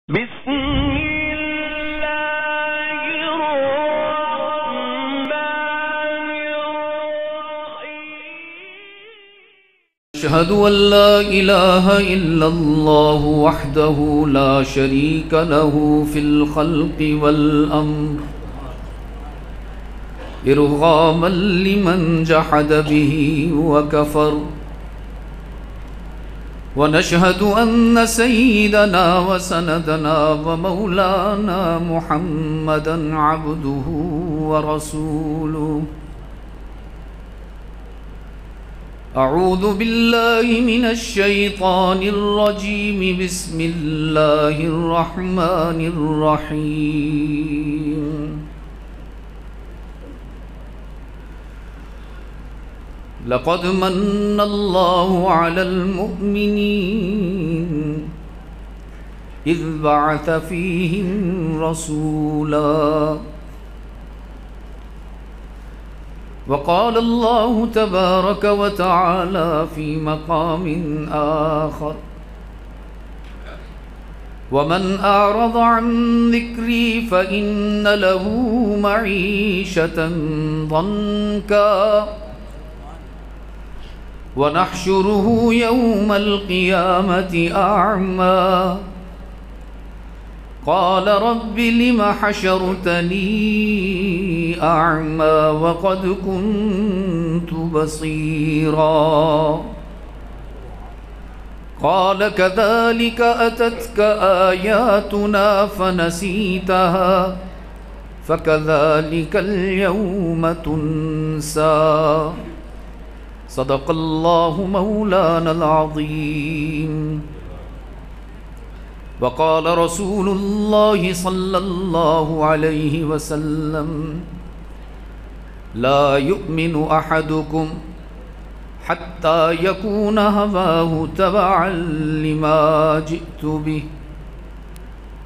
بسم الله الرحمن الرحيم أشهد أن لا إله إلا الله وحده لا شريك له في الخلق والأمر إرغاما لمن جحد به وكفر ونشهد أن سيدنا وسندنا ومولانا محمدا عبده ورسوله أعوذ بالله من الشيطان الرجيم بسم الله الرحمن الرحيم لقد من الله على المؤمنين إذ بعث فيهم رسولا وقال الله تبارك وتعالى في مقام آخر ومن أعرض عن ذكري فإن له معيشة ضنكا ونحشره يوم القيامة أعمى قال رب لم حشرتني أعمى وقد كنت بصيرا قال كذلك أتتك آياتنا فنسيتها فكذلك اليوم تنسى صدق الله مولانا العظيم وقال رسول الله صلى الله عليه وسلم لا يؤمن أحدكم حتى يكون هواه تبعا لما جئت به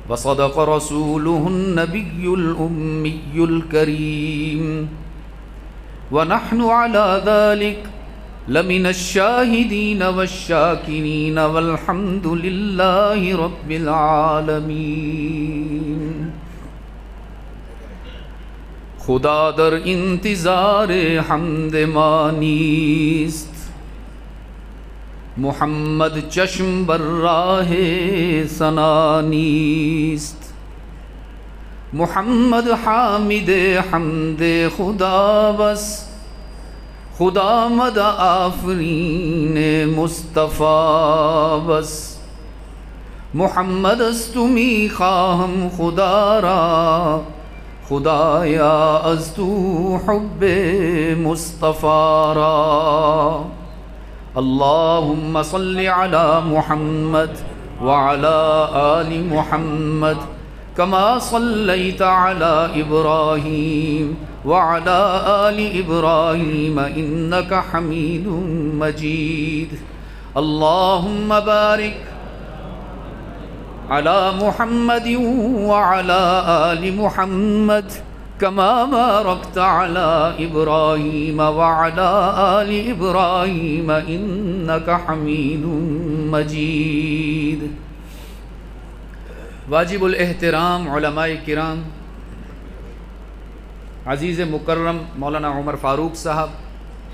وصدق رسوله النبي الأمي الكريم ونحن على ذلك لمن الشاهدين والشاكرين والحمد لله رب العالمين خدا در انتظار حمد ما نیست محمد چشم بر راه ثنا نیست محمد حامد حمد خدا بس خدا مد آفرین مصطفیٰ بس محمد است می خواهم خدا را خدایا از تو حب مصطفیٰ را اللهم صل على محمد وعلى آل محمد كما صليت على إبراهيم وعلى آل إبراهيم إنك حميد مجيد اللهم بارك على محمد وعلى آل محمد كما باركت على إبراهيم وعلى آل إبراهيم إنك حميد مجيد واجب الاحترام علماء کرام عزیز مکرم مولانا عمر فاروق صاحب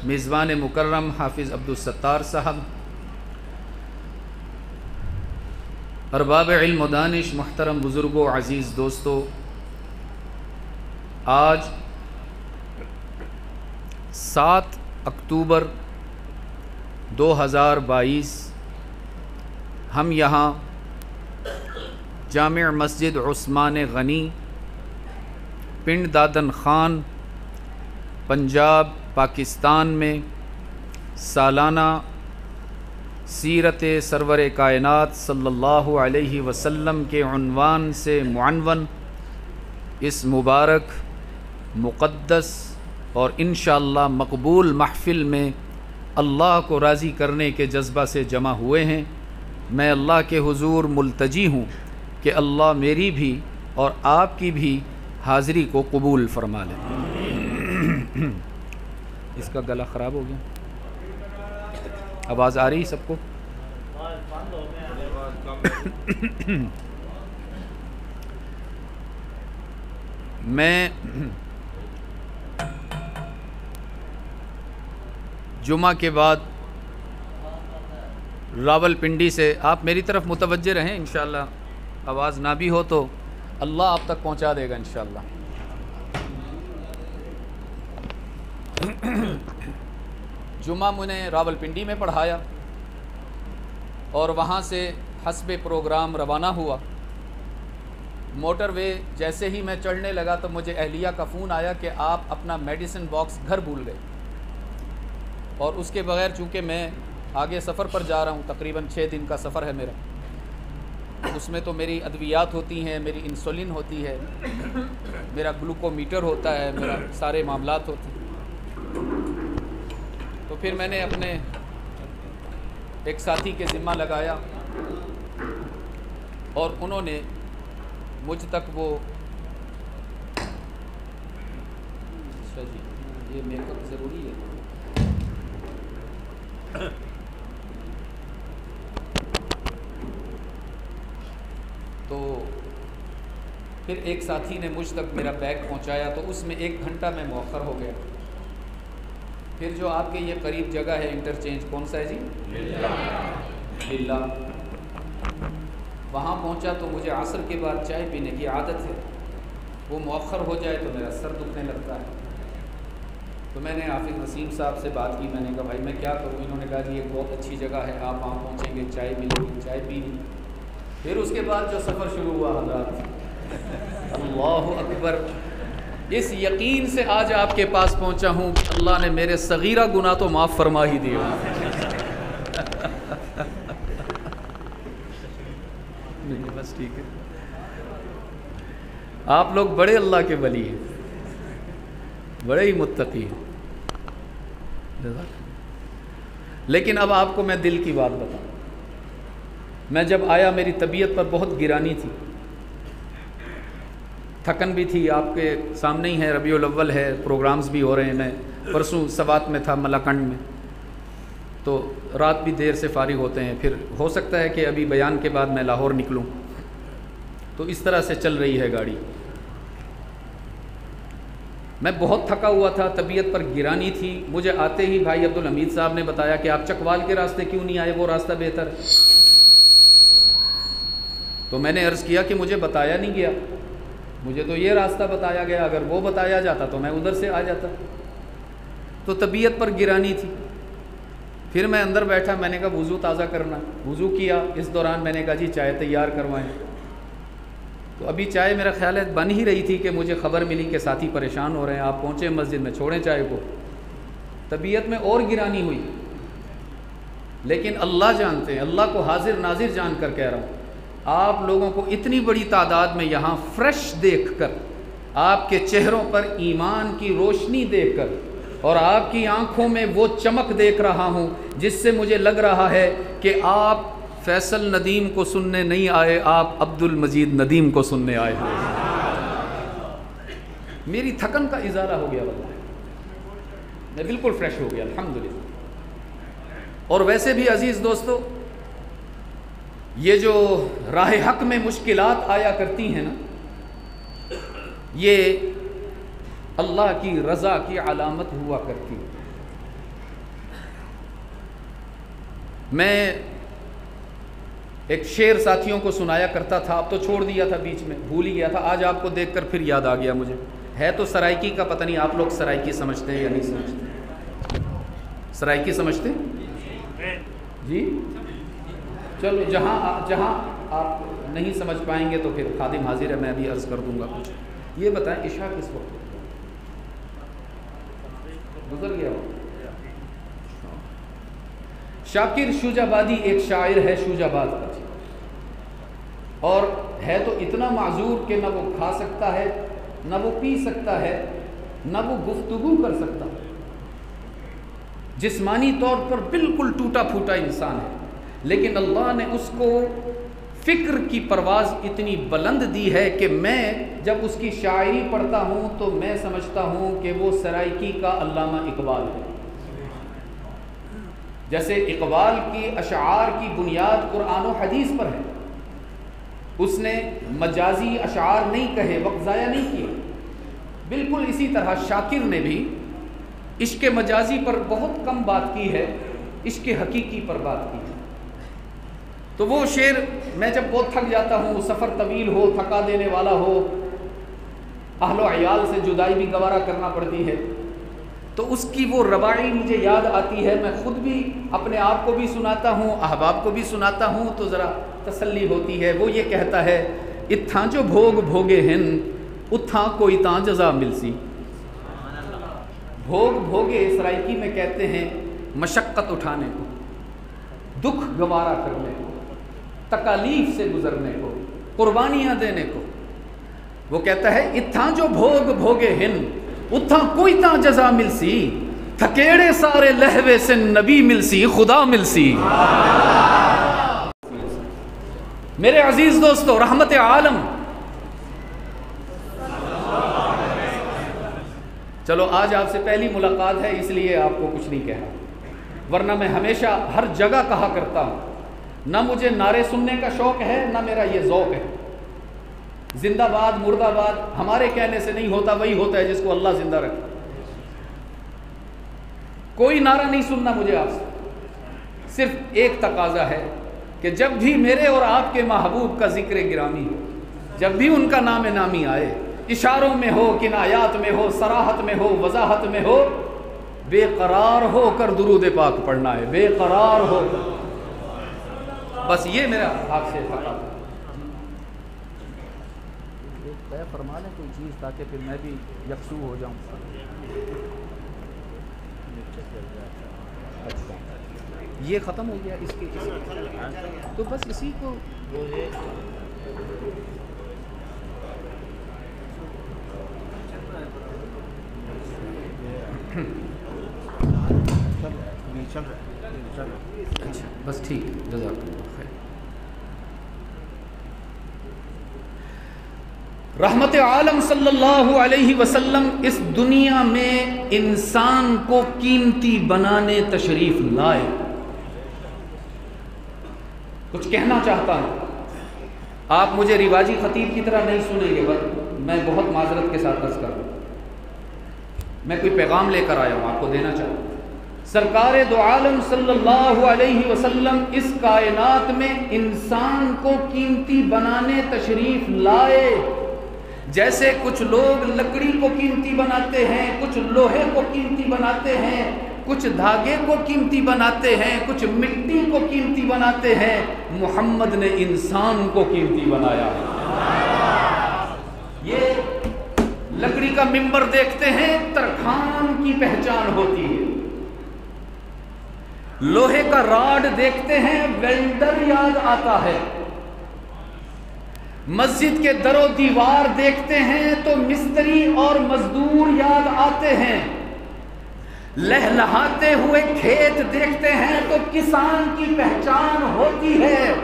میزبان مکرم حافظ عبدالستار صاحب ارباب علم و دانش محترم بزرگوں عزیز دوستو آج 7 اکتوبر 2022 ہم یہاں جامع مسجد عثمان غنی پنڈ دادن خان پنجاب پاکستان میں سالانہ سیرت سرور کائنات صلی اللہ علیہ وسلم کے عنوان سے معنون اس مبارک مقدس اور انشاءاللہ مقبول محفل میں اللہ کو راضی کرنے کے جذبہ سے جمع ہوئے ہیں. میں اللہ کے حضور ملتجی ہوں کہ اللہ میری بھی اور آپ کی بھی حاضری کو قبول فرما لے. اس کا گلا خراب ہو گیا, آواز آ رہی سب کو؟ میں جمعہ کے بعد راولپنڈی سے، آپ میری طرف متوجہ رہیں، انشاءاللہ آواز نہ بھی ہو تو اللہ آپ تک پہنچا دے گا انشاءاللہ۔ جمعہ میں نے راولپنڈی میں پڑھایا اور وہاں سے حسب پروگرام روانہ ہوا۔ موٹر وے جیسے ہی میں چڑھنے لگا تو مجھے اہلیہ کا فون آیا کہ آپ اپنا میڈیسن باکس گھر بھول گئے، اور اس کے بغیر چونکہ میں آگے سفر پر جا رہا ہوں، تقریباً 6 دن کا سفر ہے میرا، اس میں تو میری ادویات ہوتی ہیں، میری انسولین ہوتی ہے، میرا گلوکومیٹر ہوتا ہے، میرا سارے معاملات ہوتے ہیں۔ تو پھر میں نے اپنے ایک ساتھی کے ذمہ لگایا اور انہوں نے مجھ تک وہ، اچھا جی یہ میک اپ ضروری ہے، تو پھر ایک ساتھی نے مجھ تک میرا بیگ پہنچایا، تو اس میں 1 گھنٹہ میں مؤخر ہو گیا۔ پھر جو آپ کے یہ قریب جگہ ہے انٹرچینج، کون سا ہے جی؟ للہ، وہاں پہنچا تو مجھے عصر کے بعد چائے پینے کی عادت ہے، وہ مؤخر ہو جائے تو میرا سر دکھنے لگتا ہے۔ تو میں نے حافظ نسیم صاحب سے بات کی، میں نے کہا بھائی میں کیا کروں؟ انہوں نے کہا کہ یہ بہت اچھی جگہ ہے، آپ وہاں پہنچیں گے، چائے ملے گی، چائے پی لی۔ پھر اس کے بعد جو سفر شروع ہوا حضرات، اللہ اکبر، اس یقین سے آج آپ کے پاس پہنچا ہوں، اللہ نے میرے صغیرہ گناہ تو معاف فرما ہی دیے۔ بس ٹھیک ہے، آپ لوگ بڑے اللہ کے ولی ہیں، بڑے ہی متقی ہیں، لیکن اب آپ کو میں دل کی بات بتاؤں۔ میں جب آیا میری طبیعت پر بہت گرانی تھی، تھکن بھی تھی، آپ کے سامنے ہی ہے، ربیع الاول ہے، پروگرامز بھی ہو رہے ہیں، میں پرسوں سوات میں تھا، ملاکنڈ میں، تو رات بھی دیر سے فارغ ہوتے ہیں، پھر ہو سکتا ہے کہ ابھی بیان کے بعد میں لاہور نکلوں، تو اس طرح سے چل رہی ہے گاڑی۔ میں بہت تھکا ہوا تھا، طبیعت پر گرانی تھی، مجھے آتے ہی بھائی عبدالحمید صاحب نے بتایا کہ آپ چکوال کے راستے کیوں نہیں آئے، وہ راستہ بہتر ہے۔ تو میں نے عرض کیا کہ مجھے بتایا نہیں گیا، مجھے تو یہ راستہ بتایا گیا، اگر وہ بتایا جاتا تو میں ادھر سے آ جاتا۔ تو طبیعت پر گرانی تھی، پھر میں اندر بیٹھا، میں نے کہا وضو تازہ کرنا، وضو کیا، اس دوران میں نے کہا جی چائے تیار کروائیں۔ تو ابھی چائے میرا خیال ہے بن ہی رہی تھی کہ مجھے خبر ملی کہ ساتھی پریشان ہو رہے ہیں، آپ پہنچے مسجد میں، چھوڑیں چائے کو۔ طبیعت میں اور گرانی ہوئی، لیکن اللہ جانتے ہیں، اللہ کو حاضر ناظر جان کر کہہ رہا ہوں، آپ لوگوں کو اتنی بڑی تعداد میں یہاں فریش دیکھ کر، آپ کے چہروں پر ایمان کی روشنی دیکھ کر، اور آپ کی آنکھوں میں وہ چمک دیکھ رہا ہوں جس سے مجھے لگ رہا ہے کہ آپ فیصل ندیم کو سننے نہیں آئے، آپ عبد المجید ندیم کو سننے آئے ہیں۔ میری تھکن کا ازالہ ہو گیا، واللہ میں بالکل فریش ہو گیا الحمدللہ۔ اور ویسے بھی عزیز دوستو، یہ جو راہ حق میں مشکلات آیا کرتی ہیں نا، یہ اللہ کی رضا کی علامت ہوا کرتی ہے۔ میں ایک شعر ساتھیوں کو سنایا کرتا تھا، اب تو چھوڑ دیا تھا، بیچ میں بھول ہی گیا تھا، آج آپ کو دیکھ کر پھر یاد آ گیا مجھے۔ ہے تو سرائکی کا، پتہ نہیں آپ لوگ سرائکی سمجھتے ہیں یا نہیں سمجھتے؟ سرائکی سمجھتے ہیں جی؟ چلو جہاں آپ نہیں سمجھ پائیں گے تو پھر خادم حاضر ہے، میں ابھی عرض کر دوں گا کچھ۔ یہ بتائیں عشاء کس وقت گزر گیا ہو؟ شاکر شوجابادی ایک شاعر ہے شوجاباد کا، اور ہے تو اتنا معذور کہ نہ وہ کھا سکتا ہے، نہ وہ پی سکتا ہے، نہ وہ گفتگو کر سکتا ہے، جسمانی طور پر بالکل ٹوٹا پھوٹا انسان ہے، لیکن اللہ نے اس کو فکر کی پرواز اتنی بلند دی ہے کہ میں جب اس کی شاعری پڑھتا ہوں تو میں سمجھتا ہوں کہ وہ سرائکی کا علامہ اقبال ہے۔ جیسے اقبال کی اشعار کی بنیاد قرآن و حدیث پر ہے، اس نے مجازی اشعار نہیں کہے، وقت ضائع نہیں کیے، بالکل اسی طرح شاکر نے بھی عشق مجازی پر بہت کم بات کی ہے، عشق حقیقی پر بات کی ہے۔ تو وہ شعر میں جب بہت تھک جاتا ہوں، سفر طویل ہو، تھکا دینے والا ہو، اہل و عیال سے جدائی بھی گوارا کرنا پڑتی ہے، تو اس کی وہ رباعی مجھے یاد آتی ہے۔ میں خود بھی اپنے آپ کو بھی سناتا ہوں، احباب کو بھی سناتا ہوں، تو ذرا تسلی ہوتی ہے۔ وہ یہ کہتا ہے، اتھاں جو بھوگ بھوگے ہن اتھاں کوئی تاں جزا ملسی۔ بھوگ بھوگے سرائکی میں کہتے ہیں مشقت اٹھانے کو، دکھ گوارا کرنے کو، تکالیف سے گزرنے کو، قربانیاں دینے کو۔ وہ کہتا ہے اتھاں جو بھوگ بھوگے ہن اتھاں کوئی تاں جزا ملسی، تھکیڑے سارے لہوے سے نبی ملسی، خدا ملسی۔ میرے عزیز دوستو، رحمت عالم، چلو آج آپ سے پہلی ملاقات ہے اس لیے آپ کو کچھ نہیں کہا، ورنہ میں ہمیشہ ہر جگہ کہا کرتا ہوں، نہ مجھے نعرے سننے کا شوق ہے، نہ میرا یہ ذوق ہے۔ زندہ باد مردہ باد ہمارے کہنے سے نہیں ہوتا، وہی ہوتا ہے جس کو اللہ زندہ رکھے۔ کوئی نعرہ نہیں سننا مجھے آپ سے، صرف ایک تقاضا ہے کہ جب بھی میرے اور آپ کے محبوب کا ذکر گرامی ہو، جب بھی ان کا نام نامی آئے، اشاروں میں ہو، کنایات میں ہو، صراحت میں ہو، وضاحت میں ہو، بے قرار ہو کر درود پاک پڑھنا ہے، بے قرار ہو کر۔ بس یہ میرا آپ سے تقاضا ہے۔ طے فرما لیں کوئی چیز تاکہ پھر میں بھی یکسو ہو جاؤں۔ اچھا یہ ختم ہو گیا، اس کے تو بس اسی کو اچھا بس ٹھیک، جزاک اللہ خیر۔ رحمت عالم صلی اللہ علیہ وسلم اس دنیا میں انسان کو قیمتی بنانے تشریف لائے۔ کچھ کہنا چاہتا ہوں، آپ مجھے رواجی خطیب کی طرح نہیں سنیں گے، میں بہت معذرت کے ساتھ عرض کروں، میں کوئی پیغام لے کر آیا ہوں، آپ کو دینا چاہتا ہوں۔ سرکار دو عالم صلی اللہ علیہ وسلم اس کائنات میں انسان کو قیمتی بنانے تشریف لائے۔ جیسے کچھ لوگ لکڑی کو قیمتی بناتے ہیں، کچھ لوہے کو قیمتی بناتے ہیں، کچھ دھاگے کو قیمتی بناتے ہیں، کچھ مٹی کو قیمتی بناتے ہیں، محمد نے انسان کو قیمتی بنایا۔ یہ لکڑی کا ممبر دیکھتے ہیں، ترکھان کی پہچان ہوتی ہے۔ لوہے کا راڈ دیکھتے ہیں، ویلڈر یاد آتا ہے۔ مسجد کے در و دیوار دیکھتے ہیں تو مستری اور مزدور یاد آتے ہیں۔ لہلہاتے ہوئے کھیت دیکھتے ہیں تو کسان کی پہچان ہوتی ہے۔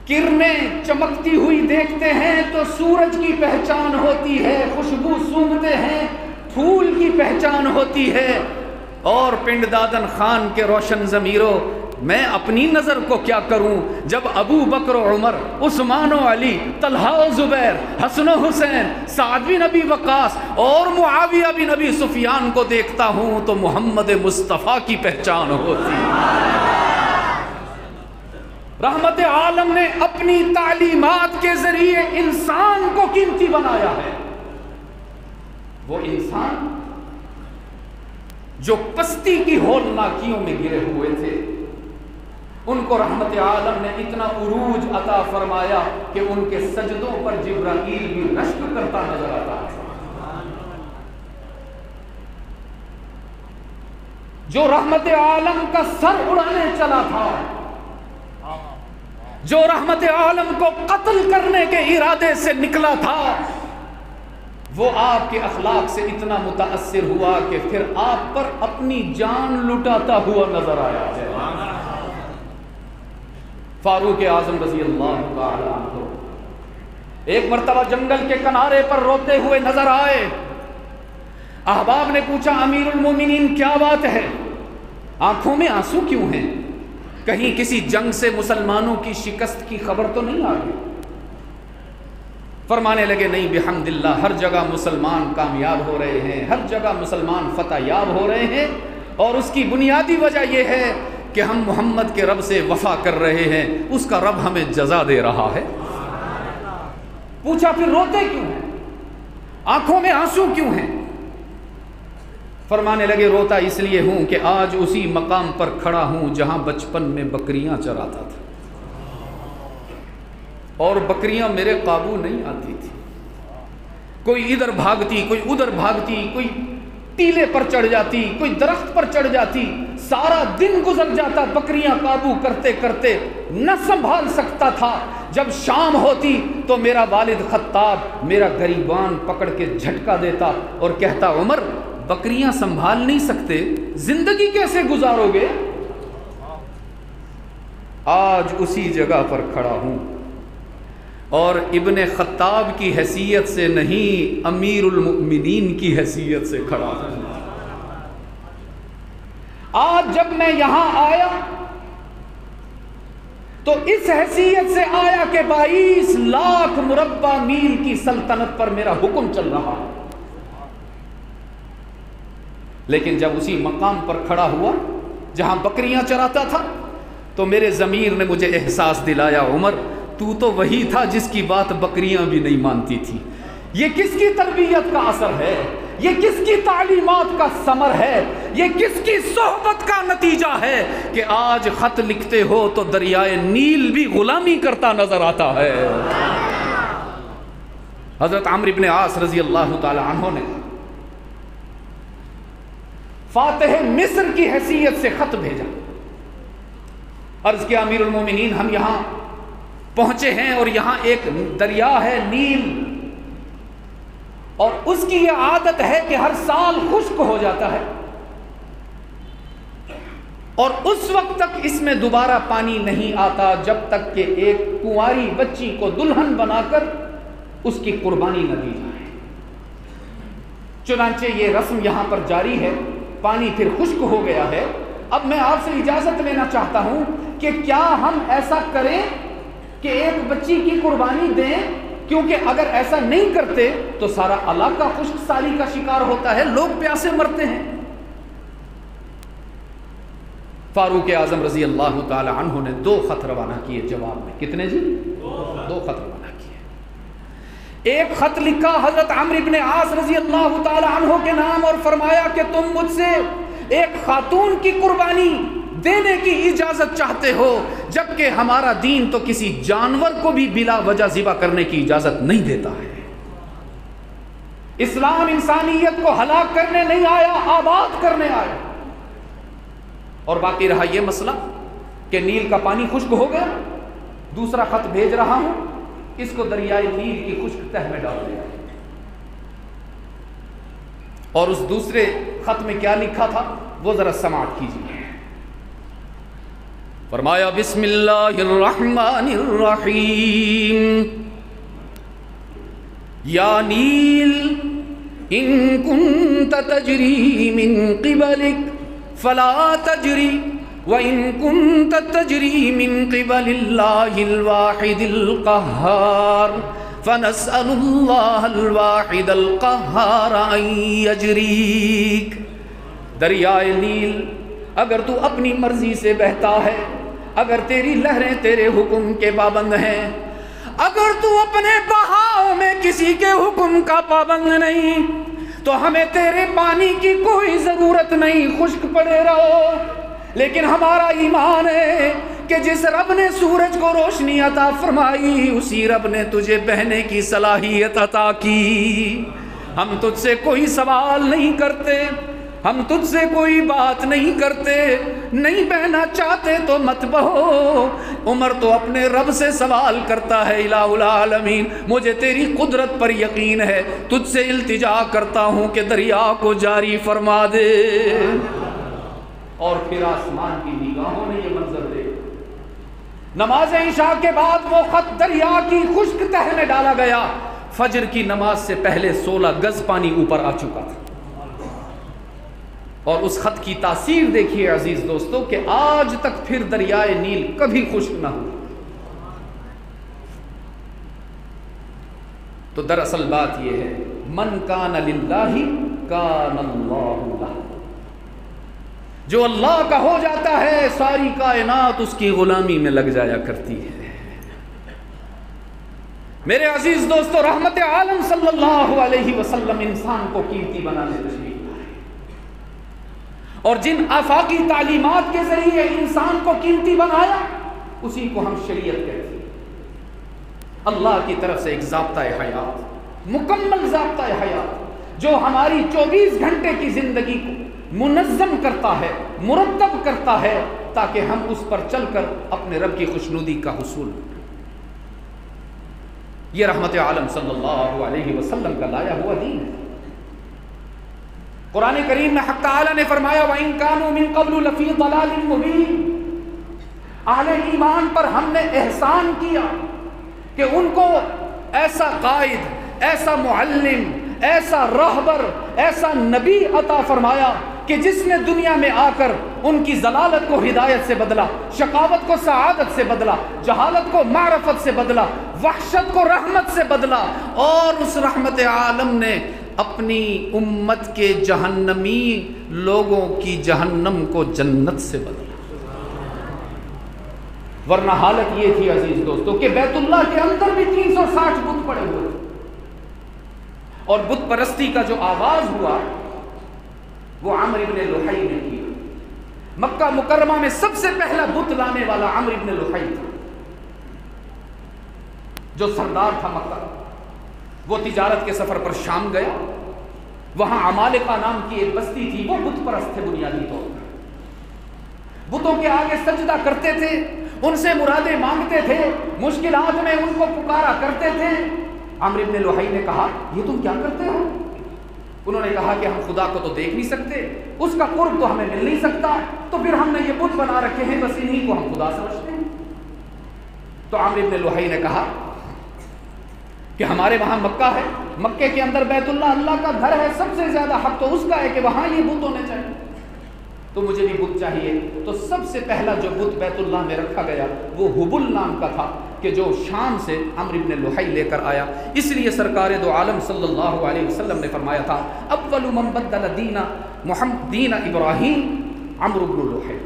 کرنیں چمکتی ہوئی دیکھتے ہیں تو سورج کی پہچان ہوتی ہے۔ خوشبو سونگھتے ہیں، پھول کی پہچان ہوتی ہے۔ اور پنڈ دادن خان کے روشن ضمیروں، میں اپنی نظر کو کیا کروں جب ابو بکر و عمر، عثمان و علی، طلحہ و زبیر، حسن و حسین، سعد بن ابی وقاص اور معاویہ بن ابی سفیان کو دیکھتا ہوں تو محمد مصطفیٰ کی پہچان ہوتی ہے۔ رحمت عالم نے اپنی تعلیمات کے ذریعے انسان کو قیمتی بنایا ہے۔ وہ انسان جو پستی کی ہولناکیوں میں گرے ہوئے تھے، ان کو رحمت عالم نے اتنا عروج عطا فرمایا کہ ان کے سجدوں پر جبرائیل بھی رشک کرتا نظر آتا ہے۔ جو رحمت عالم کا سر اڑانے چلا تھا، جو رحمت عالم کو قتل کرنے کے ارادے سے نکلا تھا، وہ آپ کے اخلاق سے اتنا متاثر ہوا کہ پھر آپ پر اپنی جان لٹاتا ہوا نظر آیا ہے۔ فاروق اعظم رضی اللہ تعالی عنہ ایک مرتبہ جنگل کے کنارے پر روتے ہوئے نظر آئے۔ احباب نے پوچھا، امیر المومنین کیا بات ہے، آنکھوں میں آنسو کیوں ہیں؟ کہیں کسی جنگ سے مسلمانوں کی شکست کی خبر تو نہیں آ گئی؟ فرمانے لگے نہیں بحمد اللہ، ہر جگہ مسلمان کامیاب ہو رہے ہیں، ہر جگہ مسلمان فتح یاب ہو رہے ہیں، اور اس کی بنیادی وجہ یہ ہے کہ ہم محمد کے رب سے وفا کر رہے ہیں، اس کا رب ہمیں جزا دے رہا ہے۔ پوچھا پھر روتے کیوں ہیں، آنکھوں میں آنسو کیوں ہیں؟ فرمانے لگے روتا اس لیے ہوں کہ آج اسی مقام پر کھڑا ہوں جہاں بچپن میں بکریاں چراتا تھا، اور بکریاں میرے قابو نہیں آتی تھی، کوئی ادھر بھاگتی، کوئی ادھر بھاگتی، کوئی ٹیلے پر چڑھ جاتی، کوئی درخت پر چڑھ جاتی، سارا دن گزر جاتا بکریاں قابو کرتے کرتے، نہ سنبھال سکتا تھا۔ جب شام ہوتی تو میرا والد خطاب میرا گریبان پکڑ کے جھٹکا دیتا اور کہتا عمر بکریاں سنبھال نہیں سکتے، زندگی کیسے گزارو گے؟ آج اسی جگہ پر کھڑا ہوں، اور ابن خطاب کی حیثیت سے نہیں، امیر المؤمنین کی حیثیت سے کھڑا ہوں۔ آج جب میں یہاں آیا تو اس حیثیت سے آیا کہ 22 لاکھ مربع میل کی سلطنت پر میرا حکم چل رہا ہے، لیکن جب اسی مقام پر کھڑا ہوا جہاں بکریاں چراتا تھا تو میرے ضمیر نے مجھے احساس دلایا عمر تو تو وہی تھا جس کی بات بکریاں بھی نہیں مانتی تھی۔ یہ کس کی تربیت کا اثر ہے، یہ کس کی تعلیمات کا ثمر ہے، یہ کس کی صحبت کا نتیجہ ہے کہ آج خط لکھتے ہو تو دریائے نیل بھی غلامی کرتا نظر آتا ہے۔ حضرت عمرو بن عاص رضی اللہ تعالی عنہ نے فاتح مصر کی حیثیت سے خط بھیجا، عرض کیا امیر المومنین ہم یہاں پہنچے ہیں اور یہاں ایک دریا ہے نیل، اور اس کی یہ عادت ہے کہ ہر سال خشک ہو جاتا ہے، اور اس وقت تک اس میں دوبارہ پانی نہیں آتا جب تک کہ ایک کنواری بچی کو دلہن بنا کر اس کی قربانی نہ دی جائے۔ چنانچہ یہ رسم یہاں پر جاری ہے، پانی پھر خشک ہو گیا ہے۔ اب میں آپ سے اجازت لینا چاہتا ہوں کہ کیا ہم ایسا کریں کہ ایک بچی کی قربانی دیں، کیونکہ اگر ایسا نہیں کرتے تو سارا علاقہ خشک سالی کا شکار ہوتا ہے، لوگ پیاسے مرتے ہیں۔ فاروق اعظم رضی اللہ تعالی عنہ نے 2 خط روانہ کیے جواب میں۔ کتنے جی؟ 2 خط روانہ کیے۔ ایک خط لکھا حضرت عمرو بن عاص رضی اللہ تعالی عنہ کے نام اور فرمایا کہ تم مجھ سے ایک خاتون کی قربانی دینے کی اجازت چاہتے ہو، جبکہ ہمارا دین تو کسی جانور کو بھی بلا وجہ ذبح کرنے کی اجازت نہیں دیتا ہے۔ اسلام انسانیت کو ہلاک کرنے نہیں آیا، آباد کرنے آیا۔ اور باقی رہا یہ مسئلہ کہ نیل کا پانی خشک ہو گیا، دوسرا خط بھیج رہا ہوں، اس کو دریائے نیل کی خشک تہ میں ڈال دیا۔ اور اس دوسرے خط میں کیا لکھا تھا وہ ذرا سماعت کیجیے۔ فرمایا بسم اللہ الرحمن الرحیم، یا نیل ان کنت تجری من قبلک فلا تجری وَإِن كُنْتَ تَجْرِي مِن قِبَلِ اللَّهِ الْوَاحِدِ الْقَهَّارِ فَنَسْأَلُ اللَّهَ الْوَاحِدَ الْقَهَّارَ أَن يَجْرِيكَ۔ دریائے نیل اگر تو اپنی مرضی سے بہتا ہے، اگر تیری لہریں تیرے حکم کے پابند ہیں، اگر تو اپنے بہاؤ میں کسی کے حکم کا پابند نہیں، تو ہمیں تیرے پانی کی کوئی ضرورت نہیں، خشک پڑے رہو۔ لیکن ہمارا ایمان ہے کہ جس رب نے سورج کو روشنی عطا فرمائی، اسی رب نے تجھے بہنے کی صلاحیت عطا کی۔ ہم تجھ سے کوئی سوال نہیں کرتے، ہم تجھ سے کوئی بات نہیں کرتے، نہیں بہنا چاہتے تو مت بہو۔ عمر تو اپنے رب سے سوال کرتا ہے، الہ العالمین مجھے تیری قدرت پر یقین ہے، تجھ سے التجا کرتا ہوں کہ دریا کو جاری فرما دے۔ اور پھر آسمان کی نگاہوں نے یہ منظر دیکھا۔ نماز عشاء کے بعد وہ خط دریا کی خشک تہ میں ڈالا گیا۔ فجر کی نماز سے پہلے 16 گز پانی اوپر آ چکا تھا، اور اس خط کی تاثیر دیکھیے عزیز دوستو کہ آج تک پھر دریائے نیل کبھی خشک نہ ہو۔ تو دراصل بات یہ ہے، من کان للہ کان اللہ لہ، جو اللہ کا ہو جاتا ہے ساری کائنات اس کی غلامی میں لگ جایا کرتی ہے۔ میرے عزیز دوستو، رحمت عالم صلی اللہ علیہ وسلم انسان کو قیمتی بنانے تشریف لائے، اور جن آفاقی تعلیمات کے ذریعے انسان کو قیمتی بنایا اسی کو ہم شریعت کہتے ہیں۔ اللہ کی طرف سے ایک ضابطۂ حیات، مکمل ضابطۂ حیات، جو ہماری 24 گھنٹے کی زندگی کو منظم کرتا ہے، مرتب کرتا ہے، تاکہ ہم اس پر چل کر اپنے رب کی خوشنودی کا حصول کریں۔ یہ رحمت عالم صلی اللہ علیہ وسلم کا لایا ہوا دین ہے۔ قرآن کریم میں حق تعالی نے فرمایا وَإِن كَانُوا مِن قَبْلُ لَفِي ضَلَالٍ مُبِينٍ، اہل ایمان پر ہم نے احسان کیا کہ ان کو ایسا قائد، ایسا معلم، ایسا رہبر، ایسا نبی عطا فرمایا کہ جس نے دنیا میں آ کر ان کی ضلالت کو ہدایت سے بدلا، شقاوت کو سعادت سے بدلا، جہالت کو معرفت سے بدلا، وحشت کو رحمت سے بدلا، اور اس رحمت عالم نے اپنی امت کے جہنمی لوگوں کی جہنم کو جنت سے بدلا۔ ورنہ حالت یہ تھی عزیز دوستو کہ بیت اللہ کے اندر بھی 360 بت پڑے ہوئے، اور بت پرستی کا جو آغاز ہوا وہ عمرو بن لحی نے کیا۔ مکہ مکرمہ میں سب سے پہلا بت لانے والا عمرو بن لحی تھا، جو سردار تھا مکہ۔ وہ تجارت کے سفر پر شام گیا، وہاں عمالقہ نام کی ایک بستی تھی، وہ بت پرست تھے بنیادی طور پر، بتوں کے آگے سجدہ کرتے تھے، ان سے مرادیں مانگتے تھے، مشکلات میں ان کو پکارا کرتے تھے۔ عمرو بن لحی نے کہا یہ تم کیا کرتے ہو؟ انہوں نے کہا کہ ہم خدا کو تو دیکھ نہیں سکتے، اس کا قرب تو ہمیں مل نہیں سکتا، تو پھر ہم نے یہ بت بنا رکھے ہیں، بس انہی کو ہم خدا سمجھتے ہیں۔ تو عمرو بن لحی نے کہا کہ ہمارے وہاں مکہ ہے، مکے کے اندر بیت اللہ اللہ کا گھر ہے، سب سے زیادہ حق تو اس کا ہے کہ وہاں یہ بت ہونے چاہیے، تو مجھے بھی بت چاہیے۔ تو سب سے پہلا جو بت بیت اللہ میں رکھا گیا وہ حبل نام کا تھا، کہ جو شام سے عمرو بن لحی لے کر آیا۔ اس لیے سرکار دو عالم صلی اللہ علیہ وسلم نے فرمایا تھا اول من بدل دین ابراہیم عمرو بن لحی،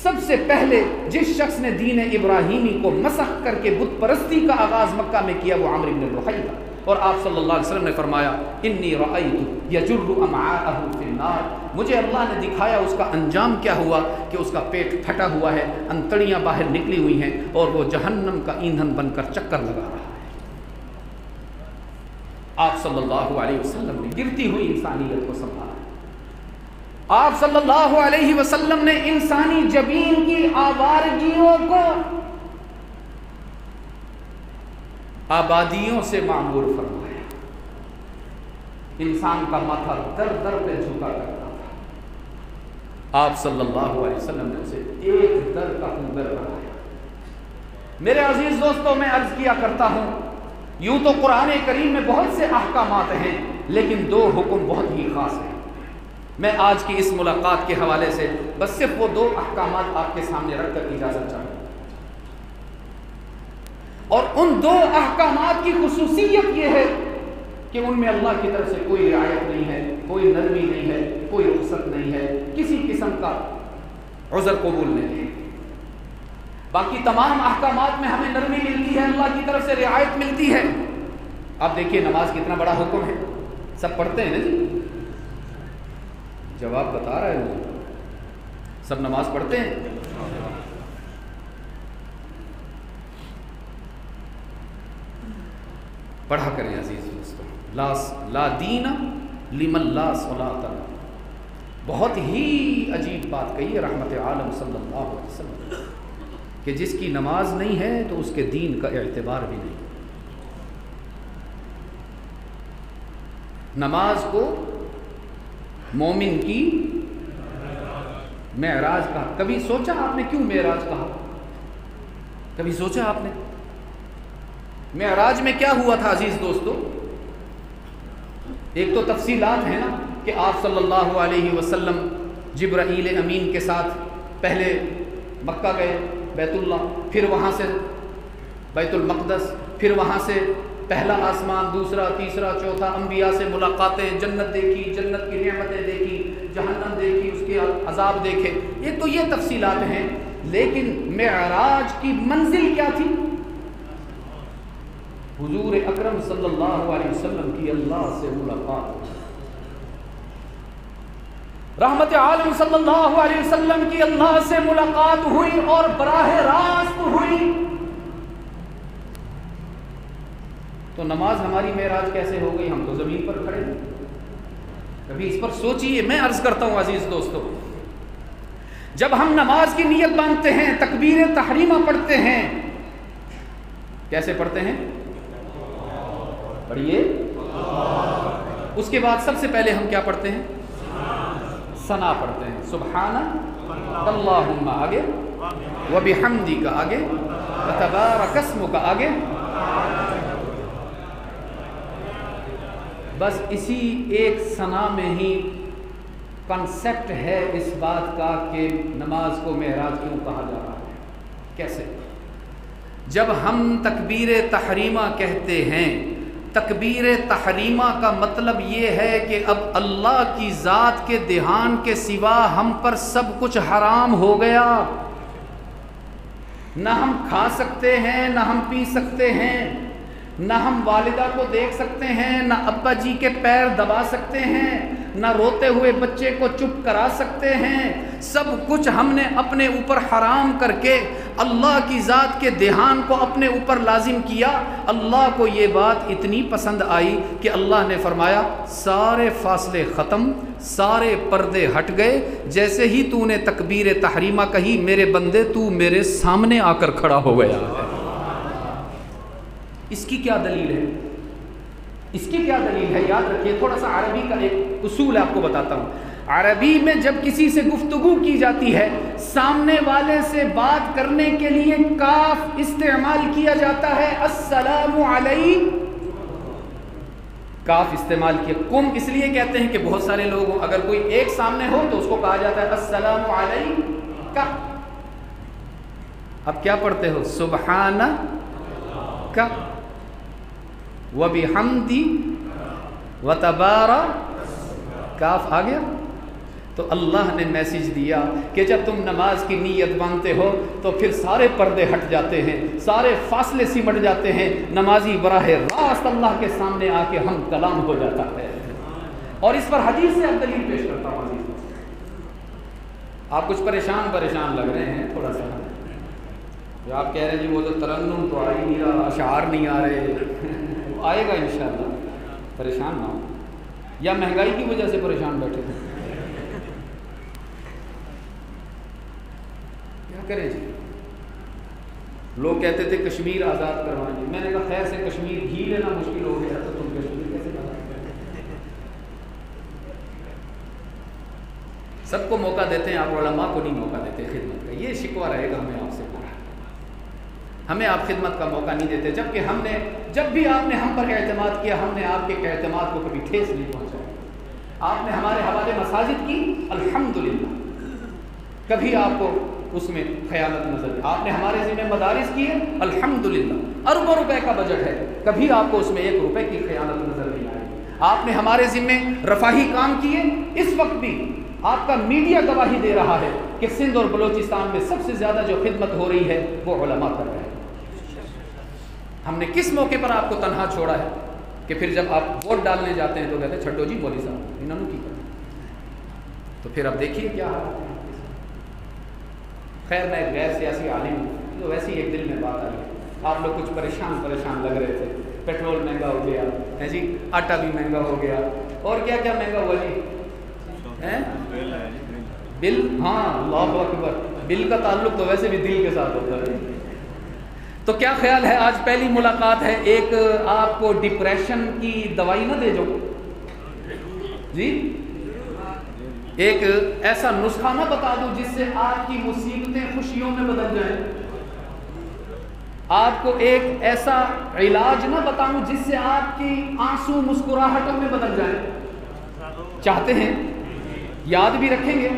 سب سے پہلے جس شخص نے دین ابراہیمی کو مسخ کر کے بت پرستی کا آغاز مکہ میں کیا وہ عمرو بن لحی تھا۔ اور آپ صلی اللہ علیہ وسلم نے فرمایا انی رأیت یجر امعاءہ فی النار، مجھے اللہ نے دکھایا اس کا انجام کیا ہوا کہ اس کا پیٹ پھٹا ہوا ہے، انتڑیاں باہر نکلی ہوئی ہیں، اور وہ جہنم کا ایندھن بن کر چکر لگا رہا ہے۔ آپ صلی اللہ علیہ وسلم نے گرتی ہوئی انسانیت کو سنبھالا، آپ صلی اللہ علیہ وسلم نے انسانی جبین کی آوارگیوں کو آبادیوں سے معمور فرمایا۔ انسان کا ماتھا در در پہ جھکا کرتا تھا، آپ صلی اللہ علیہ وسلم نے اسے ایک در کا در بنایا۔ میرے عزیز دوستوں، میں عرض کیا کرتا ہوں، یوں تو قرآن کریم میں بہت سے احکامات ہیں، لیکن دو حکم بہت ہی خاص ہیں۔ میں آج کی اس ملاقات کے حوالے سے بس صرف وہ دو احکامات آپ کے سامنے رکھ کر اجازت چاہوں، اور ان دو احکامات کی خصوصیت یہ ہے کہ ان میں اللہ کی طرف سے کوئی رعایت نہیں ہے، کوئی نرمی نہیں ہے، کوئی رخصت نہیں ہے، کسی قسم کا عذر قبول نہیں ہے۔ باقی تمام احکامات میں ہمیں نرمی ملتی ہے، اللہ کی طرف سے رعایت ملتی ہے۔ اب دیکھیے نماز کتنا بڑا حکم ہے، سب پڑھتے ہیں نا جی؟ جواب بتا رہا ہے مجھے، سب نماز پڑھتے ہیں؟ پڑھا کریں عزیز دوستو، لا دین لمن لا صلاۃ لہ۔ بہت ہی عجیب بات کہی ہے رحمت عالم صلی اللہ علیہ وسلم کہ جس کی نماز نہیں ہے تو اس کے دین کا اعتبار بھی نہیں۔ نماز کو مومن کی معراج کہا۔ کبھی سوچا آپ نے کیوں معراج کہا؟ کبھی سوچا آپ نے معراج میں کیا ہوا تھا عزیز دوستو؟ ایک تو تفصیلات ہیں نا کہ آپ صلی اللہ علیہ وسلم جبرائیل امین کے ساتھ پہلے مکہ گئے، بیت اللہ، پھر وہاں سے بیت المقدس، پھر وہاں سے پہلا آسمان، دوسرا، تیسرا، چوتھا، انبیاء سے ملاقاتیں، جنت دیکھی، جنت کی نعمتیں دیکھی، جہنم دیکھی، اس کے عذاب دیکھے. ایک تو یہ تفصیلات ہیں. لیکن معراج کی منزل کیا تھی؟ حضور اکرم صلی اللہ علیہ وسلم کی اللہ سے ملاقات. رحمت عالم صلی اللہ علیہ وسلم کی اللہ سے ملاقات ہوئی اور براہ راست ہوئی. تو نماز ہماری معراج کیسے ہو گئی؟ ہم تو زمین پر کھڑے ہیں. کبھی اس پر سوچئے. میں عرض کرتا ہوں عزیز دوستو، جب ہم نماز کی نیت باندھتے ہیں، تکبیر تحریمہ پڑھتے ہیں، کیسے پڑھتے ہیں؟ پڑھیے. اس کے بعد سب سے پہلے ہم کیا پڑھتے ہیں؟ ثنا پڑھتے ہیں. سبحان اللہم آگے، وبحمدی کا آگے، وتبارک اسمک کا آگے. بس اسی ایک ثنا میں ہی کنسیپٹ ہے اس بات کا کہ نماز کو معراج کیوں کہا جا رہا ہے. کیسے؟ جب ہم تکبیر تحریمہ کہتے ہیں، تکبیر تحریمہ کا مطلب یہ ہے کہ اب اللہ کی ذات کے دھیان کے سوا ہم پر سب کچھ حرام ہو گیا. نہ ہم کھا سکتے ہیں، نہ ہم پی سکتے ہیں، نہ ہم والدہ کو دیکھ سکتے ہیں، نہ ابا جی کے پیر دبا سکتے ہیں، نہ روتے ہوئے بچے کو چپ کرا سکتے ہیں. سب کچھ ہم نے اپنے اوپر حرام کر کے اللہ کی ذات کے دھیان کو اپنے اوپر لازم کیا. اللہ کو یہ بات اتنی پسند آئی کہ اللہ نے فرمایا سارے فاصلے ختم، سارے پردے ہٹ گئے. جیسے ہی تو نے تکبیر تحریمہ کہی، میرے بندے تو میرے سامنے آ کر کھڑا ہو گیا. اس کی کیا دلیل ہے؟ اس کی کیا دلیل ہے؟ یاد رکھیے، تھوڑا سا عربی کا ایک اصول آپ کو بتاتا ہوں. عربی میں جب کسی سے گفتگو کی جاتی ہے، سامنے والے سے بات کرنے کے لیے کاف استعمال کیا جاتا ہے. السلام علیکم، کاف استعمال کیا. کم اس لیے کہتے ہیں کہ بہت سارے لوگ ہوں، اگر کوئی ایک سامنے ہو تو اس کو کہا جاتا ہے السلام علیکم. اب کیا پڑھتے ہو؟ سبحان کا وبحمدی وتبارک، کاف آ گیا. تو اللہ نے میسج دیا کہ جب تم نماز کی نیت باندھتے ہو تو پھر سارے پردے ہٹ جاتے ہیں، سارے فاصلے سمٹ جاتے ہیں. نمازی براہ راست اللہ کے سامنے آ کے ہم کلام ہو جاتا ہے. اور اس پر حدیث سے اب دلیل پیش کرتا ہوں. آپ کچھ پریشان لگ رہے ہیں تھوڑا سا. جو آپ کہہ رہے ہیں جی وہ تو ترنم تو آ ہی نہیں رہا، اشعار نہیں آ رہے، وہ آئے گا انشاءاللہ. پریشان نہ ہو. یا مہنگائی کی وجہ سے پریشان بیٹھے تھے؟ کیا کریں جی؟ لوگ کہتے تھے کشمیر آزاد کروائیں. میں نے کہا خیر سے کشمیر ہی لینا مشکل ہو گیا تو تم کشمیر کیسے کرو؟ سب کو موقع دیتے ہیں، آپ علماء کو نہیں موقع دیتے خدمت کا. یہ شکوہ رہے گا ہمیں آپ سے پورا. ہمیں آپ خدمت کا موقع نہیں دیتے، جبکہ جب بھی آپ نے ہم پر اعتماد کیا، ہم نے آپ کے اعتماد کو کبھی ٹھیس نہیں پہنچایا. آپ نے ہمارے حوالے مساجد کی، الحمدللہ، کبھی آپ کو اس میں خیانت نظر آئی. آپ نے ہمارے ذمہ مدارس کیے، الحمدللہ، اربوں روپے کا بجٹ ہے، کبھی آپ کو اس میں 1 روپے کی خیانت نظر نہیں آئی. آپ نے ہمارے ذمہ رفاہی کام کیے. اس وقت بھی آپ کا میڈیا گواہی دے رہا ہے کہ سندھ اور بلوچستان میں سب سے زیادہ جو خدمت ہو رہی ہے وہ علماء کر رہے ہیں. ہم نے کس موقع پر آپ کو تنہا چھوڑا ہے کہ پھر جب آپ ووٹ ڈالنے جاتے ہیں تو کہتے ہیں چھٹو جی مولوی صاحب انہوں نے کی کرا. تو پھر اب دیکھیے کیا حالت ہے. خیر میں ایک غیر سیاسی عالم ہوں تو ویسے ہی ایک دل میں بات آئی. آپ لوگ کچھ پریشان لگ رہے تھے. پیٹرول مہنگا ہو گیا ہے جی، آٹا بھی مہنگا ہو گیا، اور کیا کیا مہنگا ہوا جی؟ بل. ہاں اللہ اکبر. بل کا تعلق تو ویسے بھی دل کے ساتھ ہوتا ہے. تو کیا خیال ہے، آج پہلی ملاقات ہے، ایک آپ کو ڈپریشن کی دوائی نہ دے جو جی، ایک ایسا نسخہ نہ بتا دوں جس سے آپ کی مصیبتیں خوشیوں میں بدل جائیں. آپ کو ایک ایسا علاج نہ بتاؤں جس سے آپ کی آنسو مسکراہٹوں میں بدل جائیں. چاہتے ہیں؟ یاد بھی رکھیں گے،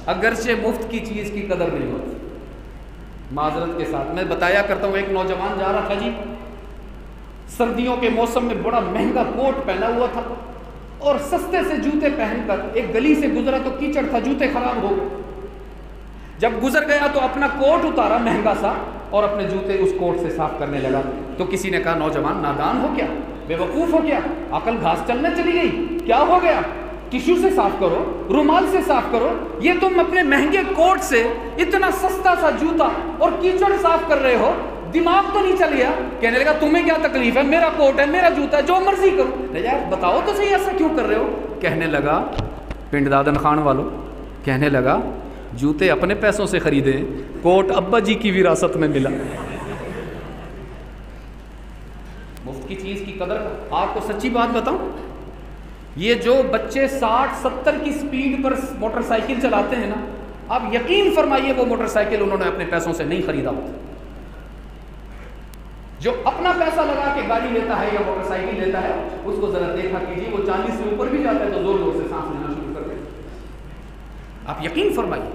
اگرچہ مفت کی چیز کی قدر نہیں ہوتی. معذرت کے ساتھ میں بتایا کرتا ہوں، ایک نوجوان جا رہا تھا جی سردیوں کے موسم میں بڑا مہنگا کوٹ پہنا ہوا تھا اور سستے سے جوتے پہن کر ایک گلی سے گزرا تو کیچڑ تھا، جوتے خراب ہو گئے۔ جب گزر گیا تو اپنا کوٹ اتارا مہنگا سا اور اپنے جوتے اس کوٹ سے صاف کرنے لگا، تو کسی نے کہا نوجوان نادان ہو کیا، بے وقوف ہو کیا، عقل گھاس چلنے چلی گئی، کیا ہو گیا؟ ٹیشو سے صاف کرو، رومال سے صاف کرو، یہ تم اپنے مہنگے کوٹ سے اتنا سستا سا جوتا اور کیچڑ صاف کر رہے ہو، دماغ تو نہیں چل گیا؟ کہنے لگا تمہیں کیا تکلیف ہے، میرا کوٹ ہے، میرا جوتا ہے، جو مرضی کرو۔ یار بتاؤ تو صحیح ایسا کیوں کر رہے ہو؟ کہنے لگا پنڈ دادن خان والوں، کہنے لگا جوتے اپنے پیسوں سے خریدے، کوٹ ابا جی کی وراثت میں ملا۔ مفت کی چیز کی قدر۔ آپ کو سچی بات بتاؤں، یہ جو بچے 60-70 کی سپیڈ پر موٹر سائیکل چلاتے ہیں نا، آپ یقین فرمائیے وہ موٹر سائیکل انہوں نے اپنے پیسوں سے نہیں خریدا ہوتا۔ جو اپنا پیسہ لگا کے گاڑی لیتا ہے یا موٹر سائیکل لیتا ہے، اس کو ذرا دیکھا کیجیے، وہ 40 سے اوپر بھی جاتا ہے تو زور زور سے سانس لینا شروع کر دیتا ہے۔ آپ یقین فرمائیے۔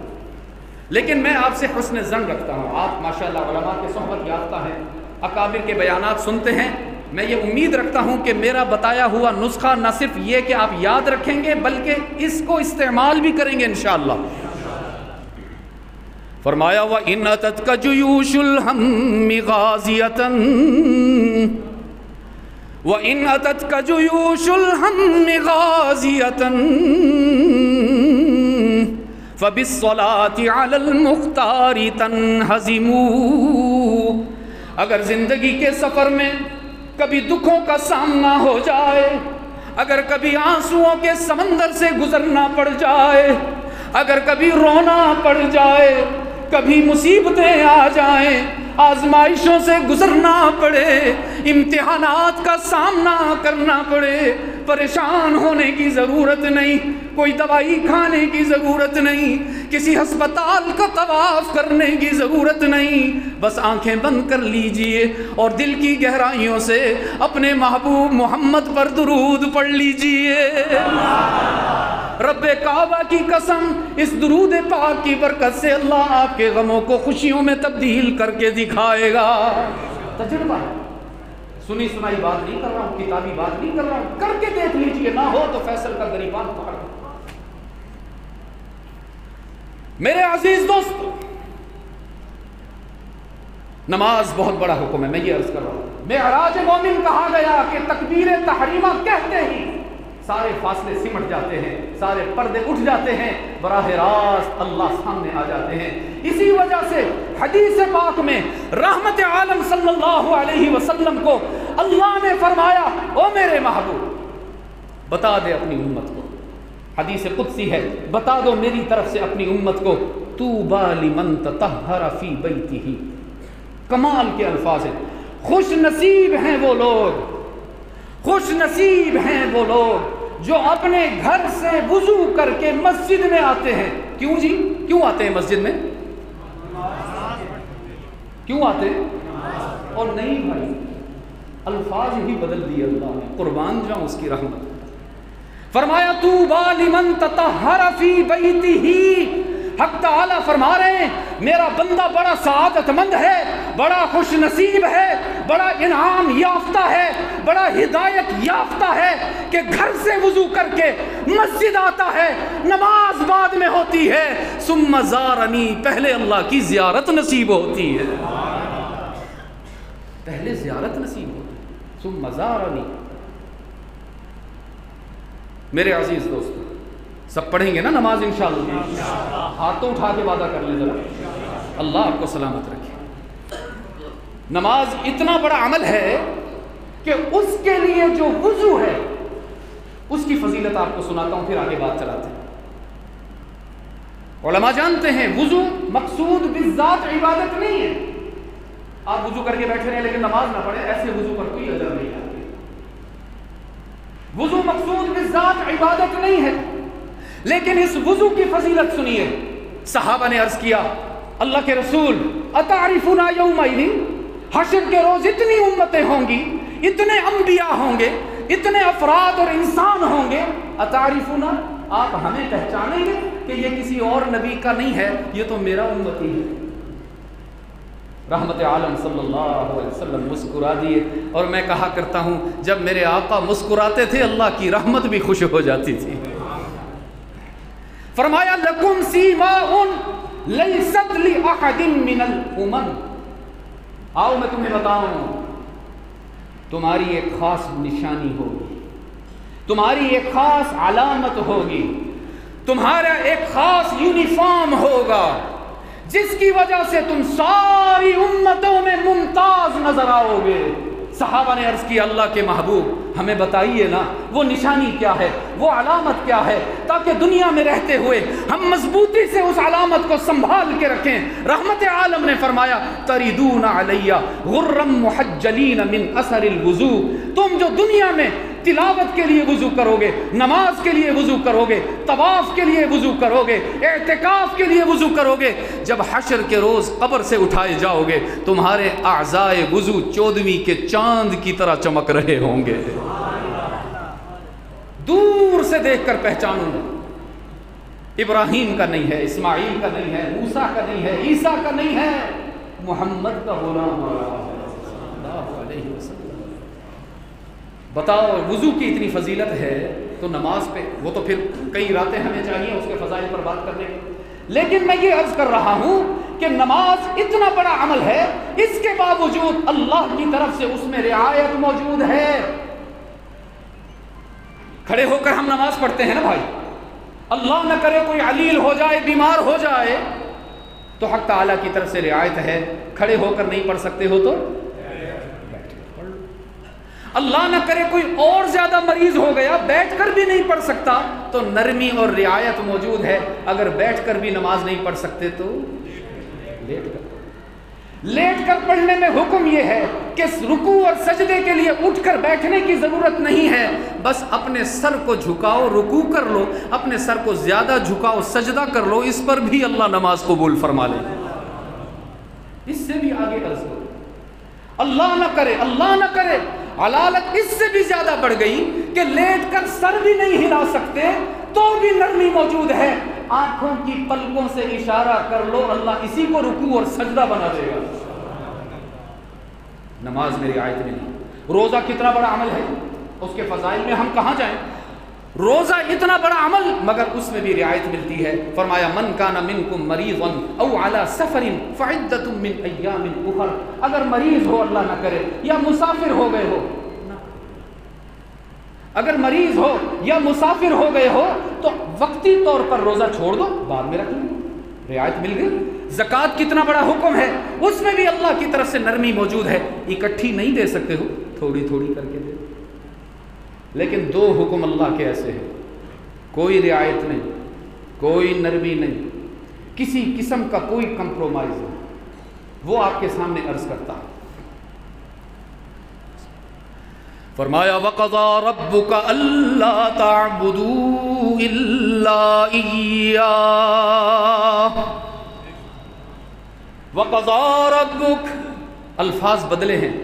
لیکن میں آپ سے حسن ظن رکھتا ہوں، آپ ماشاءاللہ علماء کے صحبت یافتہ ہیں، اکابر کے بیانات سنتے ہیں، میں یہ امید رکھتا ہوں کہ میرا بتایا ہوا نسخہ نہ صرف یہ کہ آپ یاد رکھیں گے بلکہ اس کو استعمال بھی کریں گے انشاءاللہ۔ فرمایا وَإِنْ أَتَتْكَ جُيُوشُ الْهَمِّ غَازِيَةً وَإِنْ أَتَتْكَ جُيُوشُ الْهَمِّ غَازِيَةً فَبِالصَّلَاةِ عَلَى الْمُخْتَارِ تَنْهَزِمُ۔ اگر زندگی کے سفر میں کبھی دکھوں کا سامنا ہو جائے، اگر کبھی آنسوؤں کے سمندر سے گزرنا پڑ جائے، اگر کبھی رونا پڑ جائے، کبھی مصیبتیں آ جائیں، آزمائشوں سے گزرنا پڑے، امتحانات کا سامنا کرنا پڑے، پریشان ہونے کی ضرورت نہیں، کوئی دوائی کھانے کی ضرورت نہیں، کسی ہسپتال کا طواف کرنے کی ضرورت نہیں، بس آنکھیں بند کر لیجئے اور دل کی گہرائیوں سے اپنے محبوب محمد پر درود پڑھ لیجئے۔ رب کعبہ کی قسم، اس درود پاک کی برکت سے اللہ آپ کے غموں کو خوشیوں میں تبدیل کر کے دکھائے گا۔ تجربہ ہے، سنی سنائی بات نہیں کر رہا ہوں، کتابی بات نہیں کر رہا ہوں، کر کے دیکھ لیجئے، نہ ہو تو فیصل کا گریبان پکڑ۔ میرے عزیز دوستو، نماز بہت بڑا حکم ہے، میں یہ عرض کر رہا ہوں۔ معراج مومن کہا گیا کہ تکبیر تحریمہ کہتے ہی سارے فاصلے سمٹ جاتے ہیں، سارے پردے اٹھ جاتے ہیں، براہ راست اللہ سامنے آ جاتے ہیں۔ اسی وجہ سے حدیث پاک میں رحمت عالم صلی اللہ علیہ وسلم کو اللہ نے فرمایا، او میرے محبوب بتا دے اپنی امت کو، حدیث قدسی ہے، بتا دو میری طرف سے اپنی امت کو، طوبی لمن تطہر فی بیتہ۔ کمال کے الفاظ ہیں، خوش نصیب ہیں وہ لوگ، خوش نصیب ہیں وہ لوگ جو اپنے گھر سے وضو کر کے مسجد میں آتے ہیں۔ کیوں جی؟ کیوں آتے ہیں مسجد میں؟ کیوں آتے ہیں؟ اور نہیں بھائی، الفاظ ہی بدل دیے اللہ نے، قربان جاؤں اس کی رحمت۔ فرمایا طوبی لمن تطہر فی بیتہ۔ حق تعالیٰ فرما رہے ہیں میرا بندہ بڑا سعادت مند ہے، بڑا خوش نصیب ہے، بڑا انعام یافتہ ہے، بڑا ہدایت یافتہ ہے کہ گھر سے وضو کر کے مسجد آتا ہے، نماز بعد میں ہوتی ہے، ثم زارنی، پہلے اللہ کی زیارت نصیب ہوتی ہے، پہلے زیارت نصیب ہوتی ہے، ثم زارنی۔ میرے عزیز دوستو، سب پڑھیں گے نا نماز انشاءاللہ؟ ہاتھوں اٹھا کے وعدہ کر لیں ذرا، اللہ آپ کو سلامت رکھے۔ نماز اتنا بڑا عمل ہے کہ اس کے لیے جو وضو ہے اس کی فضیلت آپ کو سناتا ہوں، پھر آگے بات چلاتے ہیں۔ علماء جانتے ہیں وضو مقصود بالذات عبادت نہیں ہے، آپ وضو کر کے بیٹھے رہیں لیکن نماز نہ پڑھیں، ایسے وضو پر کوئی اجر نہیں آتی۔ وضو مقصود بالذات عبادت نہیں ہے، لیکن اس وضو کی فضیلت سنیے۔ صحابہ نے عرض کیا اللہ کے رسول اتعرفنا یومئذ، حشر کے روز اتنی امتیں ہوں گی، اتنے انبیاء ہوں گے، اتنے افراد اور انسان ہوں گے، اتعرفنا، آپ ہمیں پہچانیں گے کہ یہ کسی اور نبی کا نہیں ہے، یہ تو میرا امتی ہے؟ رحمت عالم صلی اللہ علیہ وسلم مسکرا دیے، اور میں کہا کرتا ہوں جب میرے آقا مسکراتے تھے اللہ کی رحمت بھی خوش ہو جاتی تھی۔ فرمایا لکم سیماء لیست لأحد من الامم، آؤ میں تمہیں بتاؤں، تمہاری ایک خاص نشانی ہوگی، تمہاری ایک خاص علامت ہوگی، تمہارا ایک خاص یونیفارم ہوگا جس کی وجہ سے تم ساری امتوں میں ممتاز نظر آؤ گے۔ صحابہ نے عرض کیا اللہ کے محبوب ہمیں بتائیے نا وہ نشانی کیا ہے، وہ علامت کیا ہے، تاکہ دنیا میں رہتے ہوئے ہم مضبوطی سے اس علامت کو سنبھال کے رکھیں۔ رحمت عالم نے فرمایا تریدون علیہ غرم محجلین من اثر الوضو، تم جو دنیا میں تلاوت کے لیے وضو کرو گے، نماز کے لیے وضو کرو گے، طواف کے لیے وضو کرو گے، اعتکاف کے لیے وضو کرو گے، جب حشر کے روز قبر سے اٹھائے جاؤ گے تمہارے اعضائے وضو 14ویں کے چاند کی طرح چمک رہے ہوں گے۔ دور سے دیکھ کر پہچانوں، ابراہیم کا نہیں ہے، اسماعیل کا نہیں ہے، موسیٰ کا نہیں ہے، عیسیٰ کا نہیں ہے، محمد کا غلام صلی اللہ علیہ وسلم۔ بتاؤ وضو کی اتنی فضیلت ہے تو نماز پہ، وہ تو پھر کئی راتیں ہمیں چاہیے اس کے فضائل پر بات کرنے کی، لیکن میں یہ عرض کر رہا ہوں کہ نماز اتنا بڑا عمل ہے، اس کے باوجود اللہ کی طرف سے اس میں رعایت موجود ہے۔ کھڑے ہو کر ہم نماز پڑھتے ہیں نا بھائی، اللہ نہ کرے کوئی علیل ہو جائے، بیمار ہو جائے تو حق تعالیٰ کی طرف سے رعایت ہے، کھڑے ہو کر نہیں پڑھ سکتے ہو تو اللہ نہ کرے کوئی اور زیادہ مریض ہو گیا، بیٹھ کر بھی نہیں پڑھ سکتا تو نرمی اور رعایت موجود ہے، اگر بیٹھ کر بھی نماز نہیں پڑھ سکتے تو لیٹ کر پڑھنے میں حکم یہ ہے کہ رکوع اور سجدے کے لیے اٹھ کر بیٹھنے کی ضرورت نہیں ہے، بس اپنے سر کو جھکاؤ، رکوع کر لو، اپنے سر کو زیادہ جھکاؤ، سجدہ کر لو، اس پر بھی اللہ نماز قبول فرما لے۔ اس سے بھی آگے عرض کرو، اللہ نہ کرے علالت اس سے بھی زیادہ بڑھ گئی کہ لیٹ کر سر بھی نہیں ہلا سکتے تو بھی نرمی موجود ہے، آنکھوں کی پلکوں سے اشارہ کر لو، اللہ اسی کو رکوع اور سجدہ بنا دے گا۔ نماز میں رعایت نہیں۔ روزہ کتنا بڑا عمل ہے، اس کے فضائل میں ہم کہاں جائیں، روزہ اتنا بڑا عمل مگر اس میں بھی رعایت ملتی ہے۔ فرمایا من کان منکم مریضا او علی سفر فعدۃ من ایام اخر، اگر مریض ہو اللہ نہ کرے یا مسافر ہو گئے ہو، اگر مریض ہو یا مسافر ہو گئے ہو تو وقتی طور پر روزہ چھوڑ دو، بعد میں رکھ لو، رعایت مل گئی۔ زکوٰۃ کتنا بڑا حکم ہے، اس میں بھی اللہ کی طرف سے نرمی موجود ہے، اکٹھی نہیں دے سکتے ہو، تھوڑی تھوڑی کر کے دے، لیکن دو حکم اللہ کے ایسے ہیں، کوئی رعایت نہیں، کوئی نرمی نہیں، کسی قسم کا کوئی کمپرومائز نہیں، وہ آپ کے سامنے عرض کرتا ہے۔ فرمایا وَقَضَىٰ رَبُّكَ أَلَّا تَعْبُدُوا إِلَّا إِيَّاهُ وَقَضَىٰ رَبُّكَ، الفاظ بدلے ہیں،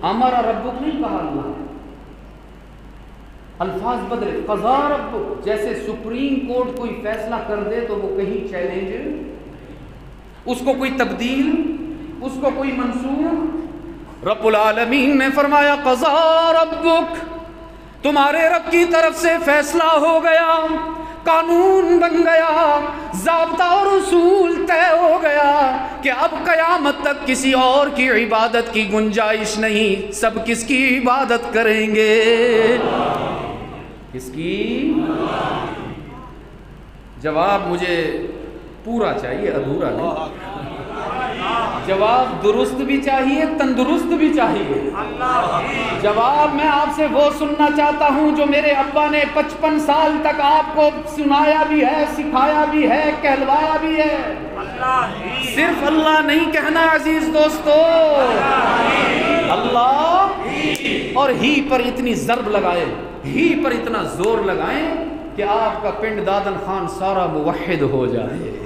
ہمارا ربک نہیں کہا اللہ نے، الفاظ بدلے، قضا ربک، جیسے سپریم کورٹ کوئی فیصلہ کر دے تو وہ کہیں چیلنج، اس کو کوئی تبدیل، اس کو کوئی منسوخ، رب العالمین نے فرمایا قضا ربک، تمہارے رب کی طرف سے فیصلہ ہو گیا، قانون بن گیا، ضابطہ اور اصول طے ہو گیا کہ اب قیامت تک کسی اور کی عبادت کی گنجائش نہیں، سب کس کی عبادت کریں گے، کس کی؟ جواب مجھے پورا چاہیے، ادھورا نہیں، جواب درست بھی چاہیے، تندرست بھی چاہیے۔ جواب میں آپ سے وہ سننا چاہتا ہوں جو میرے ابا نے 55 سال تک آپ کو سنایا بھی ہے، سکھایا بھی ہے، کہلوایا بھی ہے۔ صرف اللہ نہیں کہنا عزیز دوستو، اللہ اور ہی پر اتنی ضرب لگائے، ہی پر اتنا زور لگائیں کہ آپ کا پنڈ دادن خان سارا موحد ہو جائے،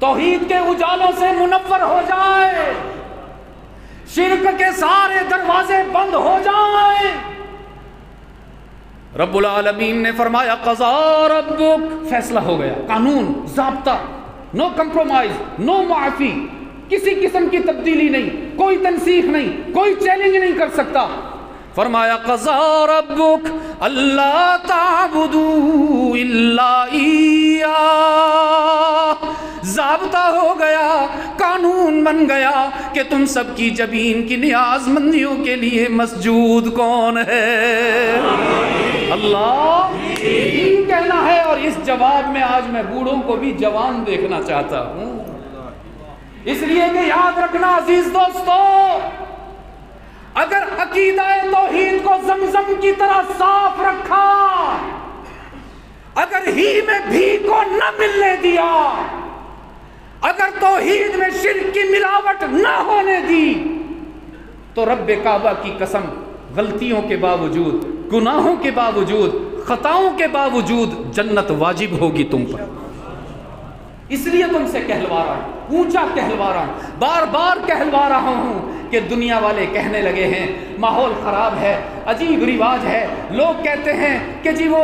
توحید کے اجالوں سے منور ہو جائے، شرک کے سارے دروازے بند ہو جائیں۔ رب العالمین نے فرمایا قضا ربک، فیصلہ ہو گیا، قانون، ضابطہ، نو کمپرومائز، نو معافی، کسی قسم کی تبدیلی نہیں، کوئی تنسیخ نہیں، کوئی چیلنج نہیں کر سکتا۔ فرمایا قضا ربک اللہ تعبدوا الا ایاہ، ضابطہ ہو گیا، قانون بن گیا کہ تم سب کی جبین کی نیاز مندیوں کے لیے مسجود کون ہے؟ اللہ ہی کہنا ہے۔ اور اس جواب میں آج میں بوڑھوں کو بھی جوان دیکھنا چاہتا ہوں، اس لیے کہ یاد رکھنا عزیز دوستو، اگر عقیدہ توحید کو زمزم کی طرح صاف رکھا، اگر ہی میں بھی کو نہ ملنے دیا، اگر توحید میں شرک کی ملاوٹ نہ ہونے دی، تو رب کعبہ کی قسم غلطیوں کے باوجود، گناہوں کے باوجود، خطاؤں کے باوجود جنت واجب ہوگی تم پر۔ اس لیے تم سے کہلوا رہا ہوں، اونچا کہلوا رہا ہوں، بار بار کہلوا رہا ہوں کہ دنیا والے کہنے لگے ہیں ماحول خراب ہے، عجیب رواج ہے، لوگ کہتے ہیں کہ جی وہ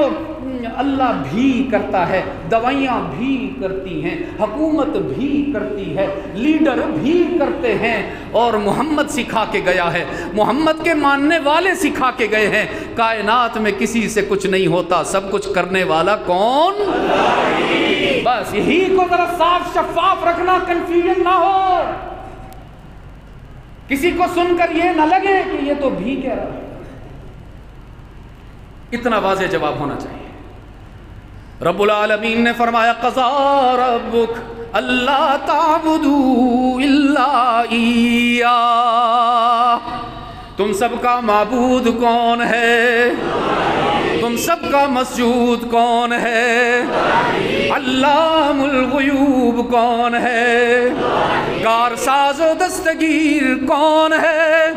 اللہ بھی کرتا ہے، دوائیاں بھی کرتی ہیں، حکومت بھی کرتی ہے، لیڈر بھی کرتے ہیں، اور محمد سکھا کے گیا ہے، محمد کے ماننے والے سکھا کے گئے ہیں، کائنات میں کسی سے کچھ نہیں ہوتا، سب کچھ کرنے والا کون؟ بس یہی کو ذرا صاف شفاف رکھنا، کنفیوژن نہ ہو، کسی کو سن کر یہ نہ لگے کہ یہ تو بھی کہہ رہا ہے۔ اتنا واضح جواب ہونا چاہیے۔ رب العالمین نے فرمایا قضا ربک اللہ تعبدوا الا ایاہ، تم سب کا معبود کون ہے؟ تم سب کا مسجود کون ہے؟ علام الغیوب کون ہے؟ کارساز و دستگیر کون ہے؟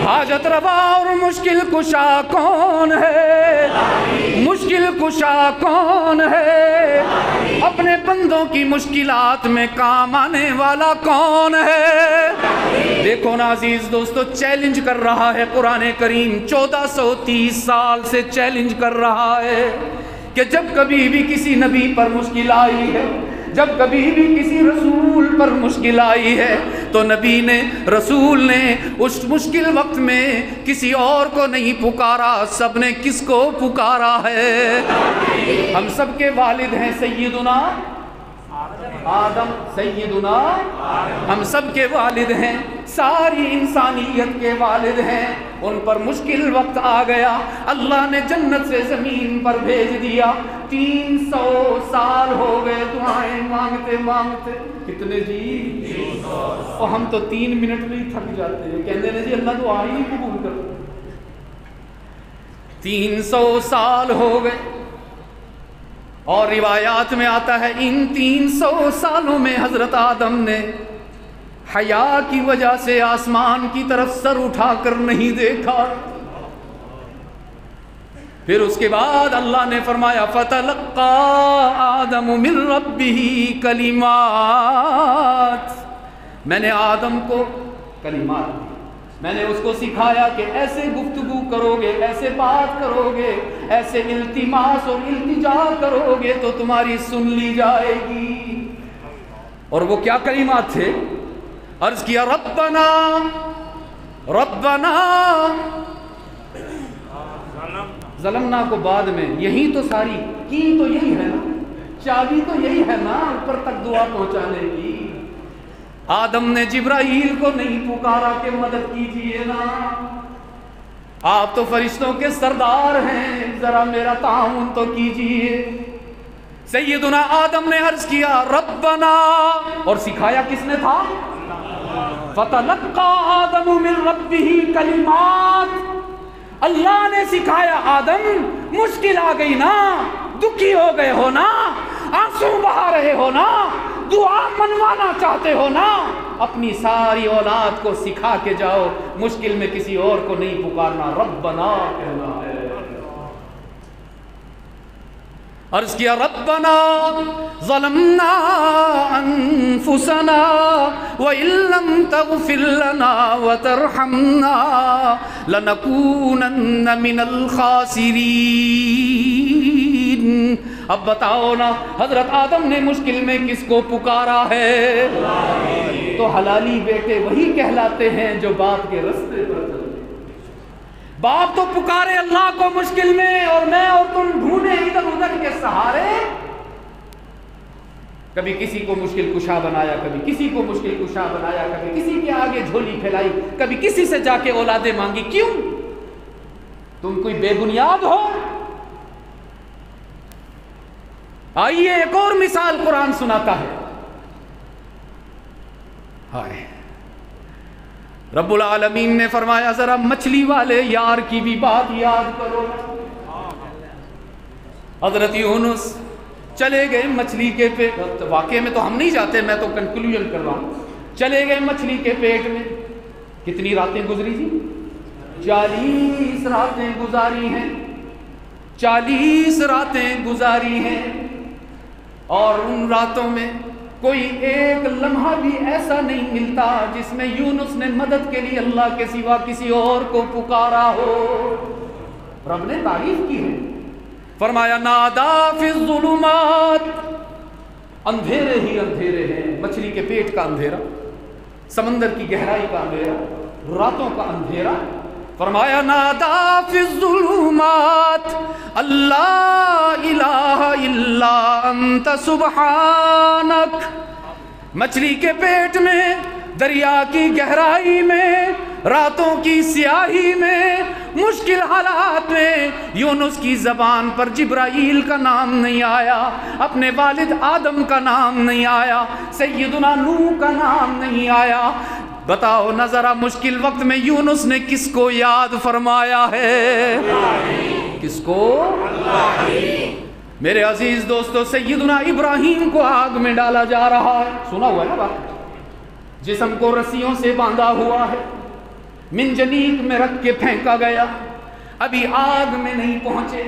حاجت روا اور مشکل کشا کون ہے؟ مشکل کشا کون ہے؟ اپنے بندوں کی مشکلات میں کام آنے والا کون ہے؟ دیکھو نا عزیز دوستو، چیلنج کر رہا ہے قرآن کریم، 1430 سال سے چیلنج کر رہا ہے کہ جب کبھی بھی کسی نبی پر مشکل آئی ہے، جب کبھی بھی کسی رسول پر مشکل آئی ہے، تو نبی نے، رسول نے اس مشکل وقت میں کسی اور کو نہیں پکارا، سب نے کس کو پکارا ہے؟ ہم سب کے والد ہیں سیدنا آدم، سیدنا ہم سب کے والد ہیں، ساری انسانیت کے والد ہیں، ان پر مشکل وقت آ گیا، اللہ نے جنت سے زمین پر بھیج دیا، 300 سال ہو گئے دعائیں مانگتے مانگتے، کتنے جی؟ 300۔ اور ہم تو 3 منٹ میں ہی تھک جاتے ہیں، کہتے ہیں جی اللہ دعا ہی قبول کر۔ 300 سال ہو گئے، اور روایات میں آتا ہے ان 300 سالوں میں حضرت آدم نے حیا کی وجہ سے آسمان کی طرف سر اٹھا کر نہیں دیکھا۔ پھر اس کے بعد اللہ نے فرمایا فَتَلَقَّى آدَمُ مِن رَبِّهِ کلمات، میں نے آدم کو کلمات دی، میں نے اس کو سکھایا کہ ایسے گفتگو کرو گے، ایسے بات کرو گے، ایسے التماس اور التجا کرو گے تو تمہاری سن لی جائے گی۔ اور وہ کیا کلمات تھے؟ عرض کیا ربنا ربنا ظلمنا کو بعد میں، یہی تو ساری کی تو یہی ہے نا، چابی تو یہی ہے نا اوپر تک دعا پہنچانے کی۔ آدم نے جبرائیل کو نہیں پکارا کہ مدد کیجئے نا، آپ تو فرشتوں کے سردار ہیں، ذرا میرا تعاون تو کیجئے۔ سیدنا آدم نے عرض کیا ربنا، اور سکھایا کس نے تھا؟ فَتَلَقَّى آدَمُ مِن رَبِّهِ کلمات، اللہ نے سکھایا آدم مشکل آ گئی نا، دکھی ہو گئے ہو نا، آنسو بہا رہے ہو نا، دعا منوانا چاہتے ہو نا، اپنی ساری اولاد کو سکھا کے جاؤ، مشکل میں کسی اور کو نہیں پکارنا، ربنا کہنا ہے۔ عرض کیا ربنا ظلمنا انفسنا وَإِن لَّمْ تَغْفِرْ لَنَا وَتَرْحَمْنَا لَنَكُونَنَّ مِنَ الْخَاسِرِينَ۔ اب بتاؤ نا حضرت آدم نے مشکل میں کس کو پکارا ہے؟ تو حلالی بیٹے وہی کہلاتے ہیں جو باپ کے رستے پر چلتے ہیں۔ باپ تو پکارے اللہ کو مشکل میں، اور میں اور تم ڈھونڈے ادھر ادھر کے سہارے۔ کبھی کسی کو مشکل کشا بنایا، کبھی کسی کو مشکل کشا بنایا، کبھی کسی کے آگے جھولی پھیلائی، کبھی کسی سے جا کے اولادیں مانگی۔ کیوں؟ تم کوئی بے بنیاد ہو؟ آئیے ایک اور مثال قرآن سناتا ہے۔ ہائے، رب العالمین نے فرمایا ذرا مچھلی والے یار کی بھی بات یاد کرو۔ حضرت یونس چلے گئے مچھلی کے پیٹ، واقعے میں تو ہم نہیں جاتے، میں تو کنکلوژن کر رہا ہوں۔ چلے گئے مچھلی کے پیٹ میں، کتنی راتیں گزری تھی؟ 40 راتیں گزاری ہیں، 40 راتیں گزاری ہیں، اور ان راتوں میں کوئی ایک لمحہ بھی ایسا نہیں ملتا جس میں یونس نے مدد کے لیے اللہ کے سوا کسی اور کو پکارا ہو۔ رب نے تعریف کی ہے، فرمایا نادا فی الظلمات، اندھیرے ہی اندھیرے ہیں، مچھلی کے پیٹ کا اندھیرا، سمندر کی گہرائی کا اندھیرا، راتوں کا اندھیرا۔ فرمایا نادا فی الظلمات اللہ الہ الا انت سبحانک، مچھلی کے پیٹ میں، دریا کی گہرائی میں، راتوں کی سیاہی میں، مشکل حالات میں یونس کی زبان پر جبرائیل کا نام نہیں آیا، اپنے والد آدم کا نام نہیں آیا، سیدنا نوح کا نام نہیں آیا۔ بتاؤ نہ ذرا مشکل وقت میں یونس نے کس کو یاد فرمایا ہے؟ کس کو؟ میرے عزیز دوستو، سیدنا ابراہیم کو آگ میں ڈالا جا رہا ہے، سنا ہوا ہے نا بات؟ جسم کو رسیوں سے باندھا ہوا ہے، منجنیق میں رکھ کے پھینکا گیا، ابھی آگ میں نہیں پہنچے،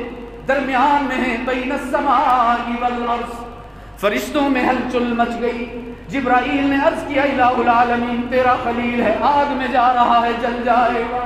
درمیان میں ہے، بین السماء والارض، فرشتوں میں ہلچل مچ گئی۔ جبرائیل نے عرض کیا الہ العالمین تیرا خلیل ہے، آگ میں جا رہا ہے، جل جائے گا،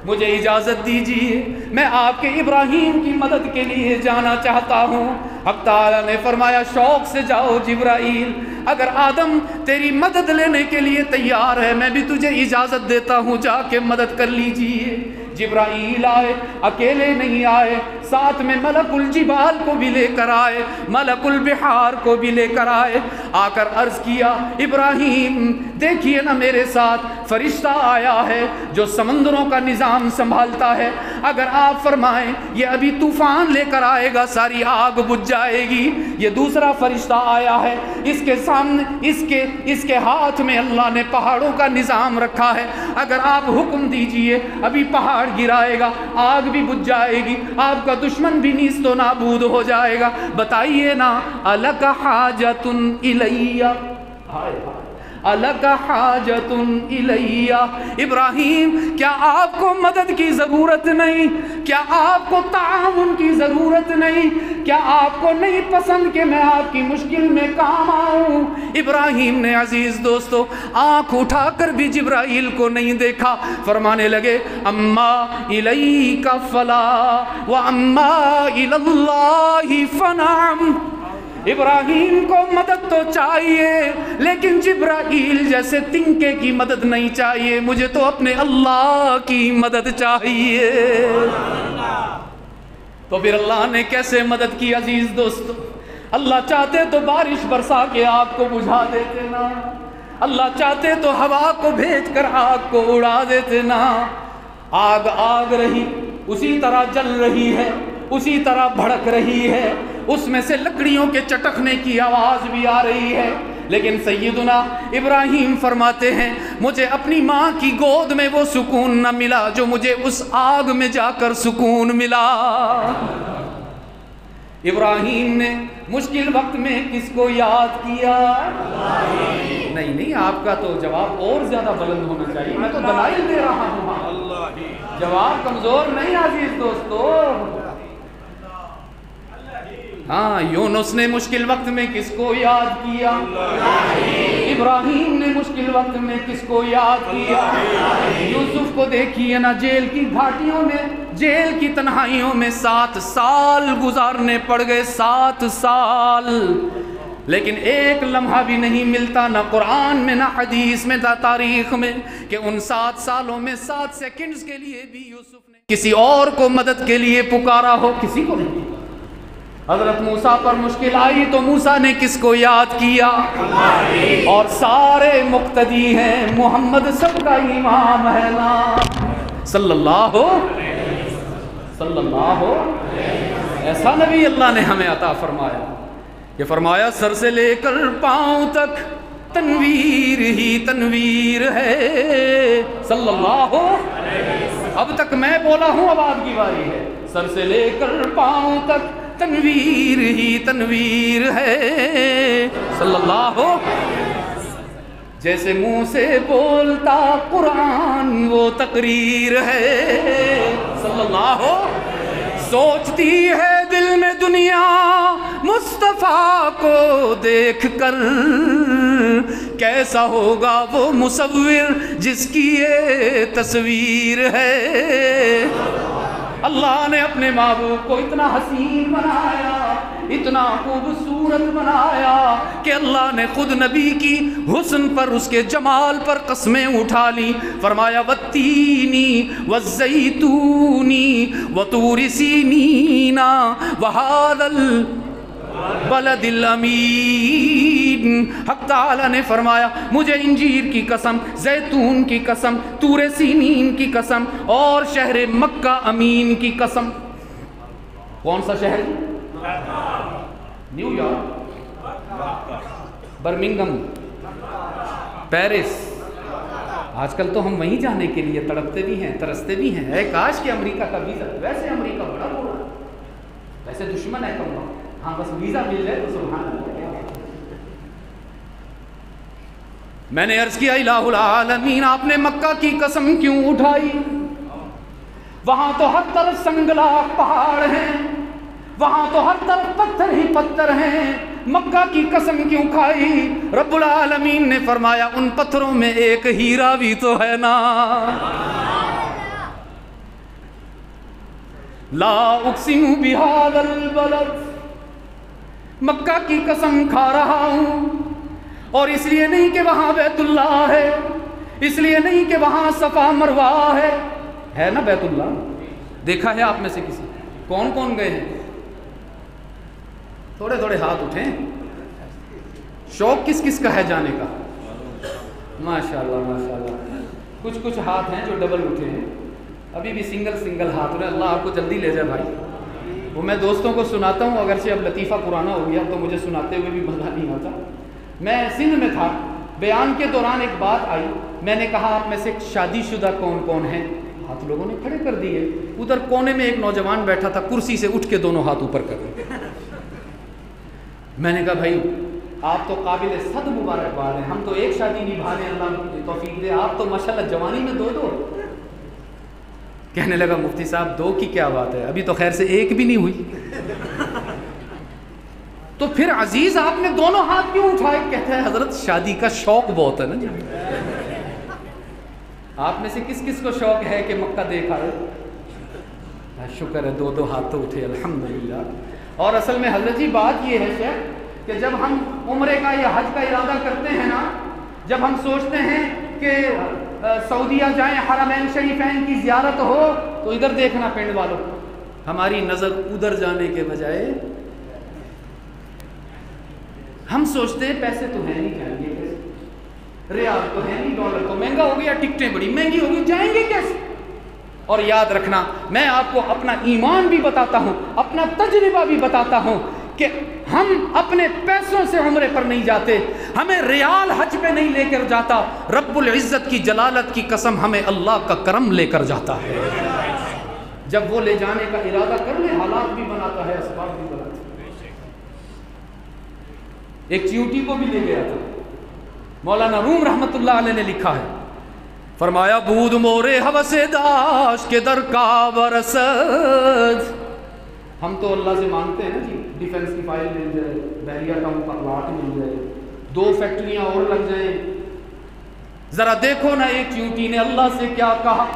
مجھے اجازت دیجیے، میں آپ کے ابراہیم کی مدد کے لیے جانا چاہتا ہوں۔ حق تعالیٰ نے فرمایا شوق سے جاؤ جبرائیل، اگر آدم تیری مدد لینے کے لیے تیار ہے میں بھی تجھے اجازت دیتا ہوں، جا کے مدد کر لیجیے۔ جبرائیل آئے، اکیلے نہیں آئے، ساتھ میں ملک الجبال کو بھی لے کر آئے، ملک البحار کو بھی لے کر آئے، آ کر عرض کیا ابراہیم دیکھیے نا میرے ساتھ فرشتہ آیا ہے جو سمندروں کا نظام سنبھالتا ہے، اگر آپ فرمائیں یہ ابھی طوفان لے کر آئے گا، ساری آگ بجھ جائے گی۔ یہ دوسرا فرشتہ آیا ہے، اس کے سامنے اس کے ہاتھ میں اللہ نے پہاڑوں کا نظام رکھا ہے، اگر آپ حکم دیجئے ابھی پہاڑ گرائے گا، آگ بھی بجھ جائے گی، آپ کا دشمن بھی نیست و نابود ہو جائے گا۔ بتائیے نا الک حاجۃ الیہ، الک حاجۃ الیہ، ابراہیم کیا آپ کو مدد کی ضرورت نہیں؟ کیا آپ کو تعاون کی ضرورت نہیں؟ کیا آپ کو نہیں پسند کہ میں آپ کی مشکل میں کام آؤں؟ ابراہیم نے عزیز دوستو آنکھ اٹھا کر بھی جبرائیل کو نہیں دیکھا، فرمانے لگے اما الیک فلا واما الی اللہ فنعم۔ ابراہیم کو مدد تو چاہیے لیکن جبرائیل جیسے تنکے کی مدد نہیں چاہیے، مجھے تو اپنے اللہ کی مدد چاہیے۔ تو پھر اللہ نے کیسے مدد کی عزیز دوستو؟ اللہ چاہتے تو بارش برسا کے آگ کو بجھا دیتے نا، اللہ چاہتے تو ہوا کو بھیج کر آگ کو اڑا دیتے نا۔ آگ رہی، اسی طرح جل رہی ہے، اسی طرح بھڑک رہی ہے، اس میں سے لکڑیوں کے چٹکنے کی آواز بھی آ رہی ہے، لیکن سیدنا ابراہیم فرماتے ہیں مجھے اپنی ماں کی گود میں وہ سکون نہ ملا جو مجھے اس آگ میں جا کر سکون ملا۔ ابراہیم نے مشکل وقت میں کس کو یاد کیا؟ نہیں آپ کا تو جواب اور زیادہ بلند ہونا چاہیے، میں تو دلائل دے رہا ہوں، جواب کمزور نہیں عزیز دوستو۔ ہاں، یونس نے مشکل وقت میں کس کو یاد کیا؟ ابراہیم نے مشکل وقت میں کس کو یاد کیا؟ یوسف کو دیکھیے نا، جیل کی گھاٹیوں میں، جیل کی تنہائیوں میں 7 سال گزارنے پڑ گئے، 7 سال لیکن ایک لمحہ بھی نہیں ملتا نہ قرآن میں نہ حدیث میں نہ تاریخ میں کہ ان 7 سالوں میں 7 سیکنڈز کے لیے بھی یوسف نے کسی اور کو مدد کے لیے پکارا ہو. کسی کو نہیں. حضرت موسیٰ پر مشکل آئی تو موسیٰ نے کس کو یاد کیا؟ اور سارے مقتدی ہیں، محمد سب کا امام ہے نا، صلی اللہ ایسا نبی اللہ نے ہمیں عطا فرمایا کہ فرمایا سر سے لے کر پاؤں تک تنویر ہی تنویر ہے، صلی اللہ. اب تک میں بولا ہوں، اب آپ کی باری ہے. سر سے لے کر پاؤں تک تنویر ہی تنویر ہے، صلی اللہ. جیسے منہ سے بولتا قرآن وہ تقریر ہے، صلی اللہ. سوچتی ہے دل میں دنیا مصطفیٰ کو دیکھ کر، کیسا ہوگا وہ مصور جس کی یہ تصویر ہے. اللہ نے اپنے محبوب کو اتنا حسین بنایا، اتنا خوبصورت بنایا کہ اللہ نے خود نبی کی حسن پر، اس کے جمال پر قسمیں اٹھا لی. فرمایا والتینی والزیتونی وطور سینین وہذا البلد الامین. حق تعالی نے فرمایا مجھے انجیر کی قسم، زیتون کی قسم، طور سینین کی قسم اور شہر مکہ امین کی قسم. کون سا شہر؟ New York, Birmingham, Paris. آج کل تو ہم وہیں جانے کے لیے تڑپتے بھی ہیں، ترستے بھی ہیں. اے کاش کہ امریکہ کا ویزا، ویسے امریکہ بڑا بڑا، ویسے دشمن ہے کم، ہاں بس ویزا مل جائے تو سبحان اللہ. میں نے عرض کیا الہ العالمین آپ نے مکہ کی قسم کیوں اٹھائی؟ وہاں تو ہر طرف سنگلاخ پہاڑ ہیں، وہاں تو ہر طرف پتھر ہی پتھر ہیں، مکہ کی قسم کیوں کھائی؟ رب العالمین نے فرمایا ان پتھروں میں ایک ہیرا بھی تو ہے نا. لا اقسم بہذا البلد، مکہ کی قسم کھا رہا ہوں. اور اس لیے نہیں کہ وہاں بیت اللہ ہے، اس لیے نہیں کہ وہاں صفا مروہ ہے نا بیت اللہ. دیکھا ہے آپ میں سے کسی؟ کون کون گئے ہیں؟ تھوڑے تھوڑے ہاتھ اٹھیں. شوق کس کس کا ہے جانے کا؟ ماشاءاللہ ماشاءاللہ. کچھ ہاتھ ہیں جو ڈبل اٹھے ہیں، ابھی بھی سنگل ہاتھ اٹھے. اللہ آپ کو جلدی لے جائے بھائی. وہ میں دوستوں کو سناتا ہوں، اگرچہ اب لطیفہ پرانا ہو گیا تو مجھے سناتے ہوئے بھی مزہ نہیں آتا. میں سندھ میں تھا، بیان کے دوران ایک بات آئی. میں نے کہا آپ میں سے شادی شدہ کون کون ہیں؟ ہاتھ لوگوں نے کھڑے کر دیے. ادھر کونے میں ایک نوجوان بیٹھا تھا، کرسی سے اٹھ کے دونوں ہاتھ اوپر کر دیے. میں نے کہا بھائی آپ تو قابل صد مبارکباد ہیں، ہم تو ایک شادی نبھا رہے ہیں، اللہ توفیق دے. آپ تو ماشاءاللہ جوانی میں دو. کہنے لگا مفتی صاحب 2 کی کیا بات ہے، ابھی تو خیر سے 1 بھی نہیں ہوئی. تو پھر عزیز آپ نے دونوں ہاتھ کیوں اٹھائے؟ کہتا ہے حضرت شادی کا شوق بہت ہے نا جی. آپ میں سے کس کس کو شوق ہے کہ مکہ دیکھا ہے؟ شکر ہے 2 ہاتھ تو اٹھے الحمدللہ. اور اصل میں حضرت جی بات یہ ہے شیخ کہ جب ہم عمرے کا یا حج کا ارادہ کرتے ہیں نا، جب ہم سوچتے ہیں کہ سعودیہ جائیں، حرمین شریفین کی زیارت ہو، تو ادھر دیکھنا پنڈ والوں، ہماری نظر ادھر جانے کے بجائے ہم سوچتے ہیں پیسے تو ہیں نہیں، جائیں گے کیسے؟ ریال تو ہے نہیں، ڈالر تو مہنگا ہو گیا، ٹکٹیں بڑی مہنگی ہو گئی، جائیں گے کیسے؟ اور یاد رکھنا، میں آپ کو اپنا ایمان بھی بتاتا ہوں، اپنا تجربہ بھی بتاتا ہوں کہ ہم اپنے پیسوں سے عمرے پر نہیں جاتے، ہمیں ریال حج پہ نہیں لے کر جاتا. رب العزت کی جلالت کی قسم ہمیں اللہ کا کرم لے کر جاتا ہے. جب وہ لے جانے کا ارادہ کر لے، حالات بھی بناتا ہے، اسباب بھی بناتا ہے. ایک چیوٹی کو بھی لے گیا تھا. مولانا روم رحمت اللہ علیہ نے لکھا ہے، فرمایا بود مورے حوث داشت کے در کا برسد. ہم تو اللہ سے مانگتے ہیں نا جی، ڈیفنس کی فائل مل جائے، بحریہ ٹاؤن کا پلاٹ مل جائے، 2 فیکٹریاں اور لگ جائیں. ذرا دیکھو نا ایک چیوٹی نے اللہ سے کیا کہا.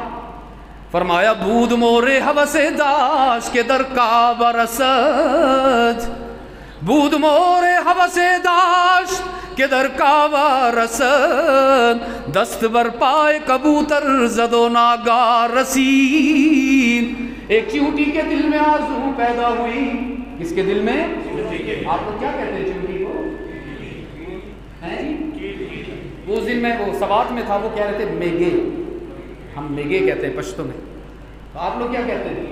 فرمایا بود مورے حوث داشت کے در کا برسد، بود مور حوث داشت کہ در کعبہ رسد، دست بر پائے کبوتر زد و ناگار رسید۔ ایک چیونٹی کے دل میں آرزو پیدا ہوئی، کس کے دل میں؟ آپ کو کیا کہتے ہیں چیونٹی کو؟ اس دن میں وہ سوات میں تھا، وہ کہہ رہے تھے میگے، ہم میگے کہتے ہیں پشتو میں، تو آپ لوگ کیا کہتے ہیں؟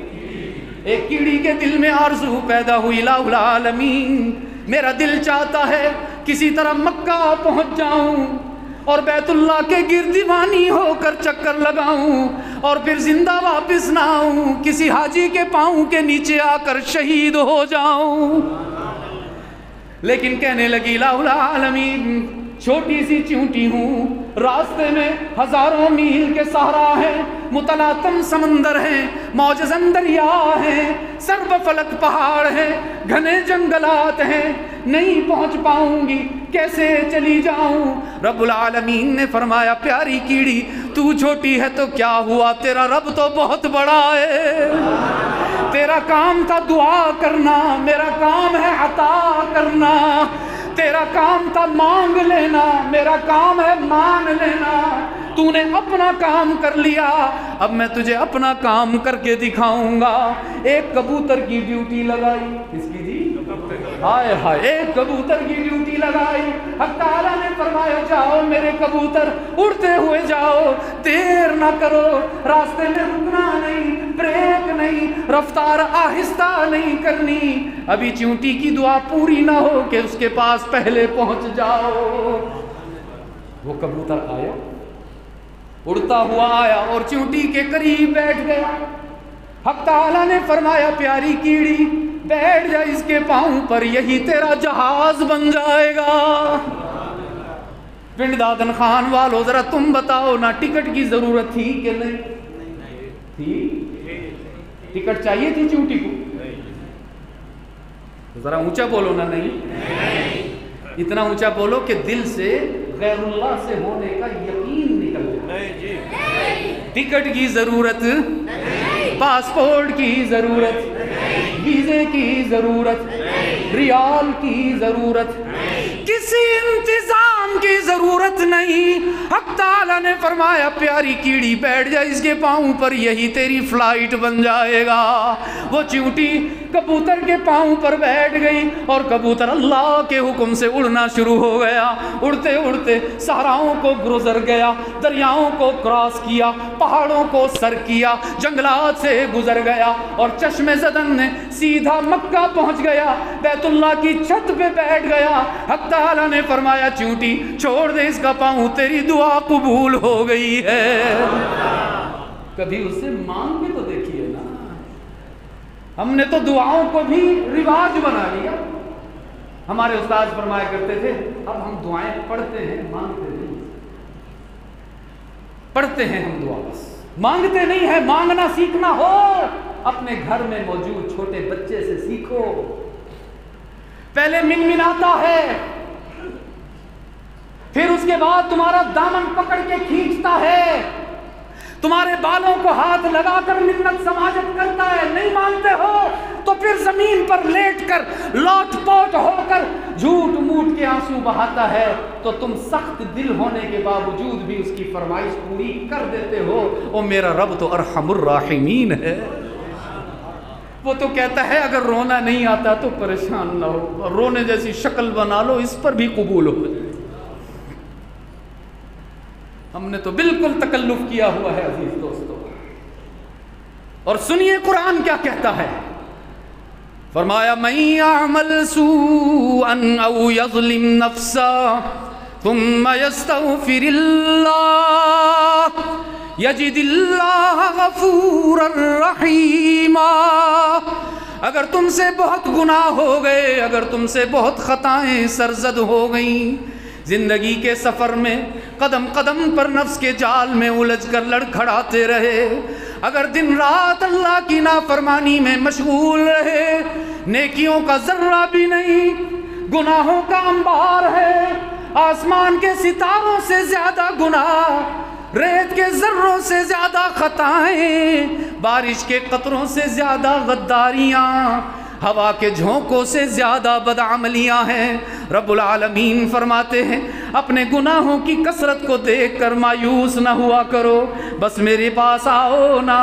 ایک کیڑی کے دل میں آرزو پیدا ہوئی، الہ العالمین میرا دل چاہتا ہے کسی طرح مکہ پہنچ جاؤں اور بیت اللہ کے گرد دیوانی ہو کر چکر لگاؤں اور پھر زندہ واپس نہ آؤں، کسی حاجی کے پاؤں کے نیچے آ کر شہید ہو جاؤں۔ لیکن کہنے لگی الہ العالمین چھوٹی سی چیونٹی ہوں، راستے میں ہزاروں میل کے صحرا ہیں، متلاطم سمندر ہیں، موجزن دریا ہیں، سرب فلک پہاڑ ہیں، گھنے جنگلات ہیں، نہیں پہنچ پاؤں گی، کیسے چلی جاؤں؟ رب العالمین نے فرمایا پیاری کیڑی تو چھوٹی ہے تو کیا ہوا، تیرا رب تو بہت بڑا ہے، تیرا کام تھا دعا کرنا، میرا کام ہے عطا کرنا، تیرا کام تھا مانگ لینا، میرا کام ہے مان لینا، تو نے اپنا کام کر لیا، اب میں تجھے اپنا کام کر کے دکھاؤں گا۔ ایک کبوتر کی ڈیوٹی لگائی، کس کی جی؟ ہائے ہائے، ایک کبوتر کی ڈیوٹی لگائی، حق تعالیٰ نے فرمایا جاؤ میرے کبوتر اڑتے ہوئے جاؤ، دیر نہ کرو، راستے میں رکنا نہیں، بریک نہیں، رفتار آہستہ نہیں کرنی، ابھی چیونٹی کی دعا پوری نہ ہو کہ اس کے پاس پہلے پہنچ جاؤ۔ وہ کبوتر آیا، اڑتا ہوا آیا اور چیونٹی کے قریب بیٹھ گیا۔ حق تعالیٰ نے فرمایا پیاری کیڑی بیٹھ جا اس کے پاؤں پر، یہی تیرا جہاز بن جائے گا۔ پنڈ دادن خان والو ذرا تم بتاؤ نا، ٹکٹ کی ضرورت تھی کہ نہیں تھی؟ ٹکٹ چاہیے تھی چیونٹی کو؟ ذرا اونچا بولو نا، نہیں، اتنا اونچا بولو کہ دل سے غیر اللہ سے ہونے کا یقین نکل جائے۔ ٹکٹ کی ضرورت، پاسپورٹ کی ضرورت، ویزے کی ضرورت، ریال کی ضرورت، کسی انتظام کی ضرورت نہیں۔ حق تعالیٰ نے فرمایا پیاری کیڑی بیٹھ جا اس کے پاؤں پر، یہی تیری فلائٹ بن جائے گا۔ وہ چیونٹی کبوتر کے پاؤں پر بیٹھ گئی اور کبوتر اللہ کے حکم سے اڑنا شروع ہو گیا۔ اڑتے اڑتے صحراؤں کو گزر گیا، دریاؤں کو کراس کیا، پہاڑوں کو سر کیا، جنگلات سے گزر گیا اور چشم زدن نے سیدھا مکہ پہنچ گیا، بیت اللہ کی چھت پہ بیٹھ گیا۔ حق تعالیٰ نے فرمایا چیونٹی چھوڑ دے اس کا پاؤں، تیری دعا قبول ہو گئی ہے۔ کبھی اس سے مانگ کے تو دیکھیے نا، ہم نے تو دعاؤں کو بھی رواج بنا لیا۔ ہمارے استاد فرمایا کرتے تھے اب ہم دعائیں پڑھتے ہیں، مانگتے نہیں، پڑھتے ہیں ہم دعا بس، مانگتے نہیں ہے۔ مانگنا سیکھنا ہو اپنے گھر میں موجود چھوٹے بچے سے سیکھو، پہلے منمناتا ہے، پھر اس کے بعد تمہارا دامن پکڑ کے کھینچتا ہے، تمہارے بالوں کو ہاتھ لگا کر منت سماجت کرتا ہے۔ نہیں مانتے ہو تو پھر زمین پر لیٹ کر لوٹ پوٹ ہو کر جھوٹ موٹ کے آنسو بہاتا ہے، تو تم سخت دل ہونے کے باوجود بھی اس کی فرمائش پوری کر دیتے ہو۔ او میرا رب تو ارحم الراحمین ہے، وہ تو کہتا ہے اگر رونا نہیں آتا تو پریشان نہ ہو، رونے جیسی شکل بنا لو، اس پر بھی قبول ہو جائے۔ ہم نے تو بالکل تکلف کیا ہوا ہے عزیز دوستو۔ اور سنیے قرآن کیا کہتا ہے، فرمایا من یعمل سوءا او یظلم نفسا ثم یستغفر اللہ یجد اللہ غفورا رحیما۔ اگر تم سے بہت گناہ ہو گئے، اگر تم سے بہت خطائیں سرزد ہو گئیں، زندگی کے سفر میں قدم قدم پر نفس کے جال میں الجھ کر لڑکھڑاتے رہے، اگر دن رات اللہ کی نافرمانی میں مشغول رہے، نیکیوں کا ذرہ بھی نہیں، گناہوں کا انبار ہے، آسمان کے ستاروں سے زیادہ گناہ، ریت کے ذروں سے زیادہ خطائیں، بارش کے قطروں سے زیادہ غداریاں، ہوا کے جھونکوں سے زیادہ بدعملیاں ہیں۔ رب العالمین فرماتے ہیں اپنے گناہوں کی کثرت کو دیکھ کر مایوس نہ ہوا کرو، بس میرے پاس آؤ نا،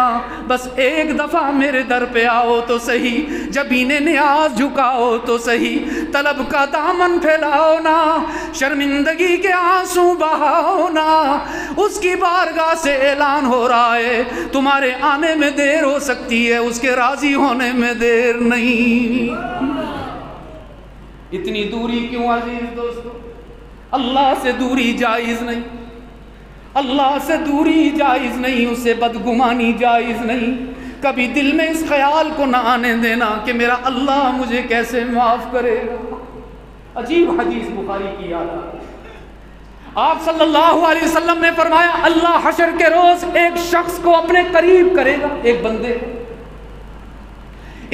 بس ایک دفعہ میرے در پہ آؤ تو صحیح، جبین نیاز جھکاؤ تو صحیح، طلب کا دامن پھیلاؤ نا، شرمندگی کے آنسو بہاؤ نا۔ اس کی بارگاہ سے اعلان ہو رہا ہے تمہارے آنے میں دیر ہو سکتی ہے، اس کے راضی ہونے میں دیر نہیں۔ اتنی دوری کیوں عزیز دوستو؟ اللہ سے دوری جائز نہیں، اللہ سے دوری جائز نہیں، اسے بدگمانی جائز نہیں۔ کبھی دل میں اس خیال کو نہ آنے دینا کہ میرا اللہ مجھے کیسے معاف کرے گا۔ عجیب حدیث بخاری کی یاد آئی، آپ صلی اللہ علیہ وسلم نے فرمایا اللہ حشر کے روز ایک شخص کو اپنے قریب کرے گا، ایک بندے کو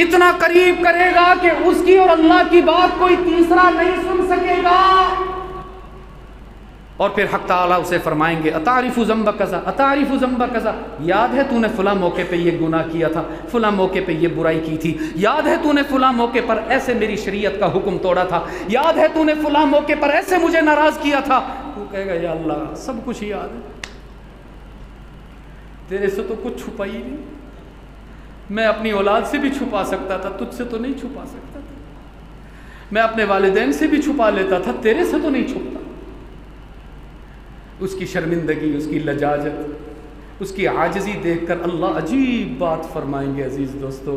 اتنا قریب کرے گا کہ اس کی اور اللہ کی بات کوئی تیسرا نہیں سن سکے گا، اور پھر حق تعالیٰ اسے فرمائیں گے اتعرف ذنب کذا، اتعرف ذنب کذا، یاد ہے تو نے فلاں موقع پہ یہ گناہ کیا تھا، فلاں موقع پہ یہ برائی کی تھی، یاد ہے تو نے فلاں موقع پر ایسے میری شریعت کا حکم توڑا تھا، یاد ہے تو نے فلاں موقع پر ایسے مجھے ناراض کیا تھا۔ تو کہے گا یا اللہ سب کچھ یاد ہے، تیرے سے تو کچھ چھپا ہی نہیں، میں اپنی اولاد سے بھی چھپا سکتا تھا، تجھ سے تو نہیں چھپا سکتا تھا، میں اپنے والدین سے بھی چھپا لیتا تھا، تیرے سے تو نہیں چھپتا۔ اس کی شرمندگی، اس کی لجاجت، اس کی عاجزی دیکھ کر اللہ عجیب بات فرمائیں گے عزیز دوستو،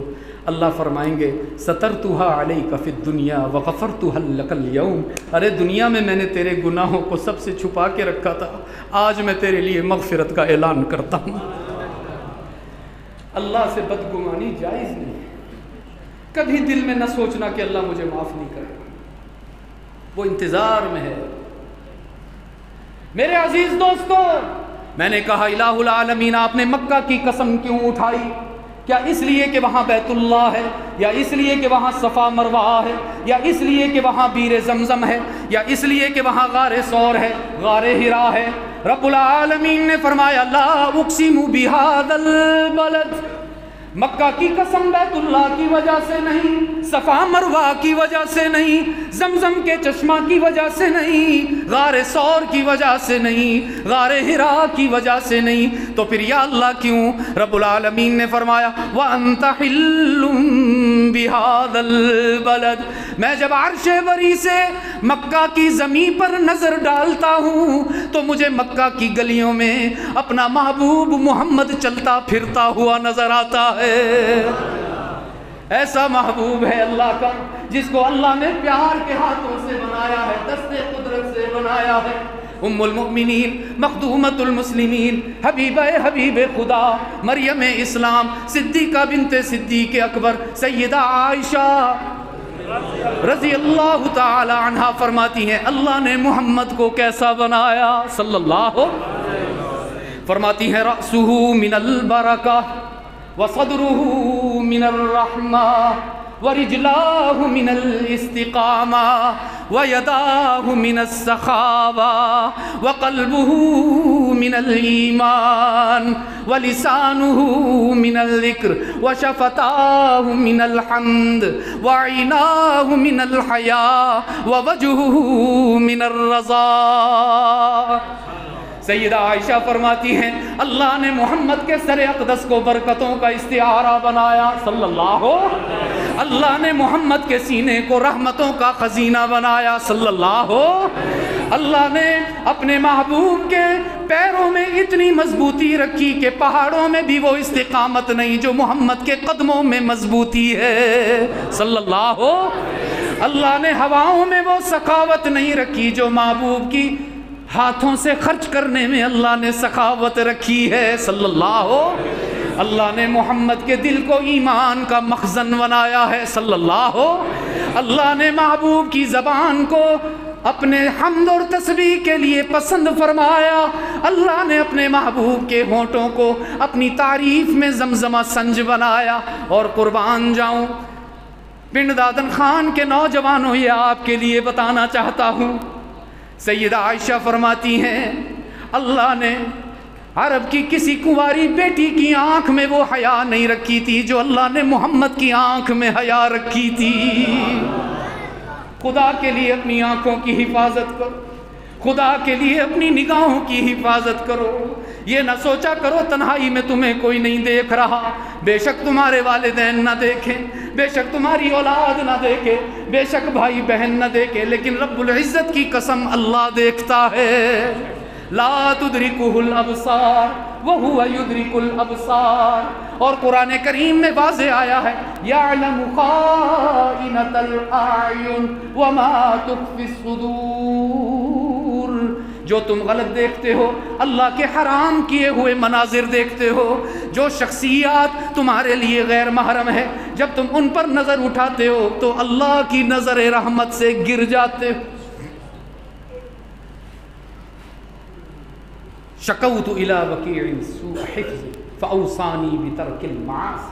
اللہ فرمائیں گے سترتها علیک فی الدنیا وغفرتها لک اليوم، ارے دنیا میں نے تیرے گناہوں کو سب سے چھپا کے رکھا تھا، آج میں تیرے لیے مغفرت کا اعلان کرتا ہوں۔ اللہ سے بدگمانی جائز نہیں ہے، کبھی دل میں نہ سوچنا کہ اللہ مجھے معاف نہیں کرے گا، وہ انتظار میں ہے۔ میرے عزیز دوستو، میں نے کہا الہ العالمین آپ نے مکہ کی قسم کیوں اٹھائی؟ کیا اس لیے کہ وہاں بیت اللہ ہے، یا اس لیے کہ وہاں صفا مروہ ہے، یا اس لیے کہ وہاں بیر زمزم ہے، یا اس لیے کہ وہاں غار ثور ہے، غار حرا ہے؟ رب العالمین نے فرمایا لا اقسم بہذا البلد، مکہ کی قسم بیت اللہ کی وجہ سے نہیں، صفا مروہ کی وجہ سے نہیں، زمزم کے چشمہ کی وجہ سے نہیں، غار ثور کی وجہ سے نہیں، غار حرا کی وجہ سے نہیں، تو پھر یا اللہ کیوں؟ رب العالمین نے فرمایا وَأَنْتَ حِلٌّ بِهَذَا الْبَلَدِ، میں جب عرش بری سے مکہ کی زمین پر نظر ڈالتا ہوں تو مجھے مکہ کی گلیوں میں اپنا محبوب محمد چلتا پھرتا ہوا نظر آتا ہے۔ ایسا محبوب ہے اللہ کا جس کو اللہ نے پیار کے ہاتھوں سے بنایا ہے، دست قدرت سے بنایا ہے۔ ام المؤمنین، مخدومۃ المسلمین، حبیب خدا، مریم اسلام، صدیقہ بنت صدیق اکبر، سیدہ عائشہ رضی اللہ تعالی عنہا فرماتی ہیں اللہ نے محمد کو کیسا بنایا صلی اللہ، فرماتی ہیں رأسہ من البرکہ وصدره من الرحمة ورجلاه من الاستقامة ويداه من السخاوة وقلبه من الإيمان ولسانه من الذكر وشفتاه من الحمد وعيناه من الحياء ووجهه من الرضا۔ سیدہ عائشہ فرماتی ہیں اللہ نے محمد کے سر اقدس کو برکتوں کا استعارہ بنایا صلی اللہ، اللہ نے محمد کے سینے کو رحمتوں کا خزینہ بنایا صلی اللہ، اللہ نے اپنے محبوب کے پیروں میں اتنی مضبوطی رکھی کہ پہاڑوں میں بھی وہ استقامت نہیں جو محمد کے قدموں میں مضبوطی ہے صلی اللہ، اللہ نے ہواؤں میں وہ سخاوت نہیں رکھی جو محبوب کی ہاتھوں سے خرچ کرنے میں اللہ نے سخاوت رکھی ہے صلی اللہ، اللہ نے محمد کے دل کو ایمان کا مخزن بنایا ہے صلی اللہ، اللہ نے محبوب کی زبان کو اپنے حمد اور تسبیح کے لیے پسند فرمایا، اللہ نے اپنے محبوب کے ہونٹوں کو اپنی تعریف میں زمزمہ سنج بنایا۔ اور قربان جاؤں پنڈ دادن خان کے نوجوانوں، یہ آپ کے لیے بتانا چاہتا ہوں، سیدہ عائشہ فرماتی ہیں اللہ نے عرب کی کسی کنواری بیٹی کی آنکھ میں وہ حیا نہیں رکھی تھی جو اللہ نے محمد کی آنکھ میں حیا رکھی تھی۔ خدا کے لیے اپنی آنکھوں کی حفاظت کرو، خدا کے لیے اپنی نگاہوں کی حفاظت کرو۔ یہ نہ سوچا کرو تنہائی میں تمہیں کوئی نہیں دیکھ رہا، بے شک تمہارے والدین نہ دیکھیں، بے شک تمہاری اولاد نہ دیکھے، بے شک بھائی بہن نہ دیکھے، لیکن رب العزت کی قسم اللہ دیکھتا ہے۔ لا تدرکہ الابصار وہو یدرک الابصار، اور قرآن کریم میں واضح آیا ہے یعلم خائنۃ الاعین وما تخفی الصدور۔ جو تم غلط دیکھتے ہو، اللہ کے حرام کیے ہوئے مناظر دیکھتے ہو، جو شخصیات تمہارے لیے غیر محرم ہے، جب تم ان پر نظر اٹھاتے ہو تو اللہ کی نظر رحمت سے گر جاتے ہو۔ شکوت الی وکیع سوء حفظ فاوصانی بترک المعاصی۔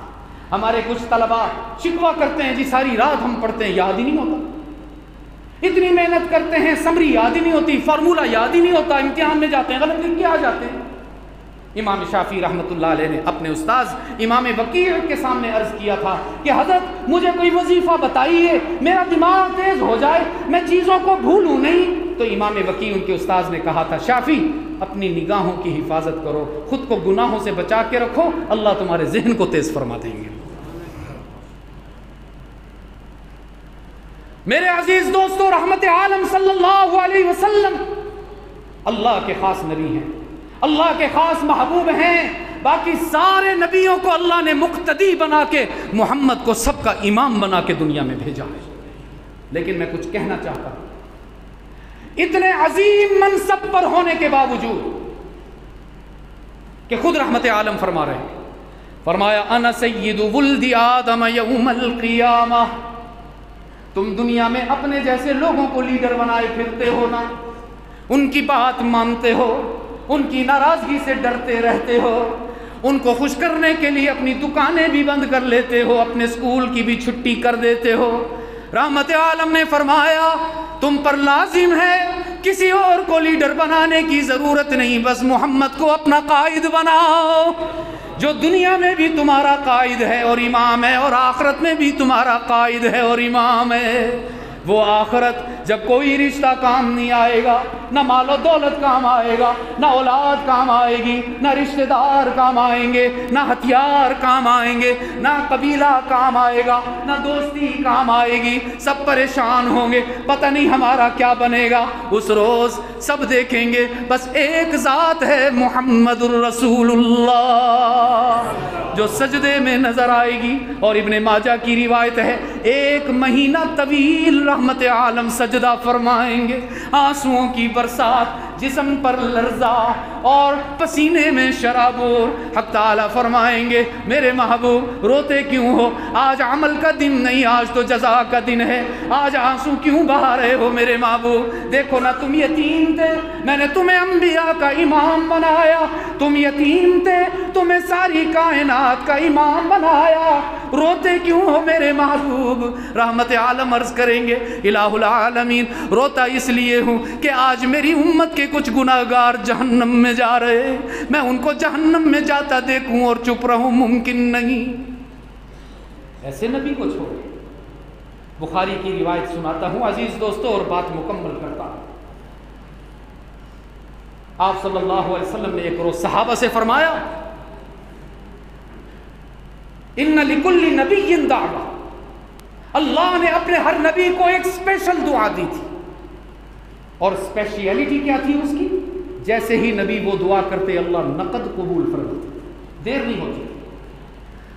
ہمارے کچھ طلباء شکوہ کرتے ہیں جی ساری رات ہم پڑھتے ہیں یاد ہی نہیں ہوتا، اتنی محنت کرتے ہیں سمری یاد ہی نہیں ہوتی، فارمولہ یاد ہی نہیں ہوتا، امتحان میں جاتے ہیں غلط لکھ کے آ جاتے ہیں۔ امام شافعی رحمۃ اللہ علیہ نے اپنے استاذ امام وکیع کے سامنے عرض کیا تھا کہ حضرت مجھے کوئی وظیفہ بتائیے، میرا دماغ تیز ہو جائے، میں چیزوں کو بھولوں نہیں۔ تو امام وکیع ان کے استاذ نے کہا تھا شافعی اپنی نگاہوں کی حفاظت کرو، خود کو گناہوں سے بچا کے رکھو، اللہ تمہارے ذہن کو تیز فرما دیں گے۔ میرے عزیز دوستو، رحمت عالم صلی اللہ علیہ وسلم اللہ کے خاص نبی ہیں، اللہ کے خاص محبوب ہیں، باقی سارے نبیوں کو اللہ نے مقتدی بنا کے محمد کو سب کا امام بنا کے دنیا میں بھیجا ہے۔ لیکن میں کچھ کہنا چاہتا ہوں، اتنے عظیم منصب پر ہونے کے باوجود کہ خود رحمت عالم فرما رہے ہیں، فرمایا انا سید ولد آدم یوم القیامہ، تم دنیا میں اپنے جیسے لوگوں کو لیڈر بنائے پھرتے ہو نا، ان کی بات مانتے ہو، ان کی ناراضگی سے ڈرتے رہتے ہو، ان کو خوش کرنے کے لیے اپنی دکانیں بھی بند کر لیتے ہو، اپنے اسکول کی بھی چھٹی کر دیتے ہو۔ رحمت عالم نے فرمایا تم پر لازم ہے کسی اور کو لیڈر بنانے کی ضرورت نہیں، بس محمد کو اپنا قائد بناؤ، جو دنیا میں بھی تمہارا قائد ہے اور امام ہے، اور آخرت میں بھی تمہارا قائد ہے اور امام ہے۔ وہ آخرت جب کوئی رشتہ کام نہیں آئے گا، نہ مال و دولت کام آئے گا، نہ اولاد کام آئے گی، نہ رشتہ دار کام آئیں گے، نہ ہتھیار کام آئیں گے، نہ قبیلہ کام آئے گا، نہ دوستی کام آئے گی، سب پریشان ہوں گے، پتہ نہیں ہمارا کیا بنے گا۔ اس روز سب دیکھیں گے بس ایک ذات ہے محمد الرسول اللہ جو سجدے میں نظر آئے گی، اور ابن ماجہ کی روایت ہے 1 مہینہ طویل رحمت عالم سجدہ فرمائیں گے، آنسوؤں کی برسات، جسم پر لرزہ اور پسینے میں شرابور۔ حق تعالیٰ فرمائیں گے میرے محبوب روتے کیوں ہو، آج عمل کا دن نہیں، آج تو جزا کا دن ہے، آج آنسو کیوں بہا رہے ہو میرے محبوب؟ دیکھو نا تم یتیم تھے، میں نے تمہیں انبیاء کا امام بنایا، تم یتیم تھے، تمہیں ساری کائنات کا امام بنایا، روتے کیوں ہو میرے محبوب؟ رحمت عالم عرض کریں گے الہ العالمین روتا اس لیے ہوں کہ آج میری امت کے کچھ گناہگار جہنم میں جا رہے، میں ان کو جہنم میں جاتا دیکھوں اور چپ رہوں ممکن نہیں۔ ایسے نبی کو چھوڑے، بخاری کی روایت سناتا ہوں عزیز دوستو اور بات مکمل کرتا ہوں۔ آپ صلی اللہ علیہ وسلم نے ایک روز صحابہ سے فرمایا ان لکل نبی دعوہ، اللہ نے اپنے ہر نبی کو ایک اسپیشل دعا دی تھی، اور اسپیشیلٹی کیا تھی اس کی؟ جیسے ہی نبی وہ دعا کرتے اللہ نقد قبول فرماتے، دیر نہیں ہوتی۔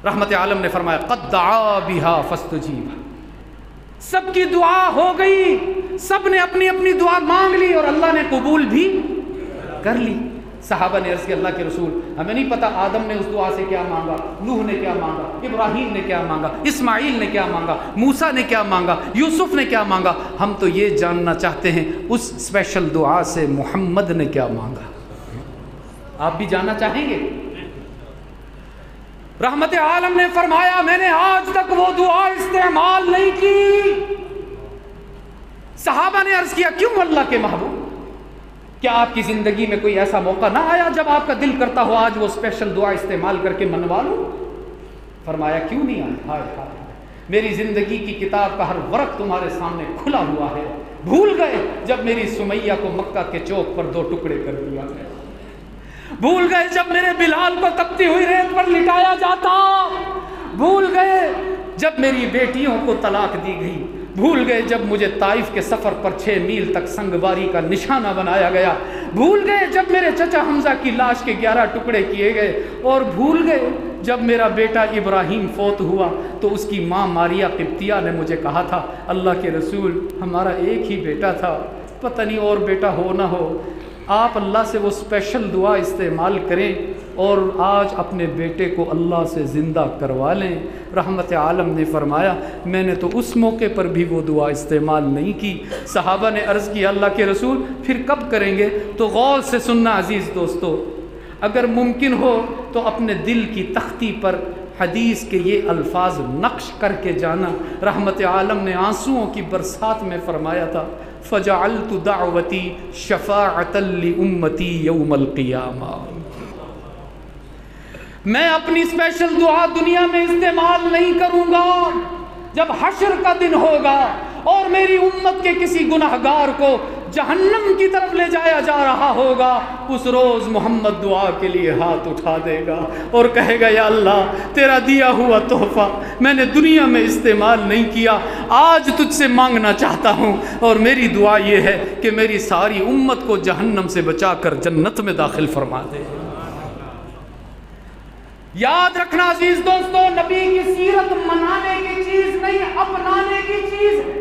رحمت عالم نے فرمایا قد دعا بہا فاستجیب، سب کی دعا ہو گئی، سب نے اپنی اپنی دعا مانگ لی اور اللہ نے قبول بھی کر لی۔ صحابہ نے عرض کیا اللہ کے رسول ہمیں نہیں پتا آدم نے اس دعا سے کیا مانگا، نوح نے کیا مانگا، ابراہیم نے کیا مانگا، اسماعیل نے کیا مانگا، موسیٰ نے کیا مانگا، یوسف نے کیا مانگا، ہم تو یہ جاننا چاہتے ہیں اس اسپیشل دعا سے محمد نے کیا مانگا۔ آپ بھی جاننا چاہیں گے؟ رحمت عالم نے فرمایا میں نے آج تک وہ دعا استعمال نہیں کی۔ صحابہ نے عرض کیا کیوں اللہ کے محبوب؟ کیا آپ کی زندگی میں کوئی ایسا موقع نہ آیا جب آپ کا دل کرتا ہو آج وہ اسپیشل دعا استعمال کر کے منوا لوں؟ فرمایا کیوں نہیں آیا؟ ہائے ہائے، میری زندگی کی کتاب کا ہر ورق تمہارے سامنے کھلا ہوا ہے۔ بھول گئے جب میری سمیہ کو مکہ کے چوک پر 2 ٹکڑے کر دیا گیا، بھول گئے جب میرے بلال کو تپتی ہوئی ریت پر لٹایا جاتا، بھول گئے جب میری بیٹیوں کو طلاق دی گئی، بھول گئے جب مجھے طائف کے سفر پر 6 میل تک سنگباری کا نشانہ بنایا گیا، بھول گئے جب میرے چچا حمزہ کی لاش کے 11 ٹکڑے کیے گئے، اور بھول گئے جب میرا بیٹا ابراہیم فوت ہوا تو اس کی ماں ماریا قبطیہ نے مجھے کہا تھا اللہ کے رسول ہمارا ایک ہی بیٹا تھا، پتہ نہیں اور بیٹا ہو نہ ہو، آپ اللہ سے وہ اسپیشل دعا استعمال کریں اور آج اپنے بیٹے کو اللہ سے زندہ کروا لیں۔ رحمت عالم نے فرمایا میں نے تو اس موقع پر بھی وہ دعا استعمال نہیں کی۔ صحابہ نے عرض کیا اللہ کے رسول پھر کب کریں گے؟ تو غور سے سننا عزیز دوستو، اگر ممکن ہو تو اپنے دل کی تختی پر حدیث کے یہ الفاظ نقش کر کے جانا۔ رحمت عالم نے آنسوؤں کی برسات میں فرمایا تھا فجعلت دعوتی شفاعۃ لامتی یوم القیامہ، میں اپنی اسپیشل دعا دنیا میں استعمال نہیں کروں گا، جب حشر کا دن ہوگا اور میری امت کے کسی گناہگار کو جہنم کی طرف لے جایا جا رہا ہوگا، اس روز محمد دعا کے لیے ہاتھ اٹھا دے گا اور کہے گا یا اللہ تیرا دیا ہوا تحفہ میں نے دنیا میں استعمال نہیں کیا، آج تجھ سے مانگنا چاہتا ہوں، اور میری دعا یہ ہے کہ میری ساری امت کو جہنم سے بچا کر جنت میں داخل فرما دے۔ یاد رکھنا عزیز دوستو، نبی کی سیرت منانے کی چیز نہیں اپنانے کی چیز ہے۔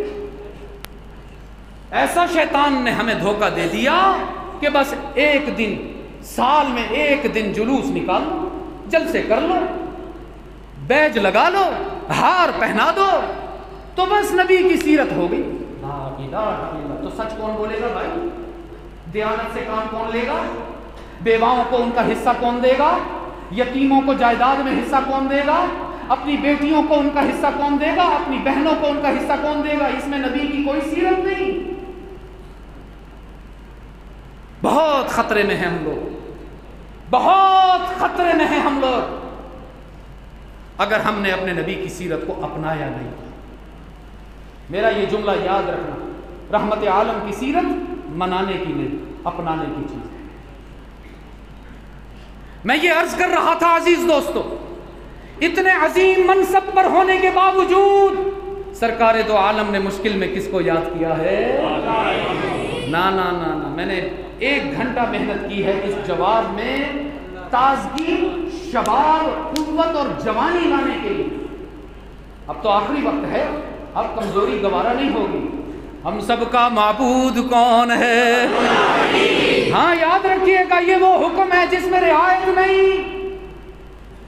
ایسا شیطان نے ہمیں دھوکہ دے دیا کہ بس ایک دن سال میں ایک دن جلوس نکالو، جلسے کر لو، بیج لگا لو، ہار پہنا دو تو بس نبی کی سیرت ہو گئی۔ لا الہ الا اللہ، تو سچ کون بولے گا بھائی؟ دیانت سے کام کون لے گا؟ بیواؤں کو ان کا حصہ کون دے گا؟ یتیموں کو جائیداد میں حصہ کون دے گا؟ اپنی بیٹیوں کو ان کا حصہ کون دے گا؟ اپنی بہنوں کو ان کا حصہ کون دے گا؟ اس میں نبی کی کوئی سیرت نہیں۔ بہت خطرے میں ہیں ہم لوگ، بہت خطرے میں ہیں ہم لوگ اگر ہم نے اپنے نبی کی سیرت کو اپنایا نہیں۔ میرا یہ جملہ یاد رکھنا، رحمت عالم کی سیرت منانے کی نہیں اپنانے کی چیز ہے۔ میں یہ عرض کر رہا تھا عزیز دوستو، اتنے عظیم منصب پر ہونے کے باوجود سرکار دو عالم نے مشکل میں کس کو یاد کیا ہے؟ نا نا نا نا، میں نے 1 گھنٹہ محنت کی ہے اس جواب میں تازگی، شباب، قوت اور جوانی لانے کے لیے۔ اب تو آخری وقت ہے، اب کمزوری گوارا نہیں ہوگی۔ ہم سب کا معبود کون ہے؟ ہاں یاد رکھیے گا یہ وہ حکم ہے جس میں رعایت نہیں۔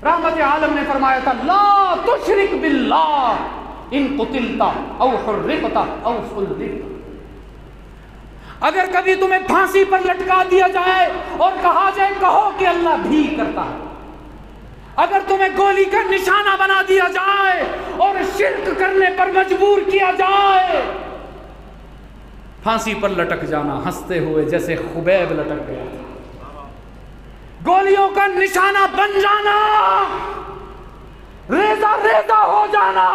رحمت عالم نے فرمایا تھا لا تشرک باللہ ان قتلت او حرقت او صلبت، اگر کبھی تمہیں پھانسی پر لٹکا دیا جائے اور کہا جائے کہو کہ اللہ بھی کرتا ہے، اگر تمہیں گولی کا نشانہ بنا دیا جائے اور شرک کرنے پر مجبور کیا جائے، پھانسی پر لٹک جانا ہنستے ہوئے جیسے خبیب لٹک گیا تھا، گولیوں کا نشانہ بن جانا، ریزہ ریزہ ہو جانا،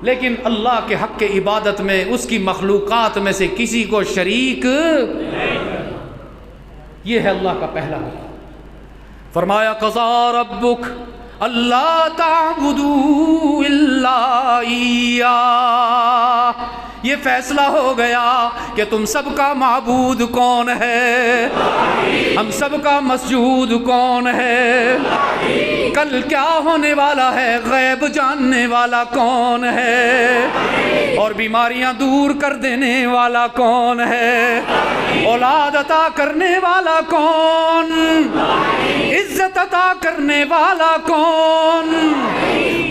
لیکن اللہ کے حق کے عبادت میں اس کی مخلوقات میں سے کسی کو شریک نہیں۔ یہ ہے اللہ کا پہلا حکم۔ فرمایا قضا ربک اللہ تعبدوا الا ایاہ، یہ فیصلہ ہو گیا کہ تم سب کا معبود کون ہے، ہم سب کا مسجود کون ہے، کل کیا ہونے والا ہے غیب جاننے والا کون ہے، اور بیماریاں دور کر دینے والا کون ہے، اولاد عطا کرنے والا کون، عزت عطا کرنے والا کون،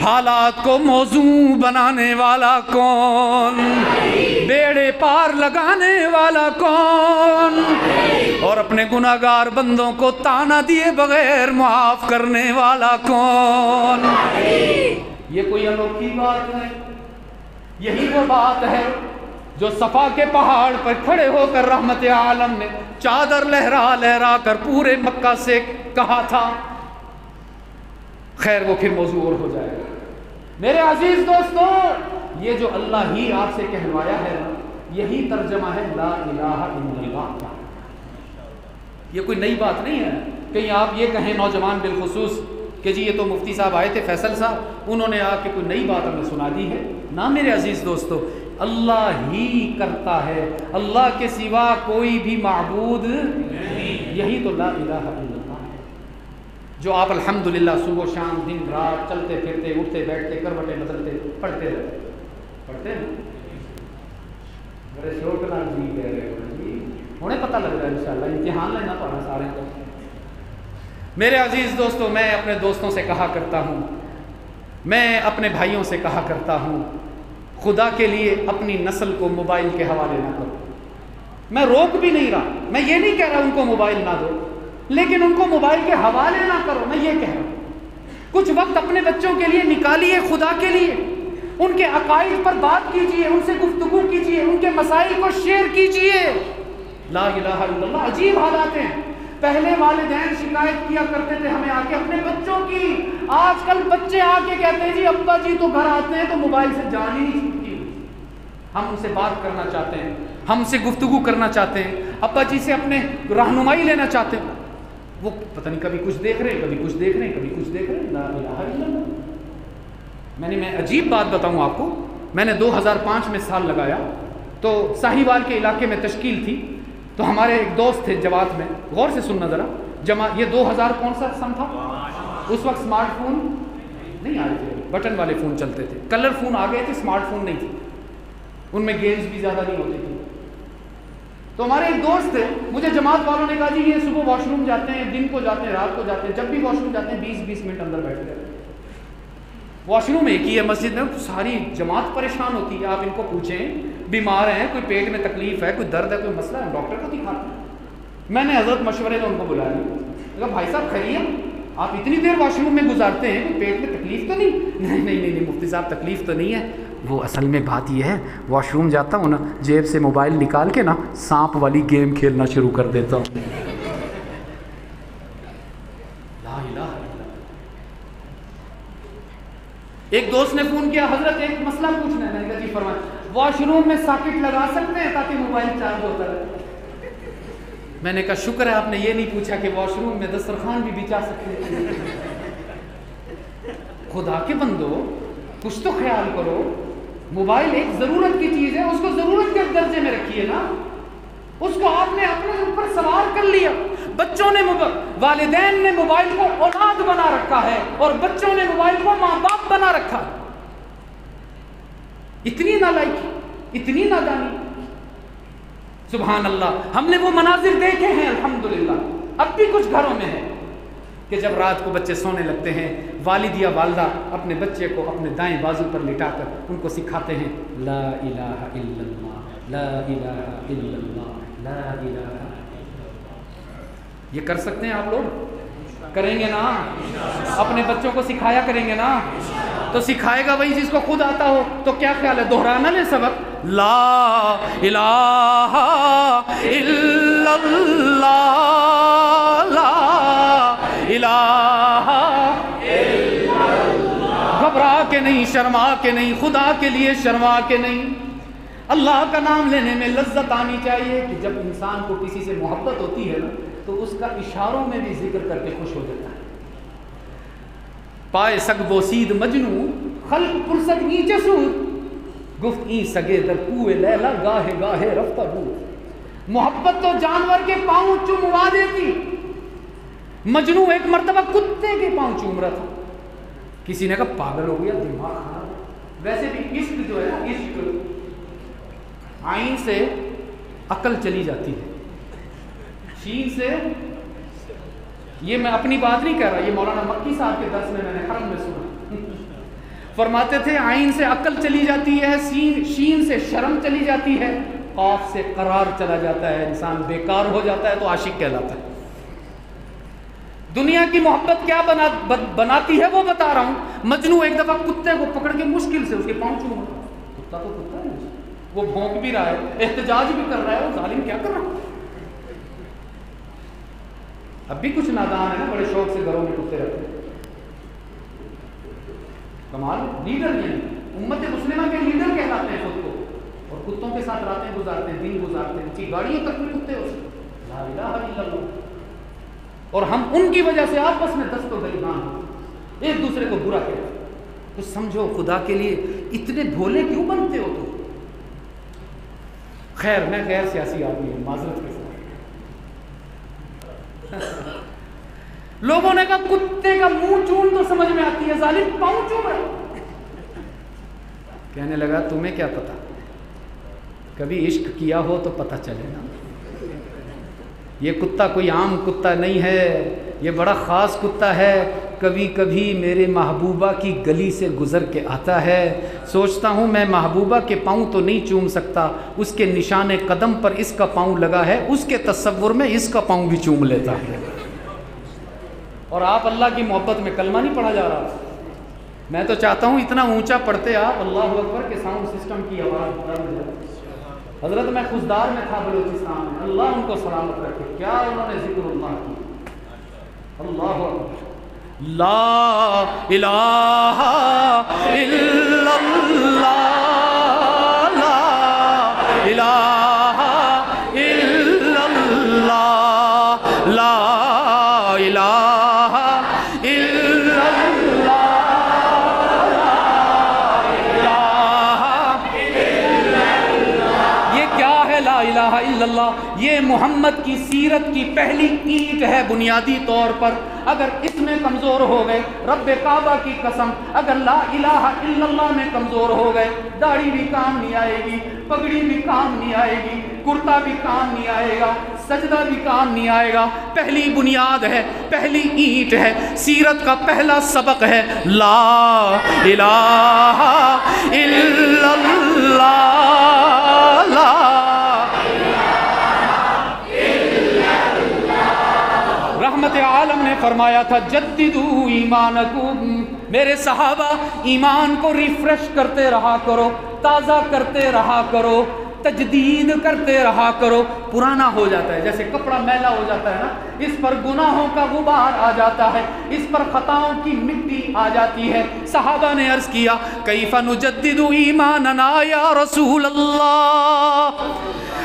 حالات کو موزوں بنانے والا کون، بیڑے پار لگانے والا کون، اور اپنے گناہگار بندوں کو تانا دیے بغیر معاف کرنے والا کون۔ یہ کوئی انوکھی بات ہے، یہی وہ بات ہے جو صفا کے پہاڑ پر کھڑے ہو کر رحمت عالم نے چادر لہرا لہرا کر پورے مکہ سے کہا تھا. خیر وہ پھر موضوع اور ہو جائے گا. میرے عزیز دوستو، یہ جو اللہ ہی آپ سے کہلوایا ہے یہی ترجمہ ہے لا الہ الا اللہ کا. یہ کوئی نئی بات نہیں ہے. کہیں آپ یہ کہیں نوجوان بالخصوص کہ جی یہ تو مفتی صاحب آئے تھے فیصل صاحب، انہوں نے آ کے کوئی نئی بات ہمیں سنا دی ہے. نہ میرے عزیز دوستو، اللہ ہی کرتا ہے، اللہ کے سوا کوئی بھی معبود نہیں. یہی تو لا الہ الا اللہ ہے جو آپ الحمدللہ صبح و شام دن رات چلتے پھرتے اٹھتے بیٹھتے کروٹیں بدلتے پڑھتے رہتے. پڑھتے ہیں بڑے شوق نال جی کہہ رہے ہو جی، انہیں پتہ لگ رہا ہے انشاءاللہ امتحان لینا پڑا سارے کو. میرے عزیز دوستو، میں اپنے دوستوں سے کہا کرتا ہوں، میں اپنے بھائیوں سے کہا کرتا ہوں، خدا کے لیے اپنی نسل کو موبائل کے حوالے نہ کرو. میں روک بھی نہیں رہا، میں یہ نہیں کہہ رہا ان کو موبائل نہ دو، لیکن ان کو موبائل کے حوالے نہ کرو. میں یہ کہہ رہا ہوں کچھ وقت اپنے بچوں کے لیے نکالیے، خدا کے لیے ان کے عقائد پر بات کیجئے، ان سے گفتگو کیجئے، ان کے مسائل کو شیئر کیجئے. لا الہ الا اللہ. عجیب حالات ہیں. پہلے والدین شکایت کیا کرتے تھے ہمیں آ کے اپنے بچوں کی، آج کل بچے آ کے کہتے ہیں جی ابا جی تو گھر آتے ہیں تو موبائل سے جان ہی نہیں چھوٹتی. ہم ان سے بات کرنا چاہتے ہیں، ہم سے گفتگو کرنا چاہتے ہیں، ابا جی سے اپنے رہنمائی لینا چاہتے ہیں، وہ پتہ نہیں کبھی کچھ دیکھ رہے ہیں، کبھی کچھ دیکھ رہے ہیں، کبھی کچھ دیکھ رہے ہیں. لا الہ الا اللہ. میں عجیب بات بتاؤں آپ کو، میں نے 2005 میں سال لگایا تو ساہیوال کے علاقے میں تشکیل تھی. تو ہمارے ایک دوست تھے جماعت میں، غور سے سننا ذرا، یہ 2000 کون سا سن تھا؟ اس وقت سمارٹ فون نہیں آ رہے تھے، بٹن والے فون چلتے تھے، کلر فون آ گئے تھے، سمارٹ فون نہیں تھے، ان میں گیمز بھی زیادہ نہیں ہوتی تھی. تو ہمارے ایک دوست تھے، مجھے جماعت والوں نے کہا جی یہ صبح واش روم جاتے ہیں، دن کو جاتے ہیں، رات کو جاتے ہیں، جب بھی واش روم جاتے ہیں 20-20 منٹ اندر بیٹھتے ہیں. واش روم ایک ہی ہے مسجد میں، ساری جماعت پریشان ہوتی ہے. آپ ان کو پوچھیں بیمار ہیں، کوئی پیٹ میں تکلیف ہے، کوئی درد ہے، کوئی مسئلہ ہے، ڈاکٹر کو دکھاتے ہیں. میں نے حضرت مشورے میں ان کو بلا لیا، کہا بھائی صاحب خیریت، آپ اتنی دیر واش روم میں گزارتے ہیں، کوئی پیٹ میں تکلیف تو نہیں؟ نہیں مفتی صاحب تکلیف تو نہیں ہے. وہ اصل میں بات یہ ہے واش روم جاتا ہوں نا، جیب سے موبائل نکال کے نا سانپ والی گیم کھیلنا شروع کر دیتا ہوں. لا الہ الا اللہ. ایک دوست نے فون کیا، حضرت ایک مسئلہ پوچھنا ہے. میں نے کہا جی فرمائیں. واش روم میں ساکٹ لگا سکتے ہیں تاکہ موبائل چارج ہوتا رہے؟ میں نے کہا شکر ہے آپ نے یہ نہیں پوچھا کہ واش روم میں دسترخوان بھی بچا سکتے ہیں. خدا کے بندو کچھ تو خیال کرو. موبائل ایک ضرورت کی چیز ہے، اس کو ضرورت کے درجے میں رکھیے نا. اس کو آپ نے اپنے اوپر سوار کر لیا. بچوں نے والدین نے موبائل کو اولاد بنا رکھا ہے اور بچوں نے موبائل کو ماں باپ بنا رکھا ہے. اتنی نالائکی، اتنی نادانی. سبحان اللہ. ہم نے وہ مناظر دیکھے ہیں الحمدللہ، اب بھی کچھ گھروں میں ہے کہ جب رات کو بچے سونے لگتے ہیں، والد یا والدہ اپنے بچے کو اپنے دائیں بازو پر لٹا کر ان کو سکھاتے ہیں لا الہ الا اللہ، لا الہ الا اللہ، لا الہ. یہ کر سکتے ہیں آپ لوگ؟ کریں گے نا؟ اپنے بچوں کو سکھایا کریں گے نا؟ تو سکھائے گا وہی جس کو خود آتا ہو. تو کیا خیال ہے دہرانا لے سبق؟ لا الہ الا اللہ، لا الہ الا اللہ. گھبرا کے نہیں، شرما کے نہیں، خدا کے لیے شرما کے نہیں. اللہ کا نام لینے میں لذت آنی چاہیے کہ جب انسان کو کسی سے محبت ہوتی ہے نا تو اس کا اشاروں میں بھی ذکر کر کے خوش ہو جاتا ہے. پائے سگ بوسید مجنو خلق پرسد نیچے سود، گفت این سگے در کوئے لیلا گاہے گاہے رفتہ بود. محبت تو جانور کے پاؤں چوموا دیتی. مجنو ایک مرتبہ کتے کے پاؤں چوم رہا تھا. کسی نے کہا پاگل ہو گیا، دماغ خراب. ویسے بھی عشق جو ہے نا، عشق عین سے عقل چلی جاتی ہے، شین سے. یہ میں اپنی بات نہیں کہہ رہا، یہ مولانا مکی صاحب کے درس میں نے حرم میں سنا. فرماتے تھے عین سے عقل چلی جاتی ہے، شین سے شرم چلی جاتی ہے، قاف سے قرار چلا جاتا ہے، انسان بیکار ہو جاتا ہے تو عاشق کہلاتا ہے. دنیا کی محبت کیا بناتی ہے وہ بتا رہا ہوں. مجنو ایک دفعہ کتے کو پکڑ کے مشکل سے اس کے پاؤں چوما. کتا تو کتا ہے، وہ بھونک بھی رہا ہے، احتجاج بھی کر رہا ہے، وہ ظالم کیا کر رہا ہے؟ اب بھی کچھ نادان ہے نا، بڑے شوق سے گھروں میں کتے رکھتے ہیں، کمال، لیڈر نہیں، امت مسلمہ کے لیڈر کہلاتے ہیں خود کو، اور کتوں کے ساتھ راتیں گزارتے ہیں، دن گزارتے ہیں، ان کی گاڑیوں تک میں کتے ہوتے ہیں، لا الہ الا اللہ، اور ہم ان کی وجہ سے آپس میں دست و گریبان ایک دوسرے کو برا کہتے ہیں۔ تو سمجھو خدا کے لیے اتنے بھولے کیوں بنتے ہو تم؟ خیر میں غیر سیاسی آدمی ہوں، معذرت کے ساتھ۔ لوگوں نے کہا کتے کا منہ چون تو سمجھ میں آتی ہے، ظالم پاؤں چون ہے۔ کہنے لگا تمہیں کیا پتا، کبھی عشق کیا ہو تو پتہ چلے نا، یہ کتا کوئی عام کتا نہیں ہے، یہ بڑا خاص کتا ہے، کبھی کبھی میرے محبوبہ کی گلی سے گزر کے آتا ہے، سوچتا ہوں میں محبوبہ کے پاؤں تو نہیں چوم سکتا، اس کے نشان قدم پر اس کا پاؤں لگا ہے، اس کے تصور میں اس کا پاؤں بھی چوم لیتا ہے۔ اور آپ اللہ کی محبت میں کلمہ نہیں پڑھا جا رہا، میں تو چاہتا ہوں اتنا اونچا پڑھتے آپ اللہ اکبر کے ساؤنڈ سسٹم کی آواز بلند ہو جائے۔ حضرت میں خزدار میں تھا بلوچستان میں، اللہ ان کو سلامت رکھے، کیا انہوں نے ذکر اللہ کی، اللہ اکبر، لا الہ الا اللہ، لا الہ الا اللہ، لا الہ الا اللہ، لا الہ الا اللہ۔ یہ محمد کی سیرت کی پہلی اینٹ ہے بنیادی طور پر، اگر اس میں کمزور ہو گئے، رب کعبہ کی قسم، اگر لا الہ الا اللہ میں کمزور ہو گئے، داڑھی بھی کام نہیں آئے گی، پگڑی بھی کام نہیں آئے گی، کرتا بھی کام نہیں آئے گا، سجدہ بھی کام نہیں آئے گا۔ پہلی بنیاد ہے، پہلی اینٹ ہے، سیرت کا پہلا سبق ہے لا الہ الا اللہ، لا رحمت عالم نے فرمایا تھا جددو ایمانکم، میرے صحابہ ایمان کو ریفریش کرتے رہا کرو، تازہ کرتے رہا کرو، تجدید کرتے رہا کرو۔ پرانا ہو جاتا ہے، جیسے کپڑا میلا ہو جاتا ہے نا، اس پر گناہوں کا غبار آ جاتا ہے، اس پر خطاؤں کی مٹی آ جاتی ہے۔ صحابہ نے عرض کیا کیف نجدد ایماننا یا رسول اللہ،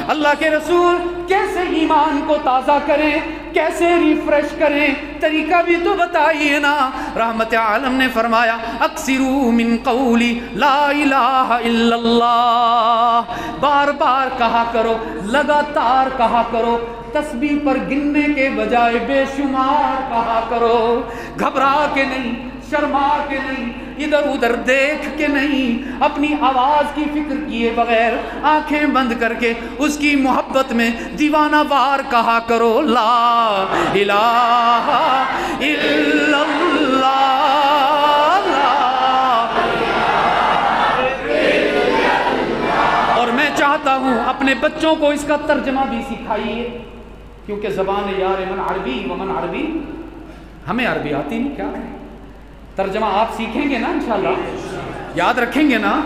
اللہ کے رسول کیسے ایمان کو تازہ کریں، کیسے ریفریش کریں، طریقہ بھی تو بتائیے نا۔ رحمت عالم نے فرمایا اکثروا من قولی لا الہ الا اللہ، بار بار کہا کرو، لگاتار کہا کرو، تسبیح پر گننے کے بجائے بے شمار کہا کرو، گھبرا کے نہیں، شرما کے نہیں، ادھر ادھر دیکھ کے نہیں، اپنی آواز کی فکر کیے بغیر آنکھیں بند کر کے اس کی محبت میں دیوانہ وار کہا کرو لا الہ الا اللہ، اور میں چاہتا ہوں اپنے بچوں کو اس کا ترجمہ بھی سکھائیے، کیونکہ زبان یار من عربی ومن عربی، ہمیں عربی آتی نہیں، کیا کریں، ترجمہ آپ سیکھیں گے نا انشاءاللہ، یاد رکھیں گے نا۔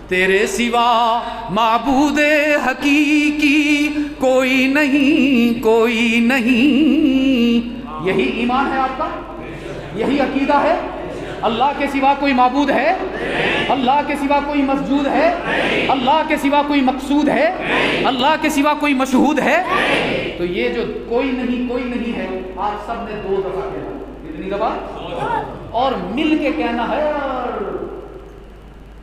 تیرے سوا معبود حقیقی کوئی نہیں، کوئی نہیں، یہی ایمان ہے آپ کا، یہی عقیدہ ہے۔ اللہ کے سوا کوئی معبود ہے؟ اللہ کے سوا کوئی مسجود ہے؟ اللہ کے سوا کوئی مقصود ہے؟ اللہ کے سوا کوئی مشہود ہے؟ تو یہ جو کوئی نہیں ہے، آپ سب نے 2 دفعہ کہا، کتنی دفعہ؟ اور مل کے کہنا ہے، اور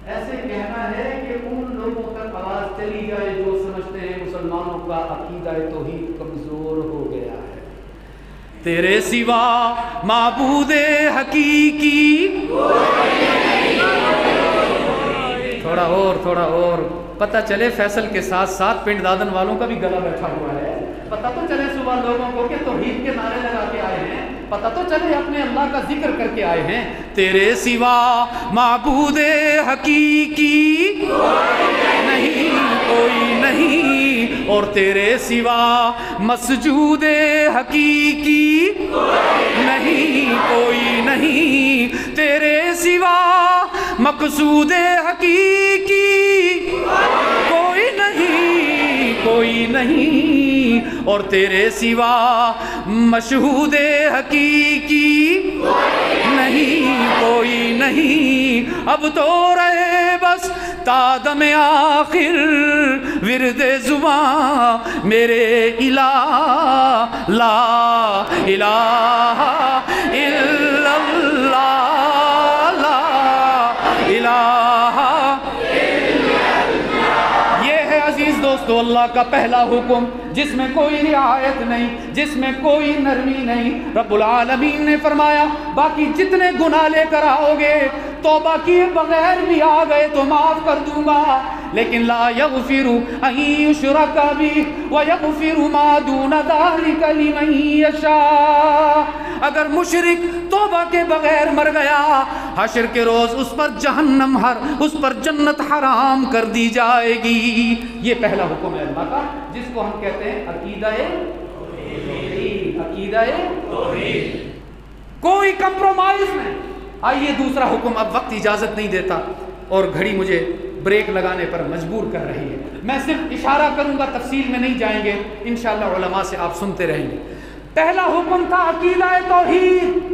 ایسے کہنا ہے کہ ان لوگوں تک آواز چلی جائے جو سمجھتے ہیں مسلمانوں کا عقیدہ توحید کمزور ہو گیا ہے۔ تیرے سوا معبود حقیقی، تھوڑا اور پتہ چلے فیصل کے ساتھ ساتھ پنڈ دادن والوں کا بھی گلا بیٹھا ہوا ہے، پتہ تو چلے صبح لوگوں کو کہ توحید کے نعرے لگا کے آئے ہیں، پتہ تو چلے اپنے اللہ کا ذکر کر کے آئے ہیں۔ تیرے سوا معبود حقیقی نہیں، کوئی نہیں، اور تیرے سوا مسجود حقیقی نہیں، کوئی نہیں، تیرے سوا مقصود حقیقی کوئی نہیں اور تیرے سوا مشہود حقیقی نہیں کوئی نہیں، اب تو رہے بس تا دم آخر ورد زباں میرے الہ لا الہ الا اللہ لا الہ الا اللہ۔ یہ ہے عزیز دوستو اللہ کا پہلا حکم جس میں کوئی رعایت نہیں، جس میں کوئی نرمی نہیں۔ رب العالمین نے فرمایا باقی جتنے گناہ لے کر آؤ گے، توبہ کیے بغیر بھی آ گئے تو معاف کر دوں گا، لیکن لا یغفر ان یشرک بہ ویغفر ما دون ذلک لمن یشاء۔ اگر مشرک توبہ کے بغیر مر گیا، حشر کے روز اس پر جہنم اس پر جنت حرام کر دی جائے گی۔ یہ پہلا حکم ہے اللہ کا جس کو ہم کہتے ہیں عقیدہ توحید۔ عقیدہ توحید، کوئی کمپرومائز نہیں۔ آئیے دوسرا حکم، اب وقت اجازت نہیں دیتا اور گھڑی مجھے بریک لگانے پر مجبور کر رہی ہے، میں صرف اشارہ کروں گا، تفصیل میں نہیں جائیں گے، انشاءاللہ علماء سے آپ سنتے رہیں گے۔ پہلا حکم تھا عقیدہ توحید،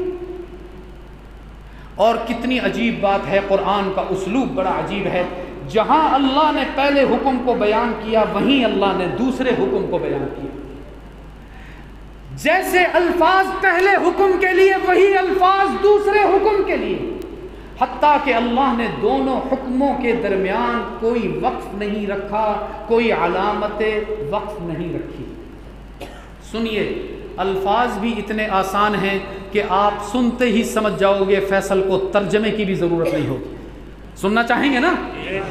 اور کتنی عجیب بات ہے، قرآن کا اسلوب بڑا عجیب ہے، جہاں اللہ نے پہلے حکم کو بیان کیا وہیں اللہ نے دوسرے حکم کو بیان کیا۔ جیسے الفاظ پہلے حکم کے لیے وہی الفاظ دوسرے حکم کے لیے، حتیٰ کہ اللہ نے دونوں حکموں کے درمیان کوئی وقف نہیں رکھا، کوئی علامت وقف نہیں رکھی۔ سنیے، الفاظ بھی اتنے آسان ہیں کہ آپ سنتے ہی سمجھ جاؤ گے، فیصل کو ترجمے کی بھی ضرورت نہیں ہوگی۔ سننا چاہیں گے نا؟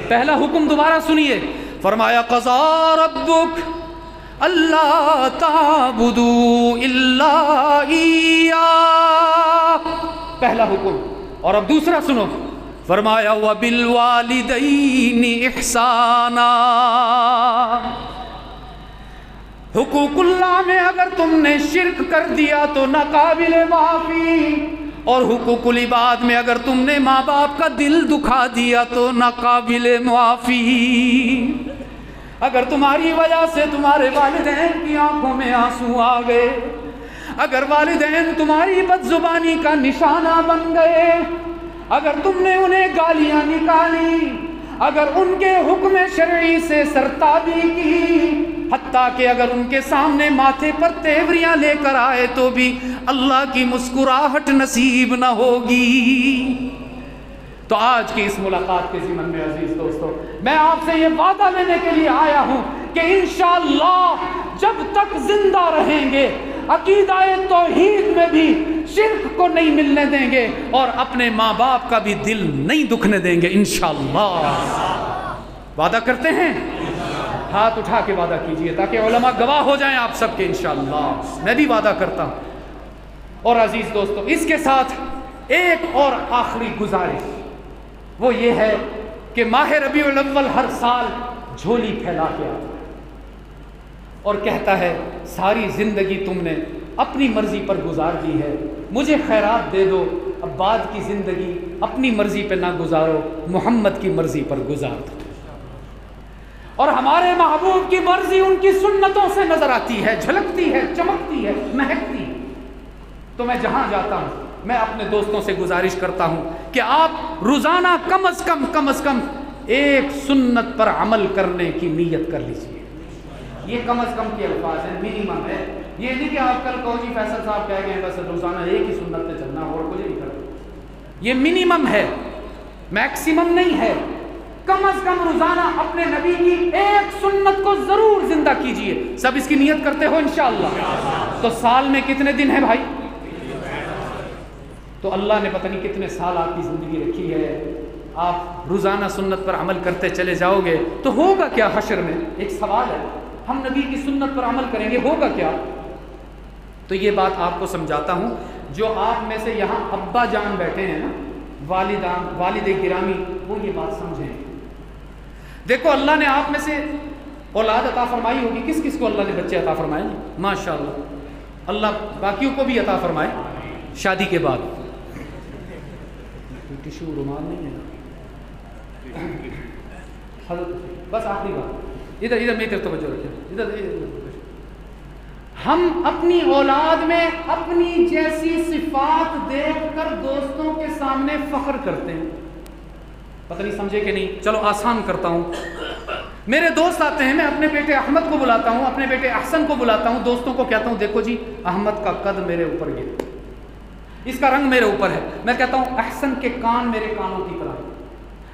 پہلا حکم دوبارہ سنیے، فرمایا قضا ربک اللہ تعبدوا الا ایاہ، پہلا حکم۔ اور اب دوسرا سنو، فرمایا وبالوالدین احسانا۔ حقوق اللہ میں اگر تم نے شرک کر دیا تو ناقابل معافی، اور حقوق العباد میں اگر تم نے ماں باپ کا دل دکھا دیا تو ناقابل معافی۔ اگر تمہاری وجہ سے تمہارے والدین کی آنکھوں میں آنسو آ گئے، اگر والدین تمہاری بد زبانی کا نشانہ بن گئے، اگر تم نے انہیں گالیاں نکالی، اگر ان کے حکم شرعی سے سرتابی کی، حتیٰ کہ اگر ان کے سامنے ماتھے پر تیوریاں لے کر آئے تو بھی اللہ کی مسکراہٹ نصیب نہ ہوگی۔ تو آج کی اس ملاقات کے ضمن میں عزیز دوستو، میں آپ سے یہ وعدہ لینے کے لیے آیا ہوں کہ انشاءاللہ جب تک زندہ رہیں گے عقیدہ توحید میں بھی شرک کو نہیں ملنے دیں گے، اور اپنے ماں باپ کا بھی دل نہیں دکھنے دیں گے انشاءاللہ۔ وعدہ کرتے ہیں؟ ہاتھ اٹھا کے وعدہ کیجئے تاکہ علماء گواہ ہو جائیں آپ سب کے انشاءاللہ۔ میں بھی وعدہ کرتا ہوں۔ اور عزیز دوستو، اس کے ساتھ ایک اور آخری گزارش وہ یہ ہے کہ ماہ ربیع الاول ہر سال جھولی پھیلا کے آتا ہے اور کہتا ہے ساری زندگی تم نے اپنی مرضی پر گزار دی ہے، مجھے خیرات دے دو، اب بعد کی زندگی اپنی مرضی پہ نہ گزارو، محمد کی مرضی پر گزار دو۔ اور ہمارے محبوب کی مرضی ان کی سنتوں سے نظر آتی ہے، جھلکتی ہے، چمکتی ہے، مہکتی ہے۔ تو میں جہاں جاتا ہوں میں اپنے دوستوں سے گزارش کرتا ہوں کہ آپ روزانہ کم از کم ایک سنت پر عمل کرنے کی نیت کر لیجیے۔ یہ کم از کم کے الفاظ ہیں، منیمم ہے۔ یہ نہیں کہ آپ کل کہو جی فیصل صاحب کہہ گئے بس روزانہ ایک ہی سنت پہ چلنا اور کچھ نہیں کرنا۔ یہ منیمم ہے، میکسیمم نہیں ہے۔ کم از کم روزانہ اپنے نبی کی ایک سنت کو ضرور زندہ کیجئے۔ سب اس کی نیت کرتے ہو انشاءاللہ؟ تو سال میں کتنے دن ہیں بھائی؟ تو اللہ نے پتہ نہیں کتنے سال آپ کی زندگی رکھی ہے، آپ روزانہ سنت پر عمل کرتے چلے جاؤ گے تو ہوگا کیا حشر میں؟ ایک سوال ہے، ہم نبی کی سنت پر عمل کریں گے، ہوگا کیا؟ تو یہ بات آپ کو سمجھاتا ہوں، جو آپ میں سے یہاں ابا جان بیٹھے ہیں نا، والد گرامی، وہ یہ بات سمجھیں۔ دیکھو اللہ نے آپ میں سے اولاد عطا فرمائی ہوگی، کس کس کو اللہ نے بچے عطا فرمائے؟ ماشاءاللہ، اللہ باقیوں کو بھی عطا فرمائے شادی کے بعد۔ ٹشو رومال نہیں ہے، بس آخری بات، ادھر میری طرف توجہ رکھیں، ادھر۔ ہم اپنی اولاد میں اپنی جیسی صفات دیکھ کر دوستوں کے سامنے فخر کرتے ہیں۔ پتہ نہیں سمجھے کہ نہیں، چلو آسان کرتا ہوں۔ میرے دوست آتے ہیں، میں اپنے بیٹے احمد کو بلاتا ہوں، اپنے بیٹے احسن کو بلاتا ہوں، دوستوں کو کہتا ہوں دیکھو جی احمد کا قد میرے اوپر یہ، اس کا رنگ میرے اوپر ہے۔ میں کہتا ہوں احسن کے کان میرے کانوں کی طرح،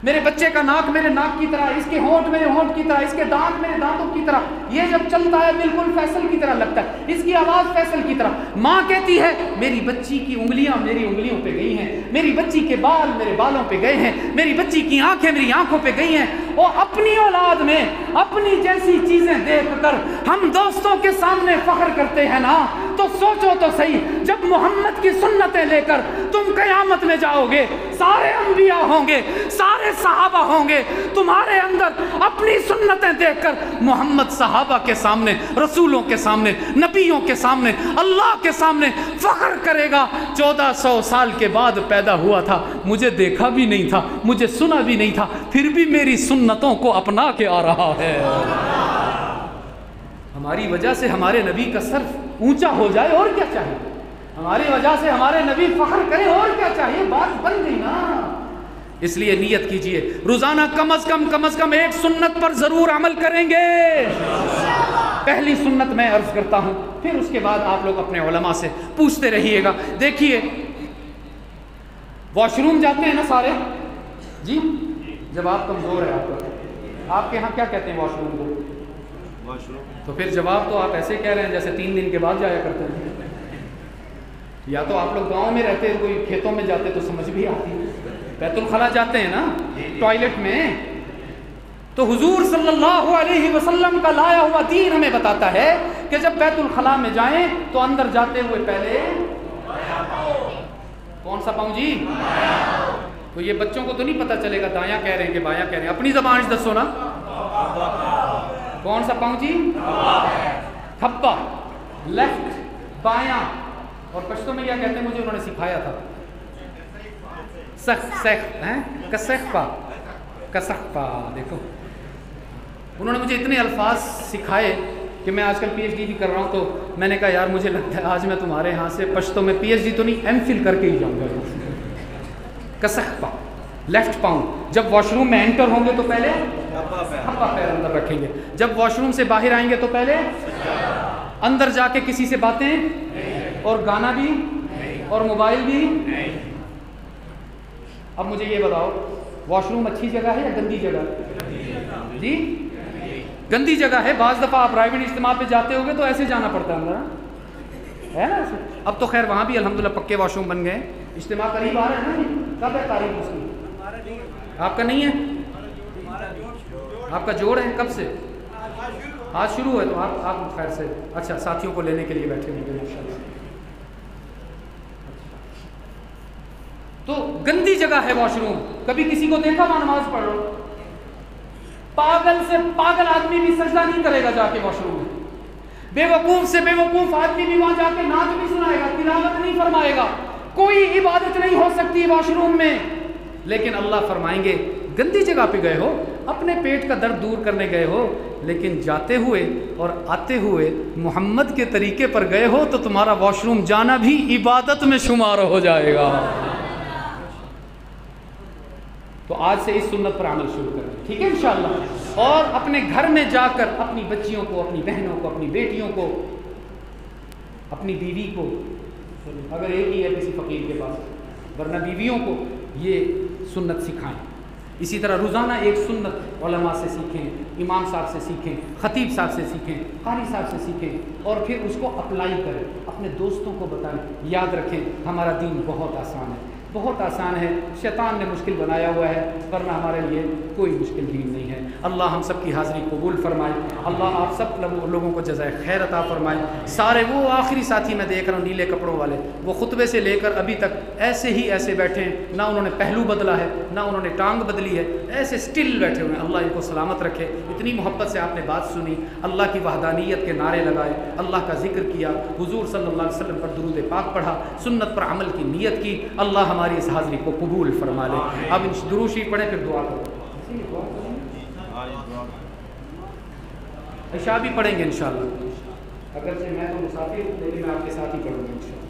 میرے بچے کا ناک میرے ناک کی طرح، اس کے ہونٹ میرے ہونٹ کی طرح، اس کے دانت میرے دانتوں کی طرح، یہ جب چلتا ہے بالکل فیصل کی طرح لگتا ہے، اس کی آواز فیصل کی طرح۔ ماں کہتی ہے میری بچی کی انگلیاں میری انگلیوں پہ گئی ہیں، میری بچی کے بال میرے بالوں پہ گئے ہیں، میری بچی کی آنکھیں میری آنکھوں پہ گئی ہیں۔ اور اپنی اولاد میں اپنی جیسی چیزیں دیکھ کر ہم دوستوں کے سامنے فخر کرتے ہیں نا، تو سوچو تو صحیح، جب محمد کی سنتیں لے کر تم قیامت میں جاؤ گے، سارے انبیاء ہوں گے، سارے صحابہ ہوں گے، تمہارے اندر اپنی سنتیں دیکھ کر محمد صحابہ کے سامنے، رسولوں کے سامنے، نبیوں کے سامنے، اللہ کے سامنے فخر کرے گا 1400 سال کے بعد پیدا ہوا تھا، مجھے دیکھا بھی نہیں تھا، مجھے سنا بھی نہیں تھا، پھر بھی میری سنتوں کو اپنا کے آ رہا ہے۔ ہماری وجہ سے ہمارے نبی کا سر اونچا ہو جائے اور کیا چاہیے، ہماری وجہ سے ہمارے نبی فخر کرے اور کیا چاہیے، بات بن گئی نا۔ اس لیے نیت کیجئے روزانہ کم از کم ایک سنت پر ضرور عمل کریں گے۔ پہلی سنت میں عرض کرتا ہوں، پھر اس کے بعد آپ لوگ اپنے علماء سے پوچھتے رہیے گا۔ دیکھیے واش روم جاتے ہیں نا سارے جی، جب آپ کمزور ہے آپ کے ہاں کیا کہتے ہیں واش روم کو؟ تو پھر جواب تو آپ ایسے کہہ رہے ہیں جیسے 3 دن کے بعد جایا کرتے ہیں۔ یا تو آپ لوگ گاؤں میں رہتے، کوئی کھیتوں میں جاتے تو سمجھ بھی آتی ہے، بیت الخلا جاتے ہیں نا ٹوائلٹ میں، تو حضور صلی اللہ علیہ وسلم کا لایا ہوا دین ہمیں بتاتا ہے کہ جب بیت الخلا میں جائیں تو اندر جاتے ہوئے پہلے کون سا پاؤں جی؟ تو یہ بچوں کو تو نہیں پتا چلے گا دایاں کہہ رہے ہیں کہ بایاں کہہ رہے ہیں، اپنی زبان سے دسو نا، کون سا پاؤں جی؟ کھبا، لیفٹ، بایاں، اور پشتو میں کیا کہتے ہیں مجھے انہوں نے سکھایا تھا، کسخپا، دیکھو انہوں نے مجھے اتنے الفاظ سکھائے کہ میں آج کل پی ایچ ڈی بھی کر رہا ہوں، تو میں نے کہا یار مجھے لگتا ہے آج میں تمہارے ہاں سے پشتو میں پی ایچ ڈی تو نہیں ایم فل کر کے ہی جاؤں گا۔ کسخپا، لیفٹ پاؤں، جب واش روم میں انٹر ہوں گے تو پہلے کھپا پیر اندر رکھیں گے، جب واش روم سے باہر آئیں گے تو پہلے اندر جا کے کسی سے باتیں اور گانا بھی اور موبائل بھی۔ اب مجھے یہ بتاؤ واش روم اچھی جگہ ہے یا گندی جگہ جی؟ گندی جگہ ہے۔ بعض دفعہ آپ پرائیویٹ اجتماع پہ جاتے ہوگے تو ایسے جانا پڑتا ہے اندر، ہے نا ایسے۔ اب تو خیر وہاں بھی الحمدللہ پکے واش روم بن گئے، اجتماع قریب آ رہا ہے نا، کب ہے تاریخ اس کی؟ آپ کا نہیں ہے؟ آپ کا جوڑ ہے کب سے؟ آج شروع ہے، تو آپ خیر سے اچھا ساتھیوں کو لینے کے لیے بیٹھے ہوں گے انشاءاللہ۔ تو گندی جگہ ہے واش روم، کبھی کسی کو دیکھا وہاں نماز پڑھ رہا، پاگل سے پاگل آدمی بھی سجدہ نہیں کرے گا جا کے واش روم میں، بے وقوف سے بے وقوف آدمی بھی وہاں جا کے نعت نہیں سنائے گا، تلاوت نہیں فرمائے گا، کوئی عبادت نہیں ہو سکتی واش روم میں۔ لیکن اللہ فرمائیں گے گندی جگہ پہ گئے ہو، اپنے پیٹ کا درد دور کرنے گئے ہو، لیکن جاتے ہوئے اور آتے ہوئے محمد کے طریقے پر گئے ہو تو تمہارا واش روم جانا بھی عبادت میں شمار ہو جائے گا۔ تو آج سے اس سنت پر عمل شروع کریں، ٹھیک ہے انشاءاللہ۔ اور اپنے گھر میں جا کر اپنی بچیوں کو، اپنی بہنوں کو، اپنی بیٹیوں کو، اپنی بیوی کو، اگر ایک ہی ہے کسی فقیر کے پاس، ورنہ بیویوں کو یہ سنت سکھائیں۔ اسی طرح روزانہ ایک سنت علماء سے سیکھیں، امام صاحب سے سیکھیں، خطیب صاحب سے سیکھیں، قاری صاحب سے سیکھیں، اور پھر اس کو اپلائی کریں، اپنے دوستوں کو بتائیں۔ یاد رکھیں ہمارا دین بہت آسان ہے، بہت آسان ہے، شیطان نے مشکل بنایا ہوا ہے، ورنہ ہمارے لیے کوئی مشکل دین نہیں ہے۔ اللہ ہم سب کی حاضری قبول فرمائے، اللہ آپ سب لوگوں کو جزائے خیر عطا فرمائے۔ سارے وہ آخری ساتھی میں دیکھ رہا ہوں نیلے کپڑوں والے، وہ خطبے سے لے کر ابھی تک ایسے ہی ایسے بیٹھے ہیں، نہ انہوں نے پہلو بدلا ہے، نہ انہوں نے ٹانگ بدلی ہے، ایسے سٹل بیٹھے ہوئے ہیں۔ اللہ ان کو سلامت رکھے۔ اتنی محبت سے آپ نے بات سنی، اللہ کی وحدانیت کے نعرے لگائے، اللہ کا ذکر کیا، حضور صلی اللہ علیہ وسلم پر درود پاک پڑھا، سنت پر عمل کی نیت کی، اللہ ہماری اس حاضری کو قبول فرما لے۔ اب درود شریف پڑھیں پھر دعا کریں۔ عشاء بھی پڑھیں گے انشاءاللہ، اگرچہ میں تو مسافر ہوں لیکن میں آپ کے ساتھ ہی پڑھوں گا انشاءاللہ۔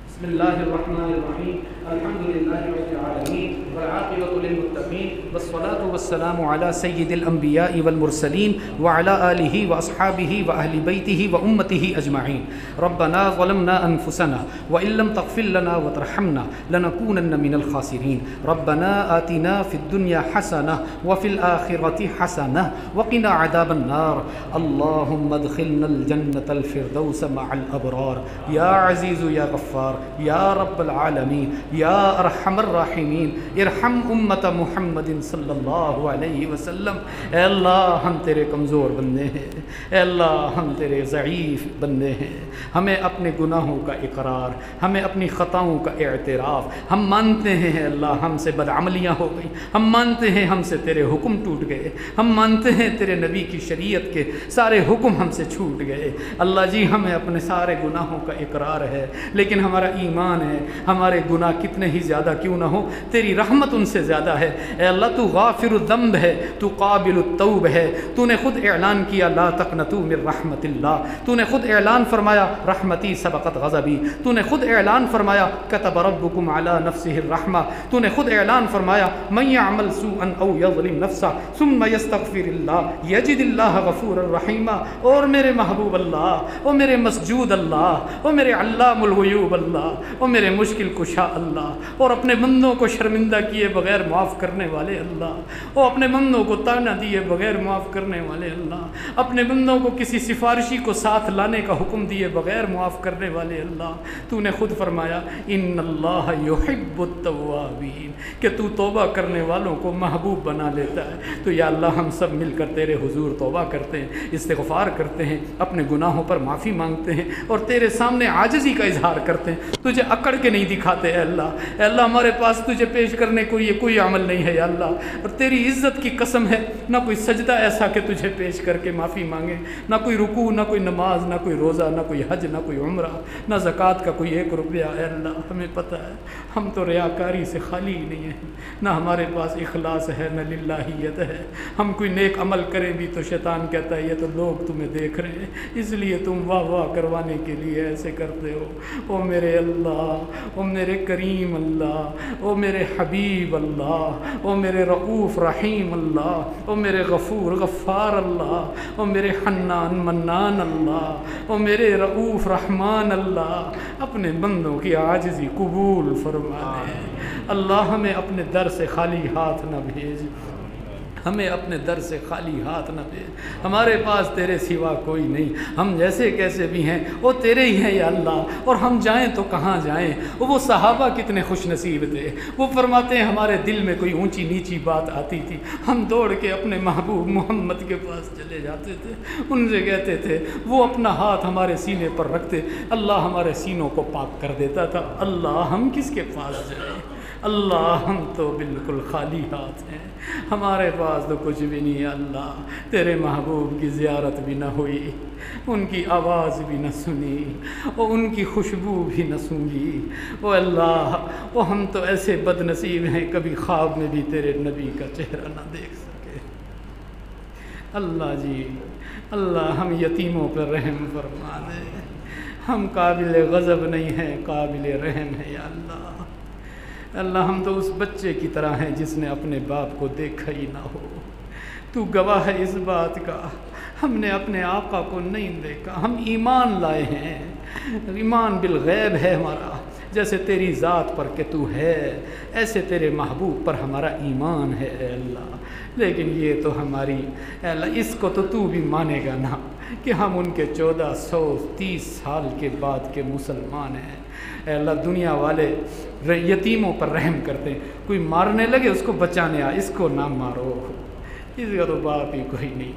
بسم اللہ الرحمن الرحیم، الحمد للہ رب العالمین والعاقبۃ للمتقین والصلاۃ والسلام علی سید الانبیاء والمرسلین وعلی آلہ واصحابہ واہل بیتہ وامتہ اجمعین۔ ربنا ظلمنا انفسنا وان لم تغفر لنا وترحمنا لنکونن من الخاسرین۔ ربنا آتنا فی الدنیا حسنہ وفی الآخرۃ حسنہ وقنا عذاب النار۔ اللہم ادخلنا الجنۃ الفردوس مع الابرار یا عزیز یا غفار یا رب العالمین یا ارحم الراحمین۔ ارحم امت محمد صلی اللہ علیہ وسلم۔ اے اللہ ہم تیرے کمزور بندے ہیں، اے اللہ ہم تیرے ضعیف بندے ہیں، ہمیں اپنے گناہوں کا اقرار، ہمیں اپنی خطاؤں کا اعتراف، ہم مانتے ہیں اے اللہ ہم سے بدعملیاں ہو گئی، ہم مانتے ہیں ہم سے تیرے حکم ٹوٹ گئے، ہم مانتے ہیں تیرے نبی کی شریعت کے سارے حکم ہم سے چھوٹ گئے۔ اللہ جی ہمیں اپنے سارے گناہوں کا اقرار ہے، لیکن ہمارا ایمان ہے ہمارے گناہ کتنے ہی زیادہ کیوں نہ ہو تیری رحمت ان سے زیادہ ہے۔ اے اللہ تو غافر الذنب ہے، تو قابل التوب ہے۔ تو نے خود اعلان کیا لا تقنطوا من رحمت اللہ، تو نے خود اعلان فرمایا رحمتی سبقت غضبی، تو نے خود اعلان فرمایا کتب ربکم علی نفسہ الرحمہ، تو نے خود اعلان فرمایا من یعمل سوءا او یظلم نفسہ ثم یستغفر اللہ یجد اللہ غفورا رحیما۔ اور میرے محبوب اللہ، او میرے مسجود اللہ، او میرے علام الغیوب اللہ، او میرے مشکل کشا اللہ، اور اپنے بندوں کو شرمندہ کیے بغیر معاف کرنے والے اللہ، او اپنے بندوں کو طعنہ دیے بغیر معاف کرنے والے اللہ، اپنے بندوں کو کسی سفارشی کو ساتھ لانے کا حکم دیے بغیر معاف کرنے والے اللہ۔ تو نے خود فرمایا ان اللہ یحب التوابین، کہ تو توبہ کرنے والوں کو محبوب بنا لیتا ہے۔ تو یا اللہ ہم سب مل کر تیرے حضور توبہ کرتے ہیں، استغفار کرتے ہیں، اپنے گناہوں پر معافی مانگتے ہیں، اور تیرے سامنے عاجزی کا اظہار کرتے ہیں، تجھے اکڑ کے نہیں دکھاتے اے اللہ۔ اے اللہ ہمارے پاس تجھے پیش کرنے کو یہ کوئی عمل نہیں ہے یا اللہ، اور تیری عزت کی قسم ہے نہ کوئی سجدہ ایسا کہ تجھے پیش کر کے معافی مانگے، نہ کوئی رکوع، نہ کوئی نماز، نہ کوئی روزہ، نہ کوئی حج، نہ کوئی عمرہ، نہ زکوٰۃ کا کوئی 1 روپیہ۔ اے اللہ ہمیں پتہ ہے ہم تو ریاکاری سے خالی ہی نہیں ہیں، نہ ہمارے پاس اخلاص ہے نہ للہیت ہے۔ ہم کوئی نیک عمل کریں بھی تو شیطان کہتا ہے یہ تو لوگ تمہیں دیکھ رہے ہیں، اس لیے تم واہ واہ کروانے کے لیے ایسے کرتے ہو۔ او میرے اللہ، او میرے کریم اللہ، او میرے حبیب اللہ، او میرے رؤوف رحیم اللہ، او میرے غفور غفار اللہ، او میرے حنان منان اللہ، او میرے رؤوف رحمان اللہ، اپنے بندوں کی عاجزی قبول فرما لے۔ اللہ ہمیں اپنے در سے خالی ہاتھ نہ بھیج، ہمیں اپنے در سے خالی ہاتھ نہ بھیج، ہمارے پاس تیرے سوا کوئی نہیں، ہم جیسے کیسے بھی ہیں وہ تیرے ہی ہیں یا اللہ، اور ہم جائیں تو کہاں جائیں۔ وہ صحابہ کتنے خوش نصیب تھے، وہ فرماتے ہیں ہمارے دل میں کوئی اونچی نیچی بات آتی تھی ہم دوڑ کے اپنے محبوب محمد کے پاس چلے جاتے تھے، ان سے کہتے تھے، وہ اپنا ہاتھ ہمارے سینے پر رکھتے، اللہ ہمارے سینوں کو پاک کر دیتا تھا۔ اللہ ہم کس کے پاس جائیں؟ اللہ ہم تو بالکل خالی ہاتھ ہیں، ہمارے پاس تو کچھ بھی نہیں ہے۔ اللہ تیرے محبوب کی زیارت بھی نہ ہوئی، ان کی آواز بھی نہ سنی، اور ان کی خوشبو بھی نہ سونگھی۔ او اللہ، وہ ہم تو ایسے بد نصیب ہیں کبھی خواب میں بھی تیرے نبی کا چہرہ نہ دیکھ سکے۔ اللہ جی، اللہ ہم یتیموں پر رحم فرما دے، ہم قابل غضب نہیں ہیں، قابل رحم ہے یا اللہ۔ اللہ ہم تو اس بچے کی طرح ہیں جس نے اپنے باپ کو دیکھا ہی نہ ہو، تو گواہ ہے اس بات کا، ہم نے اپنے آقا کو نہیں دیکھا، ہم ایمان لائے ہیں، ایمان بالغیب ہے ہمارا، جیسے تیری ذات پر کہ تو ہے ایسے تیرے محبوب پر ہمارا ایمان ہے اے اللہ۔ لیکن یہ تو ہماری اے اللہ اس کو تو بھی مانے گا نا کہ ہم ان کے 1430 سال کے بعد کے مسلمان ہیں۔ اے اللہ دنیا والے یتیموں پر رحم کرتے ہیں، کوئی مارنے لگے اس کو بچانے آ، اس کو نہ مارو، اس کا تو باپ ہی کوئی نہیں،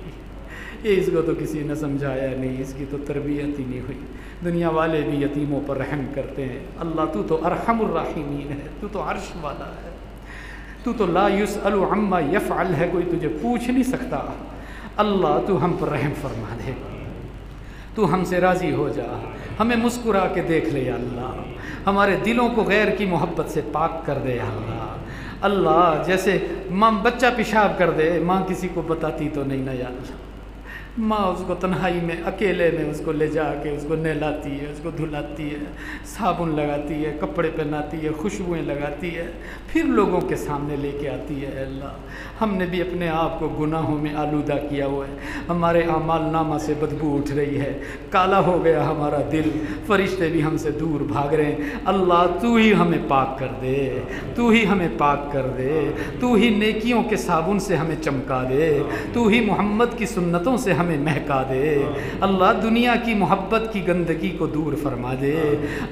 یہ اس کو تو کسی نے سمجھایا نہیں، اس کی تو تربیت ہی نہیں ہوئی۔ دنیا والے بھی یتیموں پر رحم کرتے ہیں۔ اللہ تو ارحم الراحمین ہے، تو عرش والا ہے، تو لا یسأل عما یفعل ہے، کوئی تجھے پوچھ نہیں سکتا۔ اللہ تو ہم پر رحم فرما دے، تو ہم سے راضی ہو جا، ہمیں مسکرا کے دیکھ لے یا اللہ، ہمارے دلوں کو غیر کی محبت سے پاک کر دے یا اللہ۔ اللہ جیسے ماں بچہ پیشاب کر دے، ماں کسی کو بتاتی تو نہیں نا یا اللہ، ماں اس کو تنہائی میں اکیلے میں اس کو لے جا کے اس کو نہلاتی ہے، اس کو دھلاتی ہے، صابن لگاتی ہے، کپڑے پہناتی ہے، خوشبوئیں لگاتی ہے، پھر لوگوں کے سامنے لے کے آتی ہے۔ اے اللہ ہم نے بھی اپنے آپ کو گناہوں میں آلودہ کیا ہوا ہے، ہمارے اعمال نامہ سے بدبو اٹھ رہی ہے، کالا ہو گیا ہمارا دل، فرشتے بھی ہم سے دور بھاگ رہے ہیں۔ اللہ تو ہی ہمیں پاک کر دے، تو ہی ہمیں پاک کر دے، تو ہی نیکیوں کے صابن سے ہمیں چمکا دے، تو ہی محمد کی سنتوں سے ہمیں مہکا دے۔ اللہ دنیا کی محبت کی گندگی کو دور فرما دے۔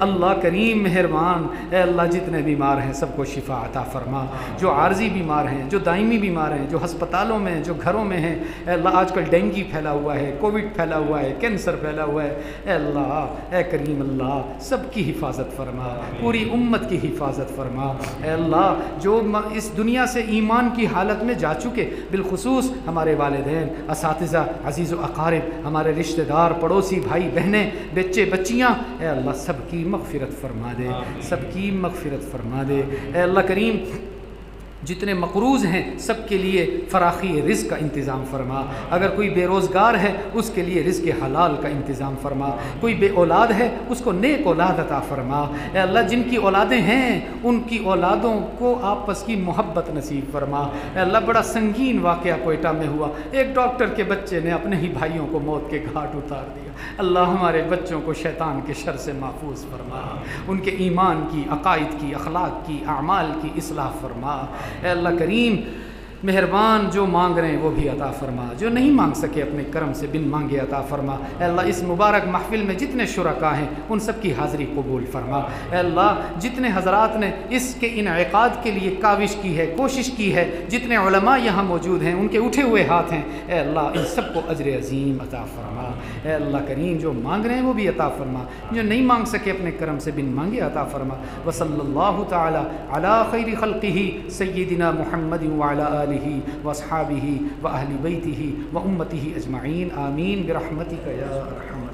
اللہ کریم مہربان، اے اللہ جتنے بیمار ہیں سب کو شفا عطا فرما، جو عارضی بیمار ہیں، جو دائمی بیمار ہیں، جو ہسپتالوں میں، جو گھروں میں ہیں، اے اللہ آج کل ڈینگی پھیلا ہوا ہے، کووڈ پھیلا ہوا ہے، کینسر پھیلا ہوا ہے، اے اللہ اے کریم اللہ سب کی حفاظت فرما، پوری امت کی حفاظت فرما۔ اے اللہ جو اس دنیا سے ایمان کی حالت میں جا چکے، بالخصوص ہمارے والدین، اساتذہ، عزیز و اقارب، ہمارے رشتہ دار، پڑوسی، بھائی بہنیں، بچے بچیاں، اے اللہ سب کی مغفرت فرما دے، سب کی مغفرت فرما دے۔ اے اللہ کریم جتنے مقروض ہیں سب کے لیے فراخی رزق کا انتظام فرما، اگر کوئی بے روزگار ہے اس کے لیے رزق حلال کا انتظام فرما، کوئی بے اولاد ہے اس کو نیک اولاد عطا فرما۔ اے اللہ جن کی اولادیں ہیں ان کی اولادوں کو آپس کی محبت نصیب فرما۔ اے اللہ بڑا سنگین واقعہ کوئٹہ میں ہوا، ایک ڈاکٹر کے بچے نے اپنے ہی بھائیوں کو موت کے گھاٹ اتار دیا۔ اللہ ہمارے بچوں کو شیطان کے شر سے محفوظ فرما، ان کے ایمان کی، عقائد کی، اخلاق کی، اعمال کی اصلاح فرما۔ اے اللہ کریم مہربان جو مانگ رہے ہیں وہ بھی عطا فرما، جو نہیں مانگ سکے اپنے کرم سے بن مانگے عطا فرما۔ اے اللہ اس مبارک محفل میں جتنے شرکاء ہیں ان سب کی حاضری قبول فرما۔ اے اللہ جتنے حضرات نے اس کے انعقاد کے لیے کاوش کی ہے، کوشش کی ہے، جتنے علماء یہاں موجود ہیں ان کے اٹھے ہوئے ہاتھ ہیں، اے اللہ ان سب کو اجر عظیم عطا فرما۔ اے اللہ کریم جو مانگ رہے ہیں وہ بھی عطا فرما، جو نہیں مانگ سکے اپنے کرم سے بن مانگے عطا فرما۔ وصلی اللہ تعالی علی خیر خلقہ سیدنا محمد وعلی آلہ واصحابہ واہل بیتہ وامتہ اجمعین، آمین برحمتک یا ارحم